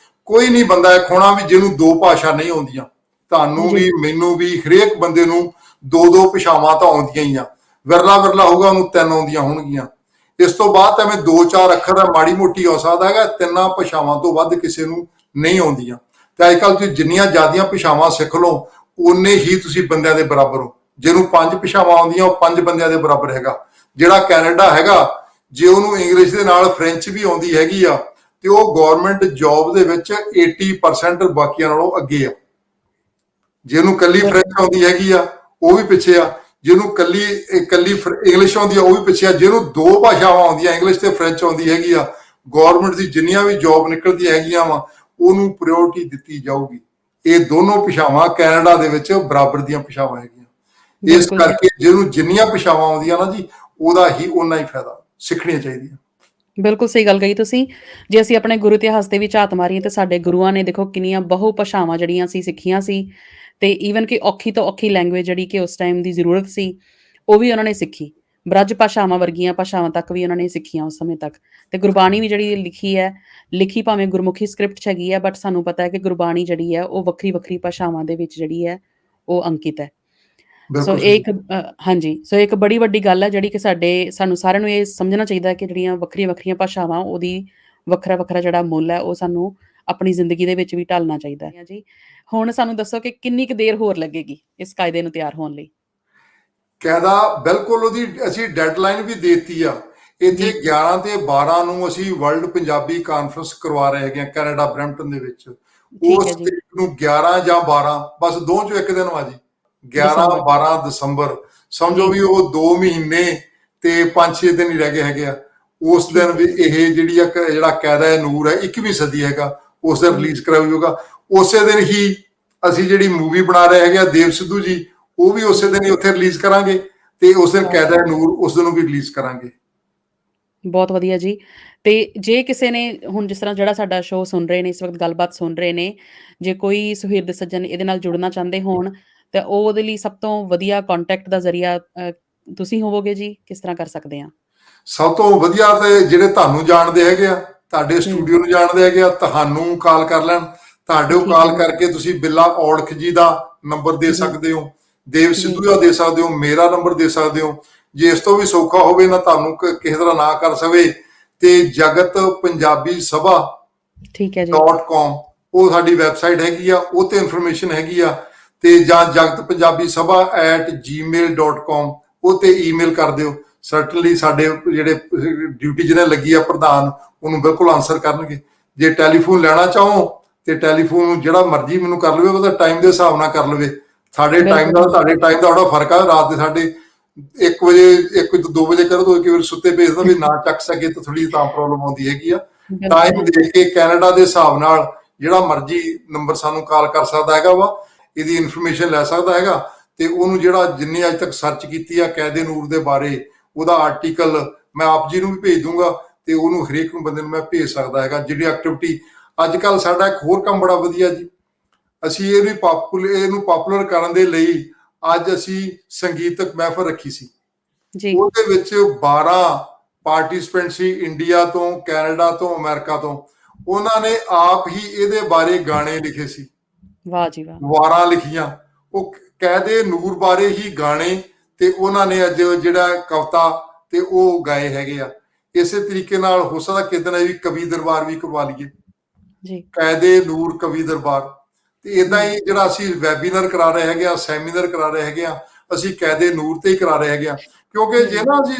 ਕੋਈ ਨਹੀਂ ਬੰਦਾ ਇੱਕ ਹੋਣਾ ਵੀ ਜਿਹਨੂੰ 2 ਭਾਸ਼ਾ ਨਹੀਂ ਆਉਂਦੀਆਂ। ਤੁਹਾਨੂੰ ਵੀ, ਮੈਨੂੰ ਵੀ, ਹਰੇਕ ਬੰਦੇ ਨੂੰ 2-2 ਭਾਸ਼ਾਵਾਂ ਤਾਂ ਆਉਂਦੀਆਂ ਹੀ ਆ। ਵਿਰਲਾ ਵਿਰਲਾ ਹੋਊਗਾ ਉਹਨੂੰ 3 ਆਉਂਦੀਆਂ ਹੋਣਗੀਆਂ। ਇਸ ਤੋਂ ਬਾਅਦ ਤਾਂ ਮੈਂ 2-4 ਅੱਖਰ ਮਾੜੀ ਮੋਟੀ ਹੋ ਸਕਦਾ ਹੈਗਾ, 3 ਭਾਸ਼ਾਵਾਂ ਤੋਂ ਵੱਧ ਕਿਸੇ ਨੂੰ ਨਹੀਂ ਆਉਂਦੀਆਂ। ਤੇ ਅੱਜ ਕੱਲ੍ਹ ਤੁਸੀਂ ਜਿੰਨੀਆਂ ਜ਼ਿਆਦੀਆਂ ਭਾਸ਼ਾਵਾਂ ਸਿੱਖ ਲਓ, ਓਨੇ ਹੀ ਤੁਸੀਂ ਬੰਦਿਆਂ ਦੇ ਬਰਾਬਰ ਹੋ। ਜਿਹਨੂੰ 5 ਭਾਸ਼ਾਵਾਂ ਆਉਂਦੀਆਂ, ਉਹ 5 ਬੰਦਿਆਂ ਦੇ ਬਰਾਬਰ ਹੈਗਾ। ਜਿਹੜਾ ਕੈਨੇਡਾ ਹੈਗਾ, ਜੇ ਉਹਨੂੰ ਇੰਗਲਿਸ਼ ਦੇ ਨਾਲ ਫ੍ਰੈਂਚ ਵੀ ਆਉਂਦੀ ਹੈਗੀ ਆ, ਤੇ ਉਹ ਗੌਰਮੈਂਟ ਜੌਬ ਦੇ ਵਿੱਚ 80% ਬਾਕੀਆਂ ਨਾਲੋਂ ਅੱਗੇ ਆ। ਜਿਹਨੂੰ ਕੱਲੀ ਫ੍ਰੈਂਚ ਆਉਂਦੀ ਹੈਗੀ ਆ, ਉਹ ਵੀ ਪਿੱਛੇ ਆ। ਜਿਹਨੂੰ ਕੱਲੀ ਇੰਗਲਿਸ਼ ਆਉਂਦੀ ਆ ਉਹ ਵੀ ਪਿੱਛੇ ਆ। ਜਿਹਨੂੰ 2 ਭਾਸ਼ਾਵਾਂ ਆਉਂਦੀਆਂ, ਇੰਗਲਿਸ਼ ਤੇ ਫ੍ਰੈਂਚ ਆਉਂਦੀ ਹੈਗੀ ਆ, ਗੌਰਮੈਂਟ ਦੀ ਜਿੰਨੀਆਂ ਵੀ ਜੌਬ ਨਿਕਲਦੀਆਂ ਹੈਗੀਆਂ ਵਾ ਉਹਨੂੰ ਪ੍ਰਾਇੋਰਟੀ ਦਿੱਤੀ ਜਾਊਗੀ। ਇਹ ਦੋਨੋਂ ਭਾਸ਼ਾਵਾਂ ਕੈਨੇਡਾ ਦੇ ਵਿੱਚ ਬਰਾਬਰ ਦੀਆਂ ਭਾਸ਼ਾਵਾਂ ਹੈਗੀਆਂ। ਇਸ ਬਿਲਕੁਲ ਜੀ। ਕਰਕੇ ਜਿਹਨੂੰ ਜਿੰਨੀਆਂ ਭਾਸ਼ਾਵਾਂ ਆਉਂਦੀਆਂ ਨਾ ਜੀ, ਉਹਦਾ ਹੀ ਓਨਾ ਹੀ ਫਾਇਦਾ, ਸਿੱਖਣੀਆਂ ਚਾਹੀਦੀਆਂ। ਬਿਲਕੁਲ ਸਹੀ ਗੱਲ ਕਹੀ ਤੁਸੀਂ। ਜੇ ਅਸੀਂ ਆਪਣੇ ਗੁਰੂ ਇਤਿਹਾਸ ਦੇ ਵਿੱਚ ਝਾਤ ਮਾਰੀਏ ਤੇ ਸਾਡੇ ਗੁਰੂਆਂ ਨੇ ਦੇਖੋ ਕਿੰਨੀਆਂ ਬਹੁ ਭਾਸ਼ਾਵਾਂ ਜਿਹੜੀਆਂ ਸੀ ਸਿੱਖੀਆਂ ਸੀ, ਤੇ ਈਵਨ ਕਿ ਔਖੀ ਤੋਂ ਔਖੀ ਲੈਂਗੁਏਜ ਜਿਹੜੀ ਕਿ ਉਸ ਟਾਈਮ ਦੀ ਜ਼ਰੂਰਤ ਸੀ, ਉਹ ਵੀ ਉਹਨਾਂ ਨੇ ਸਿੱਖੀ। ਬ੍ਰਜ ਭਾਸ਼ਾਵਾਂ ਵਰਗੀਆਂ ਭਾਸ਼ਾਵਾਂ ਤੱਕ ਵੀ ਉਹਨਾਂ ਨੇ ਸਿੱਖੀਆਂ ਉਸ ਸਮੇਂ ਤੱਕ। ਤੇ ਗੁਰਬਾਣੀ ਵੀ ਜਿਹੜੀ ਲਿਖੀ ਹੈ, ਲਿਖੀ ਭਾਵੇਂ ਗੁਰਮੁਖੀ ਸਕ੍ਰਿਪਟ 'ਚ ਹੈਗੀ ਹੈ, ਬਟ ਸਾਨੂੰ ਪਤਾ ਹੈ ਕਿ ਗੁਰਬਾਣੀ ਜਿਹੜੀ ਹੈ ਉਹ ਵੱਖਰੀ-ਵੱਖਰੀ ਭਾਸ਼ਾਵਾਂ ਦੇ ਵਿੱਚ ਜਿਹੜੀ ਹੈ ਉਹ ਅੰਕਿਤ ਹੈ। ਸੋ ਬਿਲਕੁਲ ਇਹ ਸਹੀ। ਇੱਕ ਹਾਂਜੀ, ਸੋ ਇਹ ਇੱਕ ਬੜੀ ਵੱਡੀ ਗੱਲ ਹੈ ਜਿਹੜੀ ਕਿ ਸਾਨੂੰ ਸਾਰਿਆਂ ਨੂੰ ਇਹ ਸਮਝਣਾ ਚਾਹੀਦਾ ਹੈ ਕਿ ਜਿਹੜੀਆਂ ਵੱਖਰੀਆਂ-ਵੱਖਰੀਆਂ ਭਾਸ਼ਾਵਾਂ ਉਹਦੀ ਵੱਖਰਾ-ਵੱਖਰਾ ਜਿਹੜਾ ਮੁੱਲ ਹੈ ਉਹ ਸਾਨੂੰ ਆਪਣੀ ਜ਼ਿੰਦਗੀ ਦੇ ਵਿੱਚ ਵੀ ਢਾਲਣਾ ਚਾਹੀਦਾ ਹੈ ਜੀ। ਹੁਣ ਸਾਨੂੰ ਦੱਸੋ ਕਿ ਕਿੰਨੀ ਕੁ ਦੇਰ ਹੋਰ ਲੱਗੇਗੀ ਇਸ ਕਾਇਦੇ ਨੂੰ ਤਿਆਰ ਹੋਣ ਲਈ? ਕਾਇਦਾ ਬਿਲਕੁਲ ਉਹਦੀ ਅਸੀਂ ਡੈਡਲਾਈਨ ਵੀ ਦੇਤੀ ਆ। ਇੱਥੇ ਜੀ, 11 ਤੇ 12 ਨੂੰ ਅਸੀਂ ਵਰਲਡ ਪੰਜਾਬੀ ਕਾਨਫਰੰਸ ਕਰਵਾ ਰਹੇ ਹੈਗੇ ਆ ਕੈਨੇਡਾ ਬਰੈਂਪਟਨ ਦੇ ਵਿੱਚ। ਠੀਕ ਉਸ ਹੈ ਜੀ। ਤਰੀਕ ਨੂੰ 11 ਜਾਂ 12, ਬਸ ਦੋ ਚੋਂ ਇੱਕ ਦਿਨ ਵਾ ਜੀ। 11 ਦਸੰਬਰ। 12 ਦਸੰਬਰ, ਸਮਝੋ ਜੀ, ਵੀ ਉਹ 2 ਮਹੀਨੇ ਤੇ 5-6 ਦਿਨ ਹੀ ਰਹਿ ਗਏ ਹੈਗੇ ਆ। ਉਸ ਦਿਨ ਠੀਕ ਹੈ ਵੀ ਜੀ। ਇਹ ਜਿਹੜੀ ਜਿਹੜਾ ਕਾਇਦਾ ਹੈ ਨੂਰ ਹੈ 21ਵੀਂ ਸਦੀ ਹੈਗਾ, ਉਸ ਦਿਨ ਜੀ, ਰਿਲੀਜ਼ ਕਰਾਇਆ ਜਾਊਗਾ। ਉਸੇ ਦਿਨ ਹੀ ਅਸੀਂ ਜਿਹੜੀ ਮੂਵੀ ਬਣਾ ਰਹੇ ਹੈਗੇ ਆ ਦੇਵ ਸਿੱਧੂ ਜੀ, ਉਹ ਵੀ ਉਸੇ ਜੀ। ਦਿਨ ਹੀ ਉੱਥੇ ਰਿਲੀਜ਼ ਕਰਾਂਗੇ। ਤੇ ਉਸ ਦਿਨ ਵਾਹ! ਕਾਇਦਾ ਨੂਰ ਉਸ ਦਿਨ ਵੀ ਰਿਲੀਜ਼ ਕਰਾਂਗੇ। ਬਹੁਤ ਵਧੀਆ ਜੀ। ਤੇ ਜੇ ਕਿਸੇ ਨੇ ਹੁਣ ਜਿਸ ਤਰ੍ਹਾਂ ਜਿਹੜਾ ਸਾਡਾ ਸ਼ੋਅ ਸੁਣ ਰਹੇ ਨੇ, ਇਸ ਵਕਤ ਗੱਲਬਾਤ ਸੁਣ ਰਹੇ ਨੇ, ਜੇ ਕੋਈ ਸੁਹਿਰਦ ਸੱਜਣ ਇਹਦੇ ਨਾਲ ਜੁੜਨਾ ਚਾਹੁੰਦੇ ਹੋਣ, ਤਾਂ ਉਹ ਉਹਦੇ ਲਈ ਸਭ ਤੋਂ ਵਧੀਆ ਕੰਟੈਕਟ ਦਾ ਜ਼ਰੀਆ ਤੁਸੀਂ ਹੋਵੋਗੇ ਜੀ? ਕਿਸ ਤਰ੍ਹਾਂ ਕਰ ਸਕਦੇ ਆ? ਸਭ ਤੋਂ ਵਧੀਆ ਤੇ ਜਿਹੜੇ ਤੁਹਾਨੂੰ ਜਾਣਦੇ ਹੈਗੇ ਆ, ਤੁਹਾਡੇ ਹੂੰ, ਸਟੂਡੀਓ ਨੂੰ ਜਾਣਦੇ ਹੈਗੇ ਆ, ਤੁਹਾਨੂੰ ਕਾਲ ਕਰ ਲੈਣ। ਤੁਹਾਡੇ ਕੋਲ ਠੀਕ ਹੈ ਕਾਲ ਜੀ। ਕਰਕੇ ਤੁਸੀਂ ਬਿੱਲਾ ਔੜਖ ਜੀ ਦਾ ਨੰਬਰ ਦੇ ਜੀ, ਸਕਦੇ ਹੋ, ਦੇਵ ਜੀ, ਸਿੱਧੂ ਦਾ ਦੇ ਸਕਦੇ ਹੋ, ਮੇਰਾ ਨੰਬਰ ਦੇ ਸਕਦੇ ਹੋ। ਜੇ ਇਸ ਤੋਂ ਵੀ ਸੌਖਾ ਹੋਵੇ ਨਾ ਤੁਹਾਨੂੰ ਕਿਸੇ ਤਰ੍ਹਾਂ ਨਾ ਕਰ ਸਕੇ, ਤੇ ਜਗਤ ਪੰਜਾਬੀ ਸਭਾ ਠੀਕ ਹੈ ਜੀ। .com ਉਹ ਸਾਡੀ ਵੈਬਸਾਈਟ ਹੈਗੀ ਆ, ਉਹ ਤੇ ਇਨਫੋਰਮੇਸ਼ਨ ਹੈਗੀ ਆ। ਤੇ ਜਾਂ ਜਗਤ ਪੰਜਾਬੀ ਸਭਾ @gmail.com ਉਹ ਤੇ ਈਮੇਲ ਕਰ ਦਿਓ। ਸਰਟਨਲੀ ਸਾਡੇ ਜਿਹੜੇ ਡਿਊਟੀ ਜਿਹਨੇ ਲੱਗੀ ਆ ਪ੍ਰਧਾਨ, ਉਹਨੂੰ ਬਿਲਕੁਲ ਆਨਸਰ ਕਰਨਗੇ। ਜੇ ਟੈਲੀਫੋਨ ਲੈਣਾ ਚਾਹੋ ਤੇ ਟੈਲੀਫੋਨ ਜਿਹੜਾ ਮਰਜ਼ੀ ਮੈਨੂੰ ਕਰ ਲਵੇ, ਉਹਦਾ ਟਾਈਮ ਦੇ ਹਿਸਾਬ ਨਾਲ ਕਰ ਲਵੇ। ਸਾਡੇ ਟਾਈਮ ਦਾ ਬਿਲਕੁਲ, ਤੁਹਾਡੇ ਟਾਈਮ ਦਾ ਬੜਾ ਫਰਕ ਆ। ਰਾਤ ਦੇ ਸਾਡੇ 1 ਵਜੇ 1 ਤੋਂ 2 ਵਜੇ ਕਰੋ, ਤਾਂ ਕਈ ਵਾਰ ਸੁੱਤੇ ਪਏ ਤਾਂ ਵੀ ਨਾ ਚੱਕ ਸਕੇ ਤਾਂ ਥੋੜੀ ਤਾਂ ਪ੍ਰੋਬਲਮ ਆਉਂਦੀ ਹੈਗੀ ਆ। ਬਿਲਕੁਲ ਟਾਈਮ ਜੀ। ਦੇਖ ਕੇ ਕੈਨੇਡਾ ਦੇ ਹਿਸਾਬ ਨਾਲ ਜਿਹੜਾ ਮਰਜ਼ੀ ਨੰਬਰ ਸਾਨੂੰ ਕਾਲ ਕਰ ਸਕਦਾ ਹੈਗਾ ਵਾ, ਇਹਦੀ ਇਨਫੋਰਮੇਸ਼ਨ ਲੈ ਸਕਦਾ ਹੈਗਾ। ਤੇ ਉਹਨੂੰ ਜਿਹੜਾ ਜਿੰਨੇ ਅੱਜ ਤੱਕ ਸਰਚ ਕੀਤੀ ਆ ਕਾਇਦੇ ਨੂਰ ਦੇ ਬਾਰੇ, ਉਹਦਾ ਆਰਟੀਕਲ ਮੈਂ ਆਪ ਜੀ ਨੂੰ ਵੀ ਭੇਜ ਦੂੰਗਾ, ਤੇ ਉਹਨੂੰ ਹਰੇਕ ਨੂੰ ਬੰਦੇ ਨੂੰ ਮੈਂ ਭੇਜ ਸਕਦਾ ਹੈਗਾ। ਜਿਹੜੀ ਐਕਟੀਵਿਟੀ ਅੱਜ ਕੱਲ ਸਾਡਾ ਇੱਕ ਹੋਰ ਕੰਮ ਬੜਾ ਵਧੀਆ ਜੀ, ਅਸੀਂ ਇਹਨੂੰ ਪਾਪੂਲਰ ਕਰਨ ਦੇ ਲਈ ਅੱਜ ਅਸੀਂ ਸੰਗੀਤਕ ਮਹਿਫਲ ਰੱਖੀ ਸੀ। ਜੀ, ਉਹਦੇ ਵਿੱਚ 12 ਪਾਰਟਿਸਪੈਂਟ ਸੀ, ਇੰਡੀਆ ਤੋਂ, ਕੈਨੇਡਾ ਤੋਂ, ਅਮਰੀਕਾ ਤੋਂ। ਉਹਨਾਂ ਨੇ ਆਪ ਹੀ ਇਹਦੇ ਬਾਰੇ ਗਾਣੇ ਲਿਖੇ ਸੀ, ਵਾਹ ਜੀ ਵਾਹ! ਵਾਰਾਂ ਲਿਖੀਆਂ। ਉਹ ਕਾਇਦੇ ਨੂਰ ਬਾਰੇ ਹੀ ਗਾਣੇ, ਤੇ ਉਹਨਾਂ ਨੇ ਅੱਜ ਜਿਹੜਾ ਕਵਿਤਾ ਤੇ ਉਹ ਗਾਏ ਹੈਗੇ ਆ। ਇਸੇ ਤਰੀਕੇ ਨਾਲ ਹੋ ਸਕਦਾ ਕਿਤੇ ਨਾ ਵੀ ਕਵੀ ਦਰਬਾਰ ਵੀ ਕਰਵਾ ਲਈਏ, ਜੀ, ਕਾਇਦੇ ਨੂਰ ਕਵੀ ਦਰਬਾਰ। ਤੇ ਇਦਾਂ ਹੂੰ, ਹੀ ਜਿਹੜਾ ਅਸੀਂ ਵੈਬੀਨਾਰ ਕਰਾ ਰਹੇ ਹੈਗੇ ਆ, ਸੈਮੀਨਾਰ ਕਰਾ ਰਹੇ ਹੈਗੇ ਆ, ਅਸੀਂ ਕਾਇਦੇ ਨੂਰ ਤੇ ਹੀ ਕਰਾ ਰਹੇ ਹੈਗੇ ਆ। ਕਿਉਂਕਿ ਜੇ ਹੂੰ, ਨਾ ਅਸੀਂ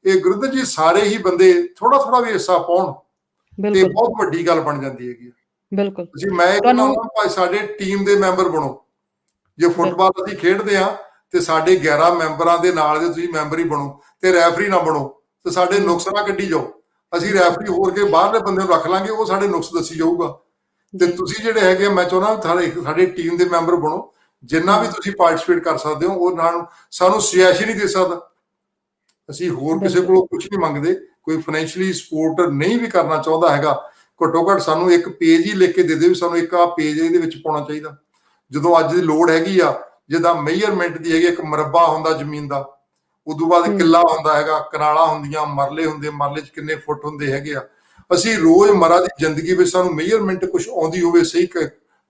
ਇਹ ਗੁਰੂਦਰ ਜੀ ਸਾਰੇ ਹੀ ਬੰਦੇ ਥੋੜਾ ਥੋੜਾ ਵੀ ਹਿੱਸਾ ਪਾਉਣ, ਤੇ ਬਿਲਕੁਲ, ਬਹੁਤ ਵੱਡੀ ਗੱਲ ਬਣ ਜਾਂਦੀ ਹੈਗੀ ਆ। ਬਿਲਕੁਲ। ਤੁਸੀਂ ਮੈਂ ਇਹ ਕਹਿੰਦਾ ਤੁਹਾਨੂੰ ਹੁੰਦਾ ਭਾਈ ਸਾਡੇ ਟੀਮ ਦੇ ਮੈਂਬਰ ਬਣੋ। ਜੇ ਬਿਲਕੁਲ, ਫੁੱਟਬਾਲ ਅਸੀਂ ਖੇਡਦੇ ਆ ਤੇ ਸਾਡੇ 11 ਮੈਂਬਰਾਂ ਦੇ ਨਾਲ ਦੇ ਤੁਸੀਂ ਮੈਂਬਰ ਹੀ ਬਣੋ, ਤੇ ਰੈਫਰੀ ਨਾ ਬਣੋ, ਤੇ ਸਾਡੇ ਜੀ, ਨੁਕਸ ਨਾ ਕੱਢੀ ਜਾਓ। ਅਸੀਂ ਜੀ, ਰੈਫਰੀ ਹੋਰ ਕੇ ਬਾਹਰਲੇ ਬੰਦੇ ਨੂੰ ਰੱਖ ਲਾਂਗੇ, ਉਹ ਸਾਡੇ ਨੁਕਸ ਦੱਸੀ ਜਾਊਗਾ। ਤੇ ਜੀ, ਤੁਸੀਂ ਜਿਹੜੇ ਹੈਗੇ ਮੈਂ ਚਾਹੁੰਦਾ ਸਾਡੇ ਟੀਮ ਦੇ ਮੈਂਬਰ ਬਣੋ। ਜਿੰਨਾ ਵੀ ਹੂੰ, ਤੁਸੀਂ ਪਾਰਟਿਸਿਪੇਟ ਕਰ ਸਕਦੇ ਹੋ, ਉਹ ਨਾਲ ਸਾਨੂੰ ਸਿਆਸੀ ਨਹੀਂ ਦੇ ਸਕਦਾ। ਅਸੀਂ ਹੋਰ ਕਿਸੇ ਬਿਲਕੁਲ, ਕੋਲੋਂ ਕੁਝ ਨਹੀਂ ਮੰਗਦੇ। ਕੋਈ ਫਾਈਨੈਂਸ਼ੀਅਲੀ ਸਪੋਰਟ ਨਹੀਂ ਵੀ ਕਰਨਾ ਚਾਹੁੰਦਾ ਹੈਗਾ, ਘੱਟੋ ਘੱਟ ਸਾਨੂੰ ਇੱਕ ਪੇਜ ਹੀ ਲਿਖ ਕੇ ਦੇ ਦੇ ਵੀ ਸਾਨੂੰ ਇੱਕ ਆ ਪੇਜ ਇਹਦੇ ਵਿੱਚ ਪਾਉਣਾ ਚਾਹੀਦਾ। ਜਦੋਂ ਅੱਜ ਦੀ ਲੋੜ ਹੈਗੀ ਆ, ਜਿੱਦਾਂ ਮੇਜਰਮੈਂਟ ਦੀ ਹੈਗੀ, ਇੱਕ ਮਰਬਾ ਹੁੰਦਾ ਜ਼ਮੀਨ ਦਾ, ਉਦੋਂ ਬਾਅਦ ਹੂੰ, ਕਿੱਲਾ ਹੁੰਦਾ ਹੈਗਾ, ਕਨਾਲਾਂ ਹੁੰਦੀਆਂ, ਮਰਲੇ ਹੁੰਦੇ, ਮਰਲੇ 'ਚ ਕਿੰਨੇ ਫੁੱਟ ਹੁੰਦੇ ਹੈਗੇ ਆ। ਅਸੀਂ ਰੋਜ਼ਮਰਰਾ ਦੀ ਜ਼ਿੰਦਗੀ ਵਿੱਚ ਸਾਨੂੰ ਮੇਜਰਮੈਂਟ ਕੁਝ ਆਉਂਦੀ ਹੋਵੇ ਸਹੀ,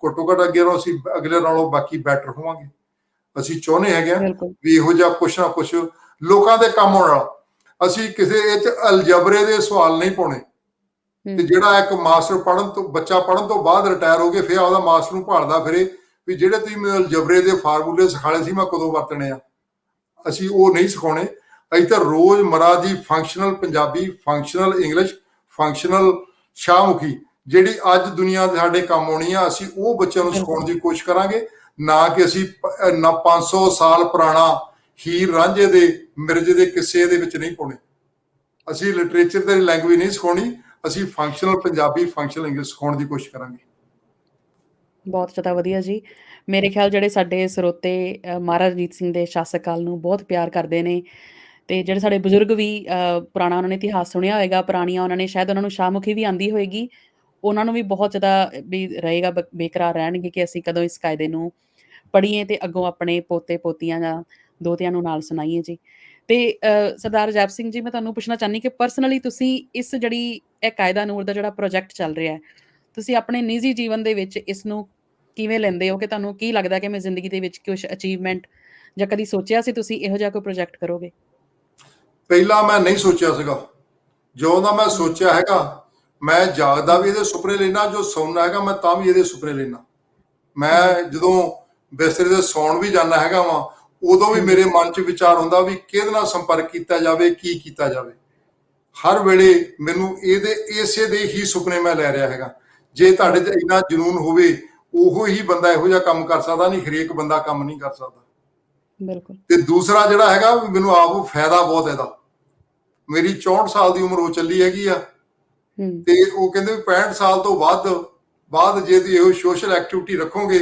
ਘੱਟੋ ਘੱਟ ਅੱਗੇ ਨਾਲੋਂ ਅਸੀਂ ਅਗਲੇ ਨਾਲੋਂ ਬਾਕੀ ਬੈਟਰ ਹੋਵਾਂਗੇ। ਅਸੀਂ ਚਾਹੁੰਦੇ ਹੈਗੇ ਆ ਬਿਲਕੁਲ, ਵੀ ਇਹੋ ਜਿਹਾ ਕੁਛ ਨਾ ਕੁਛ ਲੋਕਾਂ ਦੇ ਕੰਮ ਆਉਣ ਵਾਲਾ। ਅਸੀਂ ਕਿਸੇ ਇਹ 'ਚ ਅਲਜਬਰੇ ਦੇ ਸਵਾਲ ਨਹੀਂ ਪਾਉਣੇ। ਤੇ ਹੂੰ, ਜਿਹੜਾ ਇੱਕ ਮਾਸਟਰ ਪੜ੍ਹਨ ਤੋਂ ਬੱਚਾ ਪੜ੍ਹਨ ਤੋਂ ਬਾਅਦ ਰਿਟਾਇਰ ਹੋ ਕੇ ਫਿਰ ਆਪਦਾ ਮਾਸਟਰ ਨੂੰ ਭਾਲਦਾ ਫਿਰੇ ਵੀ ਜਿਹੜੇ ਤੁਸੀਂ ਮੈਨੂੰ ਅਲਜਬਰੇ ਦੇ ਫਾਰਮੂਲੇ ਸਿਖਾਲੇ ਸੀ ਮੈਂ ਕਦੋਂ ਵਰਤਣੇ ਆ, ਅਸੀਂ ਉਹ ਨਹੀਂ ਸਿਖਾਉਣੇ। ਅਸੀਂ ਤਾਂ ਰੋਜ਼ਮਰਰਾ ਦੀ functional Punjabi, functional English, functional Shahmukhi ਜਿਹੜੀ ਅੱਜ ਦੁਨੀਆ ਦੇ ਸਾਡੇ ਕੰਮ ਆਉਣੀ ਆ, ਅਸੀਂ ਉਹ ਬੱਚਿਆਂ ਨੂੰ ਬਿਲਕੁਲ, ਸਿਖਾਉਣ ਦੀ ਕੋਸ਼ਿਸ਼ ਕਰਾਂਗੇ। ਨਾ ਕਿ ਅਸੀਂ ਨਾ 500 ਸਾਲ ਪੁਰਾਣਾ ਹੀਰ ਰਾਂਝੇ ਦੇ ਮਿਰਜ਼ੇ ਦੇ ਕਿੱਸੇ ਦੇ ਵਿੱਚ ਨਹੀਂ ਪਾਉਣੇ। ਅਸੀਂ ਲਿਟਰੇਚਰ ਤੇ ਲੈਂਗੁਏਜ ਨਹੀਂ ਸਿਖਾਉਣੀ, ਅਸੀਂ ਫੰਕਸ਼ਨਲ ਪੰਜਾਬੀ ਫੰਕਸ਼ਨਲ ਇੰਗਲਿਸ਼ ਸਿਖਾਉਣ ਦੀ ਕੋਸ਼ਿਸ਼ ਕਰਾਂਗੇ। ਬਹੁਤ ਜ਼ਿਆਦਾ ਵਧੀਆ ਜੀ। ਮੇਰੇ ਖਿਆਲ ਜਿਹੜੇ ਸਾਡੇ ਸਰੋਤੇ ਮਹਾਰਾਜਾ ਰਣਜੀਤ ਸਿੰਘ ਦੇ ਸ਼ਾਸਕ ਕਾਲ ਨੂੰ ਬਹੁਤ ਪਿਆਰ ਕਰਦੇ ਨੇ ਤੇ ਜਿਹੜੇ ਸਾਡੇ ਬਜ਼ੁਰਗ ਵੀ ਪੁਰਾਣਾ ਉਹਨਾਂ ਨੇ ਇਤਿਹਾਸ ਸੁਣਿਆ ਹੋਏਗਾ, ਪੁਰਾਣੀਆਂ ਉਹਨਾਂ ਨੇ ਸ਼ਾਇਦ ਉਹਨਾਂ ਨੂੰ ਸ਼ਾਹਮੁਖੀ ਵੀ ਆਂਦੀ ਹੋਏਗੀ, ਉਹਨਾਂ ਨੂੰ ਵੀ ਬਹੁਤ ਜ਼ਿਆਦਾ ਵੀ ਰਹੇਗਾ ਬੇਕਰਾਰ ਰਹਿਣਗੇ ਕਿ ਅਸੀਂ ਕਦੋਂ ਇਸ ਕਾਇਦੇ ਨੂੰ ਪੜ੍ਹੀਏ ਤੇ ਅੱਗੋਂ ਆਪਣੇ ਪੋਤੇ-ਪੋਤੀਆਂ ਜਾਂ ਦੋਹਤਿਆਂ ਨੂੰ ਨਾਲ ਸੁਣਾਈਏ ਜੀ। ਤੇ ਸਰਦਾਰ ਅਜਾਇਬ ਸਿੰਘ ਜੀ, ਮੈਂ ਤੁਹਾਨੂੰ ਪੁੱਛਣਾ ਚਾਹੁੰਦੀ ਕਿ ਪਰਸਨਲੀ ਤੁਸੀਂ ਇਸ ਜਿਹੜੀ ਇਹ ਕਾਇਦਾ ਨੂਰ ਦਾ ਜਿਹੜਾ ਪ੍ਰੋਜੈਕਟ ਚੱਲ ਰਿਹਾ ਹੈ, ਤੁਸੀਂ ਆਪਣੇ ਨਿੱਜੀ ਜੀਵਨ ਦੇ ਵਿੱਚ ਇਸ ਨੂੰ ਕਿਵੇਂ ਲੈਂਦੇ ਹੋ ਕਿ ਤੁਹਾਨੂੰ ਕੀ ਲੱਗਦਾ ਕਿ ਮੈਂ ਜ਼ਿੰਦਗੀ ਦੇ ਵਿੱਚ ਕੁਛ ਅਚੀਵਮੈਂਟ ਜਾਂ ਕਦੀ ਸੋਚਿਆ ਸੀ ਤੁਸੀਂ ਇਹੋ ਜਿਹਾ ਕੋਈ ਪ੍ਰੋਜੈਕਟ ਕਰੋਗੇ? ਪਹਿਲਾਂ ਮੈਂ ਨਹੀਂ ਸੋਚਿਆ ਸੀਗਾ। ਜੋ ਦਾ ਮੈਂ ਹੂੰ, ਸੋਚਿਆ ਹੈਗਾ, ਮੈਂ ਜਾਗਦਾ ਹੂੰ, ਵੀ ਇਹਦੇ ਸੁਪਨੇ ਲੈਣਾ, ਜੋ ਸੌਂਦਾ ਹੈਗਾ ਮੈਂ ਤਾਂ ਵੀ ਇਹਦੇ ਸੁਪਨੇ ਲੈਣਾ। ਹੂੰ, ਮੈਂ ਜਦੋਂ ਬਿਸਤਰੇ ਤੇ ਸੌਣ ਵੀ ਜਾਂਦਾ ਹੈਗਾ ਵਾਂ, ਉਦੋਂ ਵੀ ਹਾਂਜੀ, ਮੇਰੇ ਮਨ 'ਚ ਵਿਚਾਰ ਹੁੰਦਾ ਵੀ ਕਿਹਦੇ ਨਾਲ ਸੰਪਰਕ ਕੀਤਾ ਜਾਵੇ, ਕੀ ਕੀਤਾ ਜਾਵੇ। ਹਰ ਵੇਲੇ ਮੈਨੂੰ ਇਹਦੇ ਇਸੇ ਦੇ ਹੀ ਸੁਪਨੇ ਮੈਂ ਲੈ ਰਿਹਾ ਹੈਗਾ। ਜੇ ਤੁਹਾਡੇ 'ਚ ਬਿਲਕੁਲ, ਇੰਨਾ ਜਨੂੰਨ ਹੋਵੇ, ਉਹੋ ਹੀ ਬੰਦਾ ਇਹੋ ਜਿਹਾ ਕੰਮ ਕਰ ਸਕਦਾ, ਨਹੀਂ ਹਰੇਕ ਬੰਦਾ ਕੰਮ ਨਹੀਂ ਕਰ ਸਕਦਾ। ਬਿਲਕੁਲ। ਤੇ ਦੂਸਰਾ ਜਿਹੜਾ ਹੈਗਾ, ਮੈਨੂੰ ਆਪ ਫਾਇਦਾ ਬਹੁਤ ਇਹਦਾ। ਮੇਰੀ 64 ਸਾਲ ਦੀ ਉਮਰ ਹੋ ਚੱਲੀ ਹੈਗੀ ਆ, ਹੂੰ, ਤੇ ਉਹ ਕਹਿੰਦੇ ਵੀ 65 ਸਾਲ ਤੋਂ ਬਾਅਦ ਜੇ ਤੁਸੀਂ ਇਹੋ ਸੋਸ਼ਲ ਐਕਟੀਵਿਟੀ ਰੱਖੋਗੇ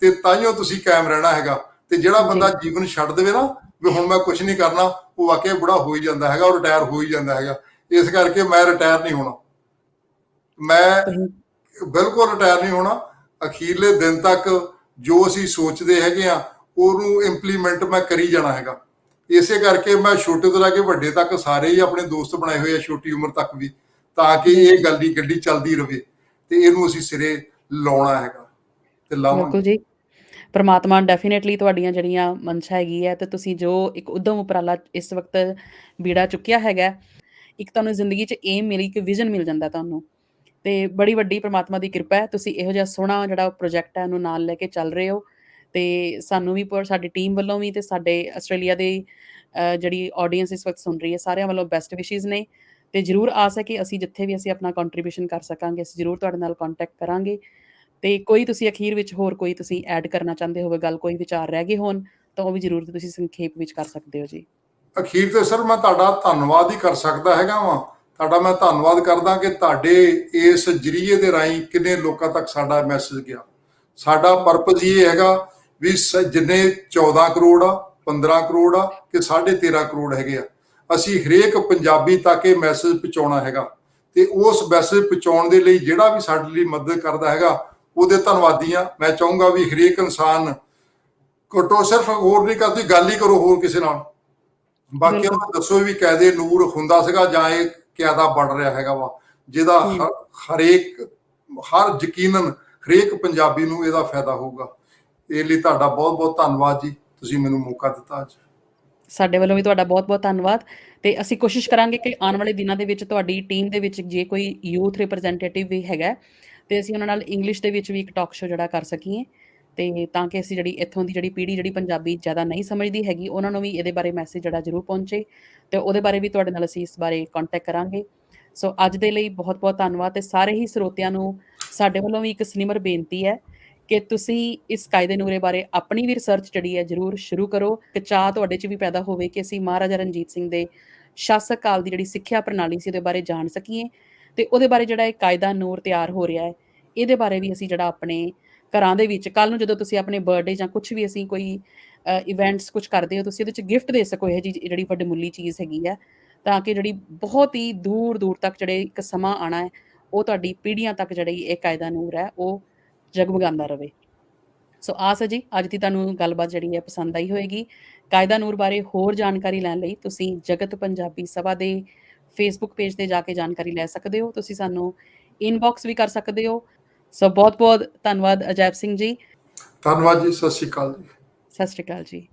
ਤੇ ਤਾਈਓ ਤੁਸੀਂ ਕਾਇਮ ਰਹਿਣਾ ਹੈਗਾ। ਤੇ ਜਿਹੜਾ ਜੀ, ਬੰਦਾ ਜੀਵਨ ਛੱਡ ਦੇਵੇ ਨਾ ਵੀ ਹੁਣ ਮੈਂ ਕੁਝ ਨਹੀਂ ਕਰਨਾ, ਉਹ ਵਾਕਿਆ ਬੁੜਾ ਹੋ ਹੀ ਜਾਂਦਾ ਹੈਗਾ, ਉਹ ਰਿਟਾਇਰ ਹੋ ਹੀ ਜਾਂਦਾ ਹੈਗਾ। ਇਸ ਕਰਕੇ ਮੈਂ ਰਿਟਾਇਰ ਨਹੀਂ ਹੋਣਾ, ਤੁਸੀਂ ਮੈਂ ਬਿਲਕੁਲ ਰਿਟਾਇਰ ਨਹੀਂ ਹੋਣਾ। ਅਖੀਰਲੇ ਦਿਨ ਤੱਕ ਜੋ ਅਸੀਂ ਸੋਚਦੇ ਹੈਗੇ ਆ, ਉਹਨੂੰ ਇੰਪਲੀਮੈਂਟ ਮੈਂ ਕਰੀ ਜਾਣਾ ਹੈਗਾ। ਇਸੇ ਕਰਕੇ ਮੈਂ ਛੋਟੇ ਤੋਂ ਲੈ ਕੇ ਵੱਡੇ ਤੱਕ ਸਾਰੇ ਹੀ ਆਪਣੇ ਦੋਸਤ ਬਣਾਏ ਹੋਏ ਆ, ਛੋਟੀ ਉਮਰ ਤੱਕ ਵੀ, ਤਾਂ ਕਿ ਜੀ, ਇਹ ਗੱਲ ਦੀ ਗੱਡੀ ਚੱਲਦੀ ਰਵੇ ਤੇ ਇਹਨੂੰ ਅਸੀਂ ਸਿਰੇ ਲਾਉਣਾ ਹੈਗਾ ਤੇ ਬਿਲਕੁਲ ਲਾਵਾਂਗੇ। ਜੀ। ਪਰਮਾਤਮਾ ਡੈਫੀਨੇਟਲੀ ਤੁਹਾਡੀਆਂ ਜਿਹੜੀਆਂ ਮਨਸ਼ਾ ਹੈਗੀ ਹੈ ਤੇ ਤੁਸੀਂ ਜੋ ਇੱਕ ਉੱਦਮ ਉਪਰਾਲਾ ਇਸ ਵਕਤ ਬੀੜਾ ਚੁੱਕਿਆ ਹੈਗਾ, ਇੱਕ ਤੁਹਾਨੂੰ ਜ਼ਿੰਦਗੀ 'ਚ ਏਮ ਮਿਲੀ, ਇੱਕ ਵਿਜ਼ਨ ਮਿਲ ਜਾਂਦਾ ਤੁਹਾਨੂੰ ਤੇ ਬੜੀ ਵੱਡੀ ਪਰਮਾਤਮਾ ਦੀ ਕਿਰਪਾ ਹੈ। ਤੁਸੀਂ ਇਹੋ ਜਿਹਾ ਸੋਹਣਾ ਜਿਹੜਾ ਪ੍ਰੋਜੈਕਟ ਹੈ ਉਹਨੂੰ ਨਾਲ ਲੈ ਕੇ ਚੱਲ ਰਹੇ ਹੋ ਤੇ ਸਾਨੂੰ ਵੀ ਸਾਡੀ ਟੀਮ ਵੱਲੋਂ ਵੀ ਤੇ ਸਾਡੇ ਆਸਟ੍ਰੇਲੀਆ ਦੇ ਜਿਹੜੀ ਆਡੀਅנס ਇਸ ਵਕਤ ਸੁਣ ਰਹੀ ਹੈ, ਸਾਰਿਆਂ ਵੱਲੋਂ ਬੈਸਟ ਵਿਸ਼ੇਜ਼ ਨੇ ਤੇ ਜ਼ਰੂਰ ਆਸ ਹੈ ਕਿ ਅਸੀਂ ਜਿੱਥੇ ਵੀ ਅਸੀਂ ਆਪਣਾ ਕੰਟਰੀਬਿਊਸ਼ਨ ਕਰ ਸਕਾਂਗੇ, ਅਸੀਂ ਜ਼ਰੂਰ ਤੁਹਾਡੇ ਨਾਲ ਕੰਟੈਕਟ ਕਰਾਂਗੇ ਤੇ ਕੋਈ ਤੁਸੀਂ ਅਖੀਰ ਵਿੱਚ ਹੋਰ ਕੋਈ ਤੁਸੀਂ ਐਡ ਕਰਨਾ ਚਾਹੁੰਦੇ ਹੋਵੇ ਗੱਲ, ਕੋਈ ਵਿਚਾਰ ਰਹਿ ਗਏ ਹੋਣ ਤਾਂ ਉਹ ਵੀ ਜ਼ਰੂਰ ਤੁਸੀਂ ਸੰਖੇਪ ਵਿੱਚ ਕਰ ਸਕਦੇ ਹੋ ਜੀ। ਅਖੀਰ ਤੇ ਸਰ ਮੈਂ ਤੁਹਾਡਾ ਧੰਨਵਾਦ ਹੀ ਕਰ ਸਕਦਾ ਹੈਗਾ ਵਾਂ। ਤੁਹਾਡਾ ਮੈਂ ਧੰਨਵਾਦ ਕਰਦਾ ਕਿ ਤੁਹਾਡੇ ਇਸ ਜਰੀਏ ਦੇ ਰਾਹੀਂ ਕਿੰਨੇ ਲੋਕਾਂ ਤੱਕ ਸਾਡਾ ਮੈਸੇਜ ਗਿਆ। ਸਾਡਾ ਪਰਪਸ ਇਹ ਹੈਗਾ ਵੀ ਜਿੰਨੇ 14 ਕਰੋੜ ਆ, 15 ਕਰੋੜ ਆ ਕਿ 13.5 ਕਰੋੜ ਹੈਗੇ ਆ, ਅਸੀਂ ਹਰੇਕ ਪੰਜਾਬੀ ਤੱਕ ਇਹ ਮੈਸੇਜ ਪਹੁੰਚਾਉਣਾ ਹੈਗਾ। ਤੇ ਉਸ ਮੈਸੇਜ ਪਹੁੰਚਾਉਣ ਦੇ ਲਈ ਜਿਹੜਾ ਵੀ ਸਾਡੇ ਲਈ ਮਦਦ ਕਰਦਾ ਹੈਗਾ, ਉਹਦੇ ਧੰਨਵਾਦੀ ਆ। ਮੈਂ ਚਾਹੂੰਗਾ ਵੀ ਹਰੇਕ ਇਨਸਾਨ ਘੱਟੋ ਸਿਰਫ ਹੋਰ ਨਹੀਂ ਕਰਦੀ, ਗੱਲ ਹੀ ਕਰੋ ਹੋਰ ਕਿਸੇ ਨਾਲ, ਬਾਕੀਆਂ ਬਿਲਕੁਲ। ਨੂੰ ਦੱਸੋ ਵੀ ਕਾਇਦੇ ਨੂਰ ਹੁੰਦਾ ਸੀਗਾ ਜਾਂ ਇਹ ਕਿਆਦਾ ਬਣ ਰਿਹਾ ਹੈਗਾ ਵਾ, ਜਿਹਦਾ ਹੂੰ। ਹਰੇਕ ਹਰ ਯਕੀਨਨ ਹਰੇਕ ਪੰਜਾਬੀ ਨੂੰ ਇਹਦਾ ਫਾਇਦਾ ਹੋਊਗਾ। ਇਹ ਲਈ ਤੁਹਾਡਾ ਬਹੁਤ ਬਹੁਤ ਧੰਨਵਾਦ ਜੀ, ਤੁਸੀਂ ਮੈਨੂੰ ਮੌਕਾ ਦਿੱਤਾ ਅੱਜ। ਸਾਡੇ ਵੱਲੋਂ ਵੀ ਤੁਹਾਡਾ ਬਹੁਤ-ਬਹੁਤ ਧੰਨਵਾਦ ਤੇ ਅਸੀਂ ਕੋਸ਼ਿਸ਼ ਕਰਾਂਗੇ ਕਿ ਆਉਣ ਵਾਲੇ ਦਿਨਾਂ ਦੇ ਵਿੱਚ ਤੁਹਾਡੀ ਟੀਮ ਦੇ ਵਿੱਚ ਜੇ ਕੋਈ ਯੂਥ ਰਿਪਰੈਜ਼ੈਂਟੇਟਿਵ ਵੀ ਹੈਗਾ ਤੇ ਅਸੀਂ ਉਹਨਾਂ ਨਾਲ ਇੰਗਲਿਸ਼ ਦੇ ਵਿੱਚ ਵੀ ਇੱਕ ਟਾਕ ਸ਼ੋ ਜਿਹੜਾ ਕਰ ਸਕੀਏ ਤੇ ਤਾਂ ਕਿ ਅਸੀਂ ਜਿਹੜੀ ਇੱਥੋਂ ਦੀ ਜਿਹੜੀ ਪੀੜ੍ਹੀ ਜਿਹੜੀ ਪੰਜਾਬੀ ਜ਼ਿਆਦਾ ਨਹੀਂ ਸਮਝਦੀ ਹੈਗੀ, ਉਹਨਾਂ ਨੂੰ ਵੀ ਇਹਦੇ ਬਾਰੇ ਮੈਸੇਜ ਜਿਹੜਾ ਜ਼ਰੂਰ ਪਹੁੰਚੇ ਤੇ ਉਹਦੇ ਬਾਰੇ ਵੀ ਤੁਹਾਡੇ ਨਾਲ ਅਸੀਂ ਇਸ ਬਾਰੇ ਕੰਟੈਕਟ ਕਰਾਂਗੇ। ਸੋ ਅੱਜ ਦੇ ਲਈ ਬਹੁਤ-ਬਹੁਤ ਧੰਨਵਾਦ ਤੇ ਸਾਰੇ ਹੀ ਸਰੋਤਿਆਂ ਨੂੰ ਸਾਡੇ ਵੱਲੋਂ ਵੀ ਇੱਕ ਸਨਿਮਰ ਬੇਨਤੀ ਹੈ ਕਿ ਤੁਸੀਂ ਇਸ ਕਾਇਦੇ ਨੂਰੇ ਬਾਰੇ ਆਪਣੀ ਵੀ ਰਿਸਰਚ ਜਿਹੜੀ ਹੈ ਜ਼ਰੂਰ ਸ਼ੁਰੂ ਕਰੋ ਕਿ ਚਾਹ ਤੁਹਾਡੇ 'ਚ ਵੀ ਪੈਦਾ ਹੋਵੇ ਕਿ ਅਸੀਂ ਮਹਾਰਾਜਾ ਰਣਜੀਤ ਸਿੰਘ ਦੇ ਸ਼ਾਸਕ ਕਾਲ ਦੀ ਜਿਹੜੀ ਸਿੱਖਿਆ ਪ੍ਰਣਾਲੀ ਸੀ ਉਹਦੇ ਬਾਰੇ ਜਾਣ ਸਕੀਏ ਤੇ ਉਹਦੇ ਬਾਰੇ ਜਿਹੜਾ ਇਹ ਕਾਇਦਾ ਨੂਰ ਤਿਆਰ ਹੋ ਰਿਹਾ ਹੈ, ਇਹਦੇ ਬਾਰੇ ਵੀ ਅਸੀਂ ਜਿਹੜਾ ਆਪਣੇ ਘਰਾਂ ਦੇ ਵਿੱਚ ਕੱਲ ਨੂੰ ਜਦੋਂ ਤੁਸੀਂ ਆਪਣੇ ਬਰਥਡੇ ਜਾਂ ਕੁਝ ਵੀ ਅਸੀਂ ਕੋਈ ਇਵੈਂਟਸ ਕੁਝ ਕਰਦੇ ਹੋ, ਤੁਸੀਂ ਉਹਦੇ 'ਚ ਗਿਫਟ ਦੇ ਸਕੋ ਇਹ ਜੀ ਜਿਹੜੀ ਵੱਡਮੁੱਲੀ ਚੀਜ਼ ਹੈਗੀ ਹੈ, ਤਾਂ ਕਿ ਜਿਹੜੀ ਬਹੁਤ ਹੀ ਦੂਰ-ਦੂਰ ਤੱਕ ਜਿਹੜੇ ਇੱਕ ਸਮਾਂ ਆਉਣਾ ਹੈ, ਉਹ ਤੁਹਾਡੀ ਪੀੜ੍ਹੀਆਂ ਤੱਕ ਜਿਹੜੀ ਇਹ ਕਾਇਦਾ ਨੂਰ ਹੈ ਉਹ ਜਗਮਗਾਉਂਦਾ ਰਵੇ। ਸੋ ਆਸ ਹੈ ਜੀ ਅੱਜ ਦੀ ਤੁਹਾਨੂੰ ਗੱਲਬਾਤ ਜਿਹੜੀ ਹੈ ਪਸੰਦ ਆਈ ਹੋਏਗੀ। ਕਾਇਦਾ ਨੂਰ ਬਾਰੇ ਹੋਰ ਜਾਣਕਾਰੀ ਲੈਣ ਲਈ ਤੁਸੀਂ ਜਗਤ ਪੰਜਾਬੀ ਸਭਾ ਦੇ ਫੇਸਬੁੱਕ ਪੇਜ ਤੇ ਜਾ ਕੇ ਜਾਣਕਾਰੀ ਲੈ ਸਕਦੇ ਹੋ। ਤੁਸੀਂ ਸਾਨੂੰ ਇਨਬਾਕਸ ਵੀ ਕਰ ਸਕਦੇ ਹੋ। ਸੋ ਬਹੁਤ-ਬਹੁਤ ਧੰਨਵਾਦ ਅਜੈਬ ਸਿੰਘ ਜੀ। ਧੰਨਵਾਦ ਜੀ, ਸਤਿ ਸ਼੍ਰੀ ਅਕਾਲ ਜੀ। ਸਤਿ ਸ਼੍ਰੀ ਅਕਾਲ ਜੀ।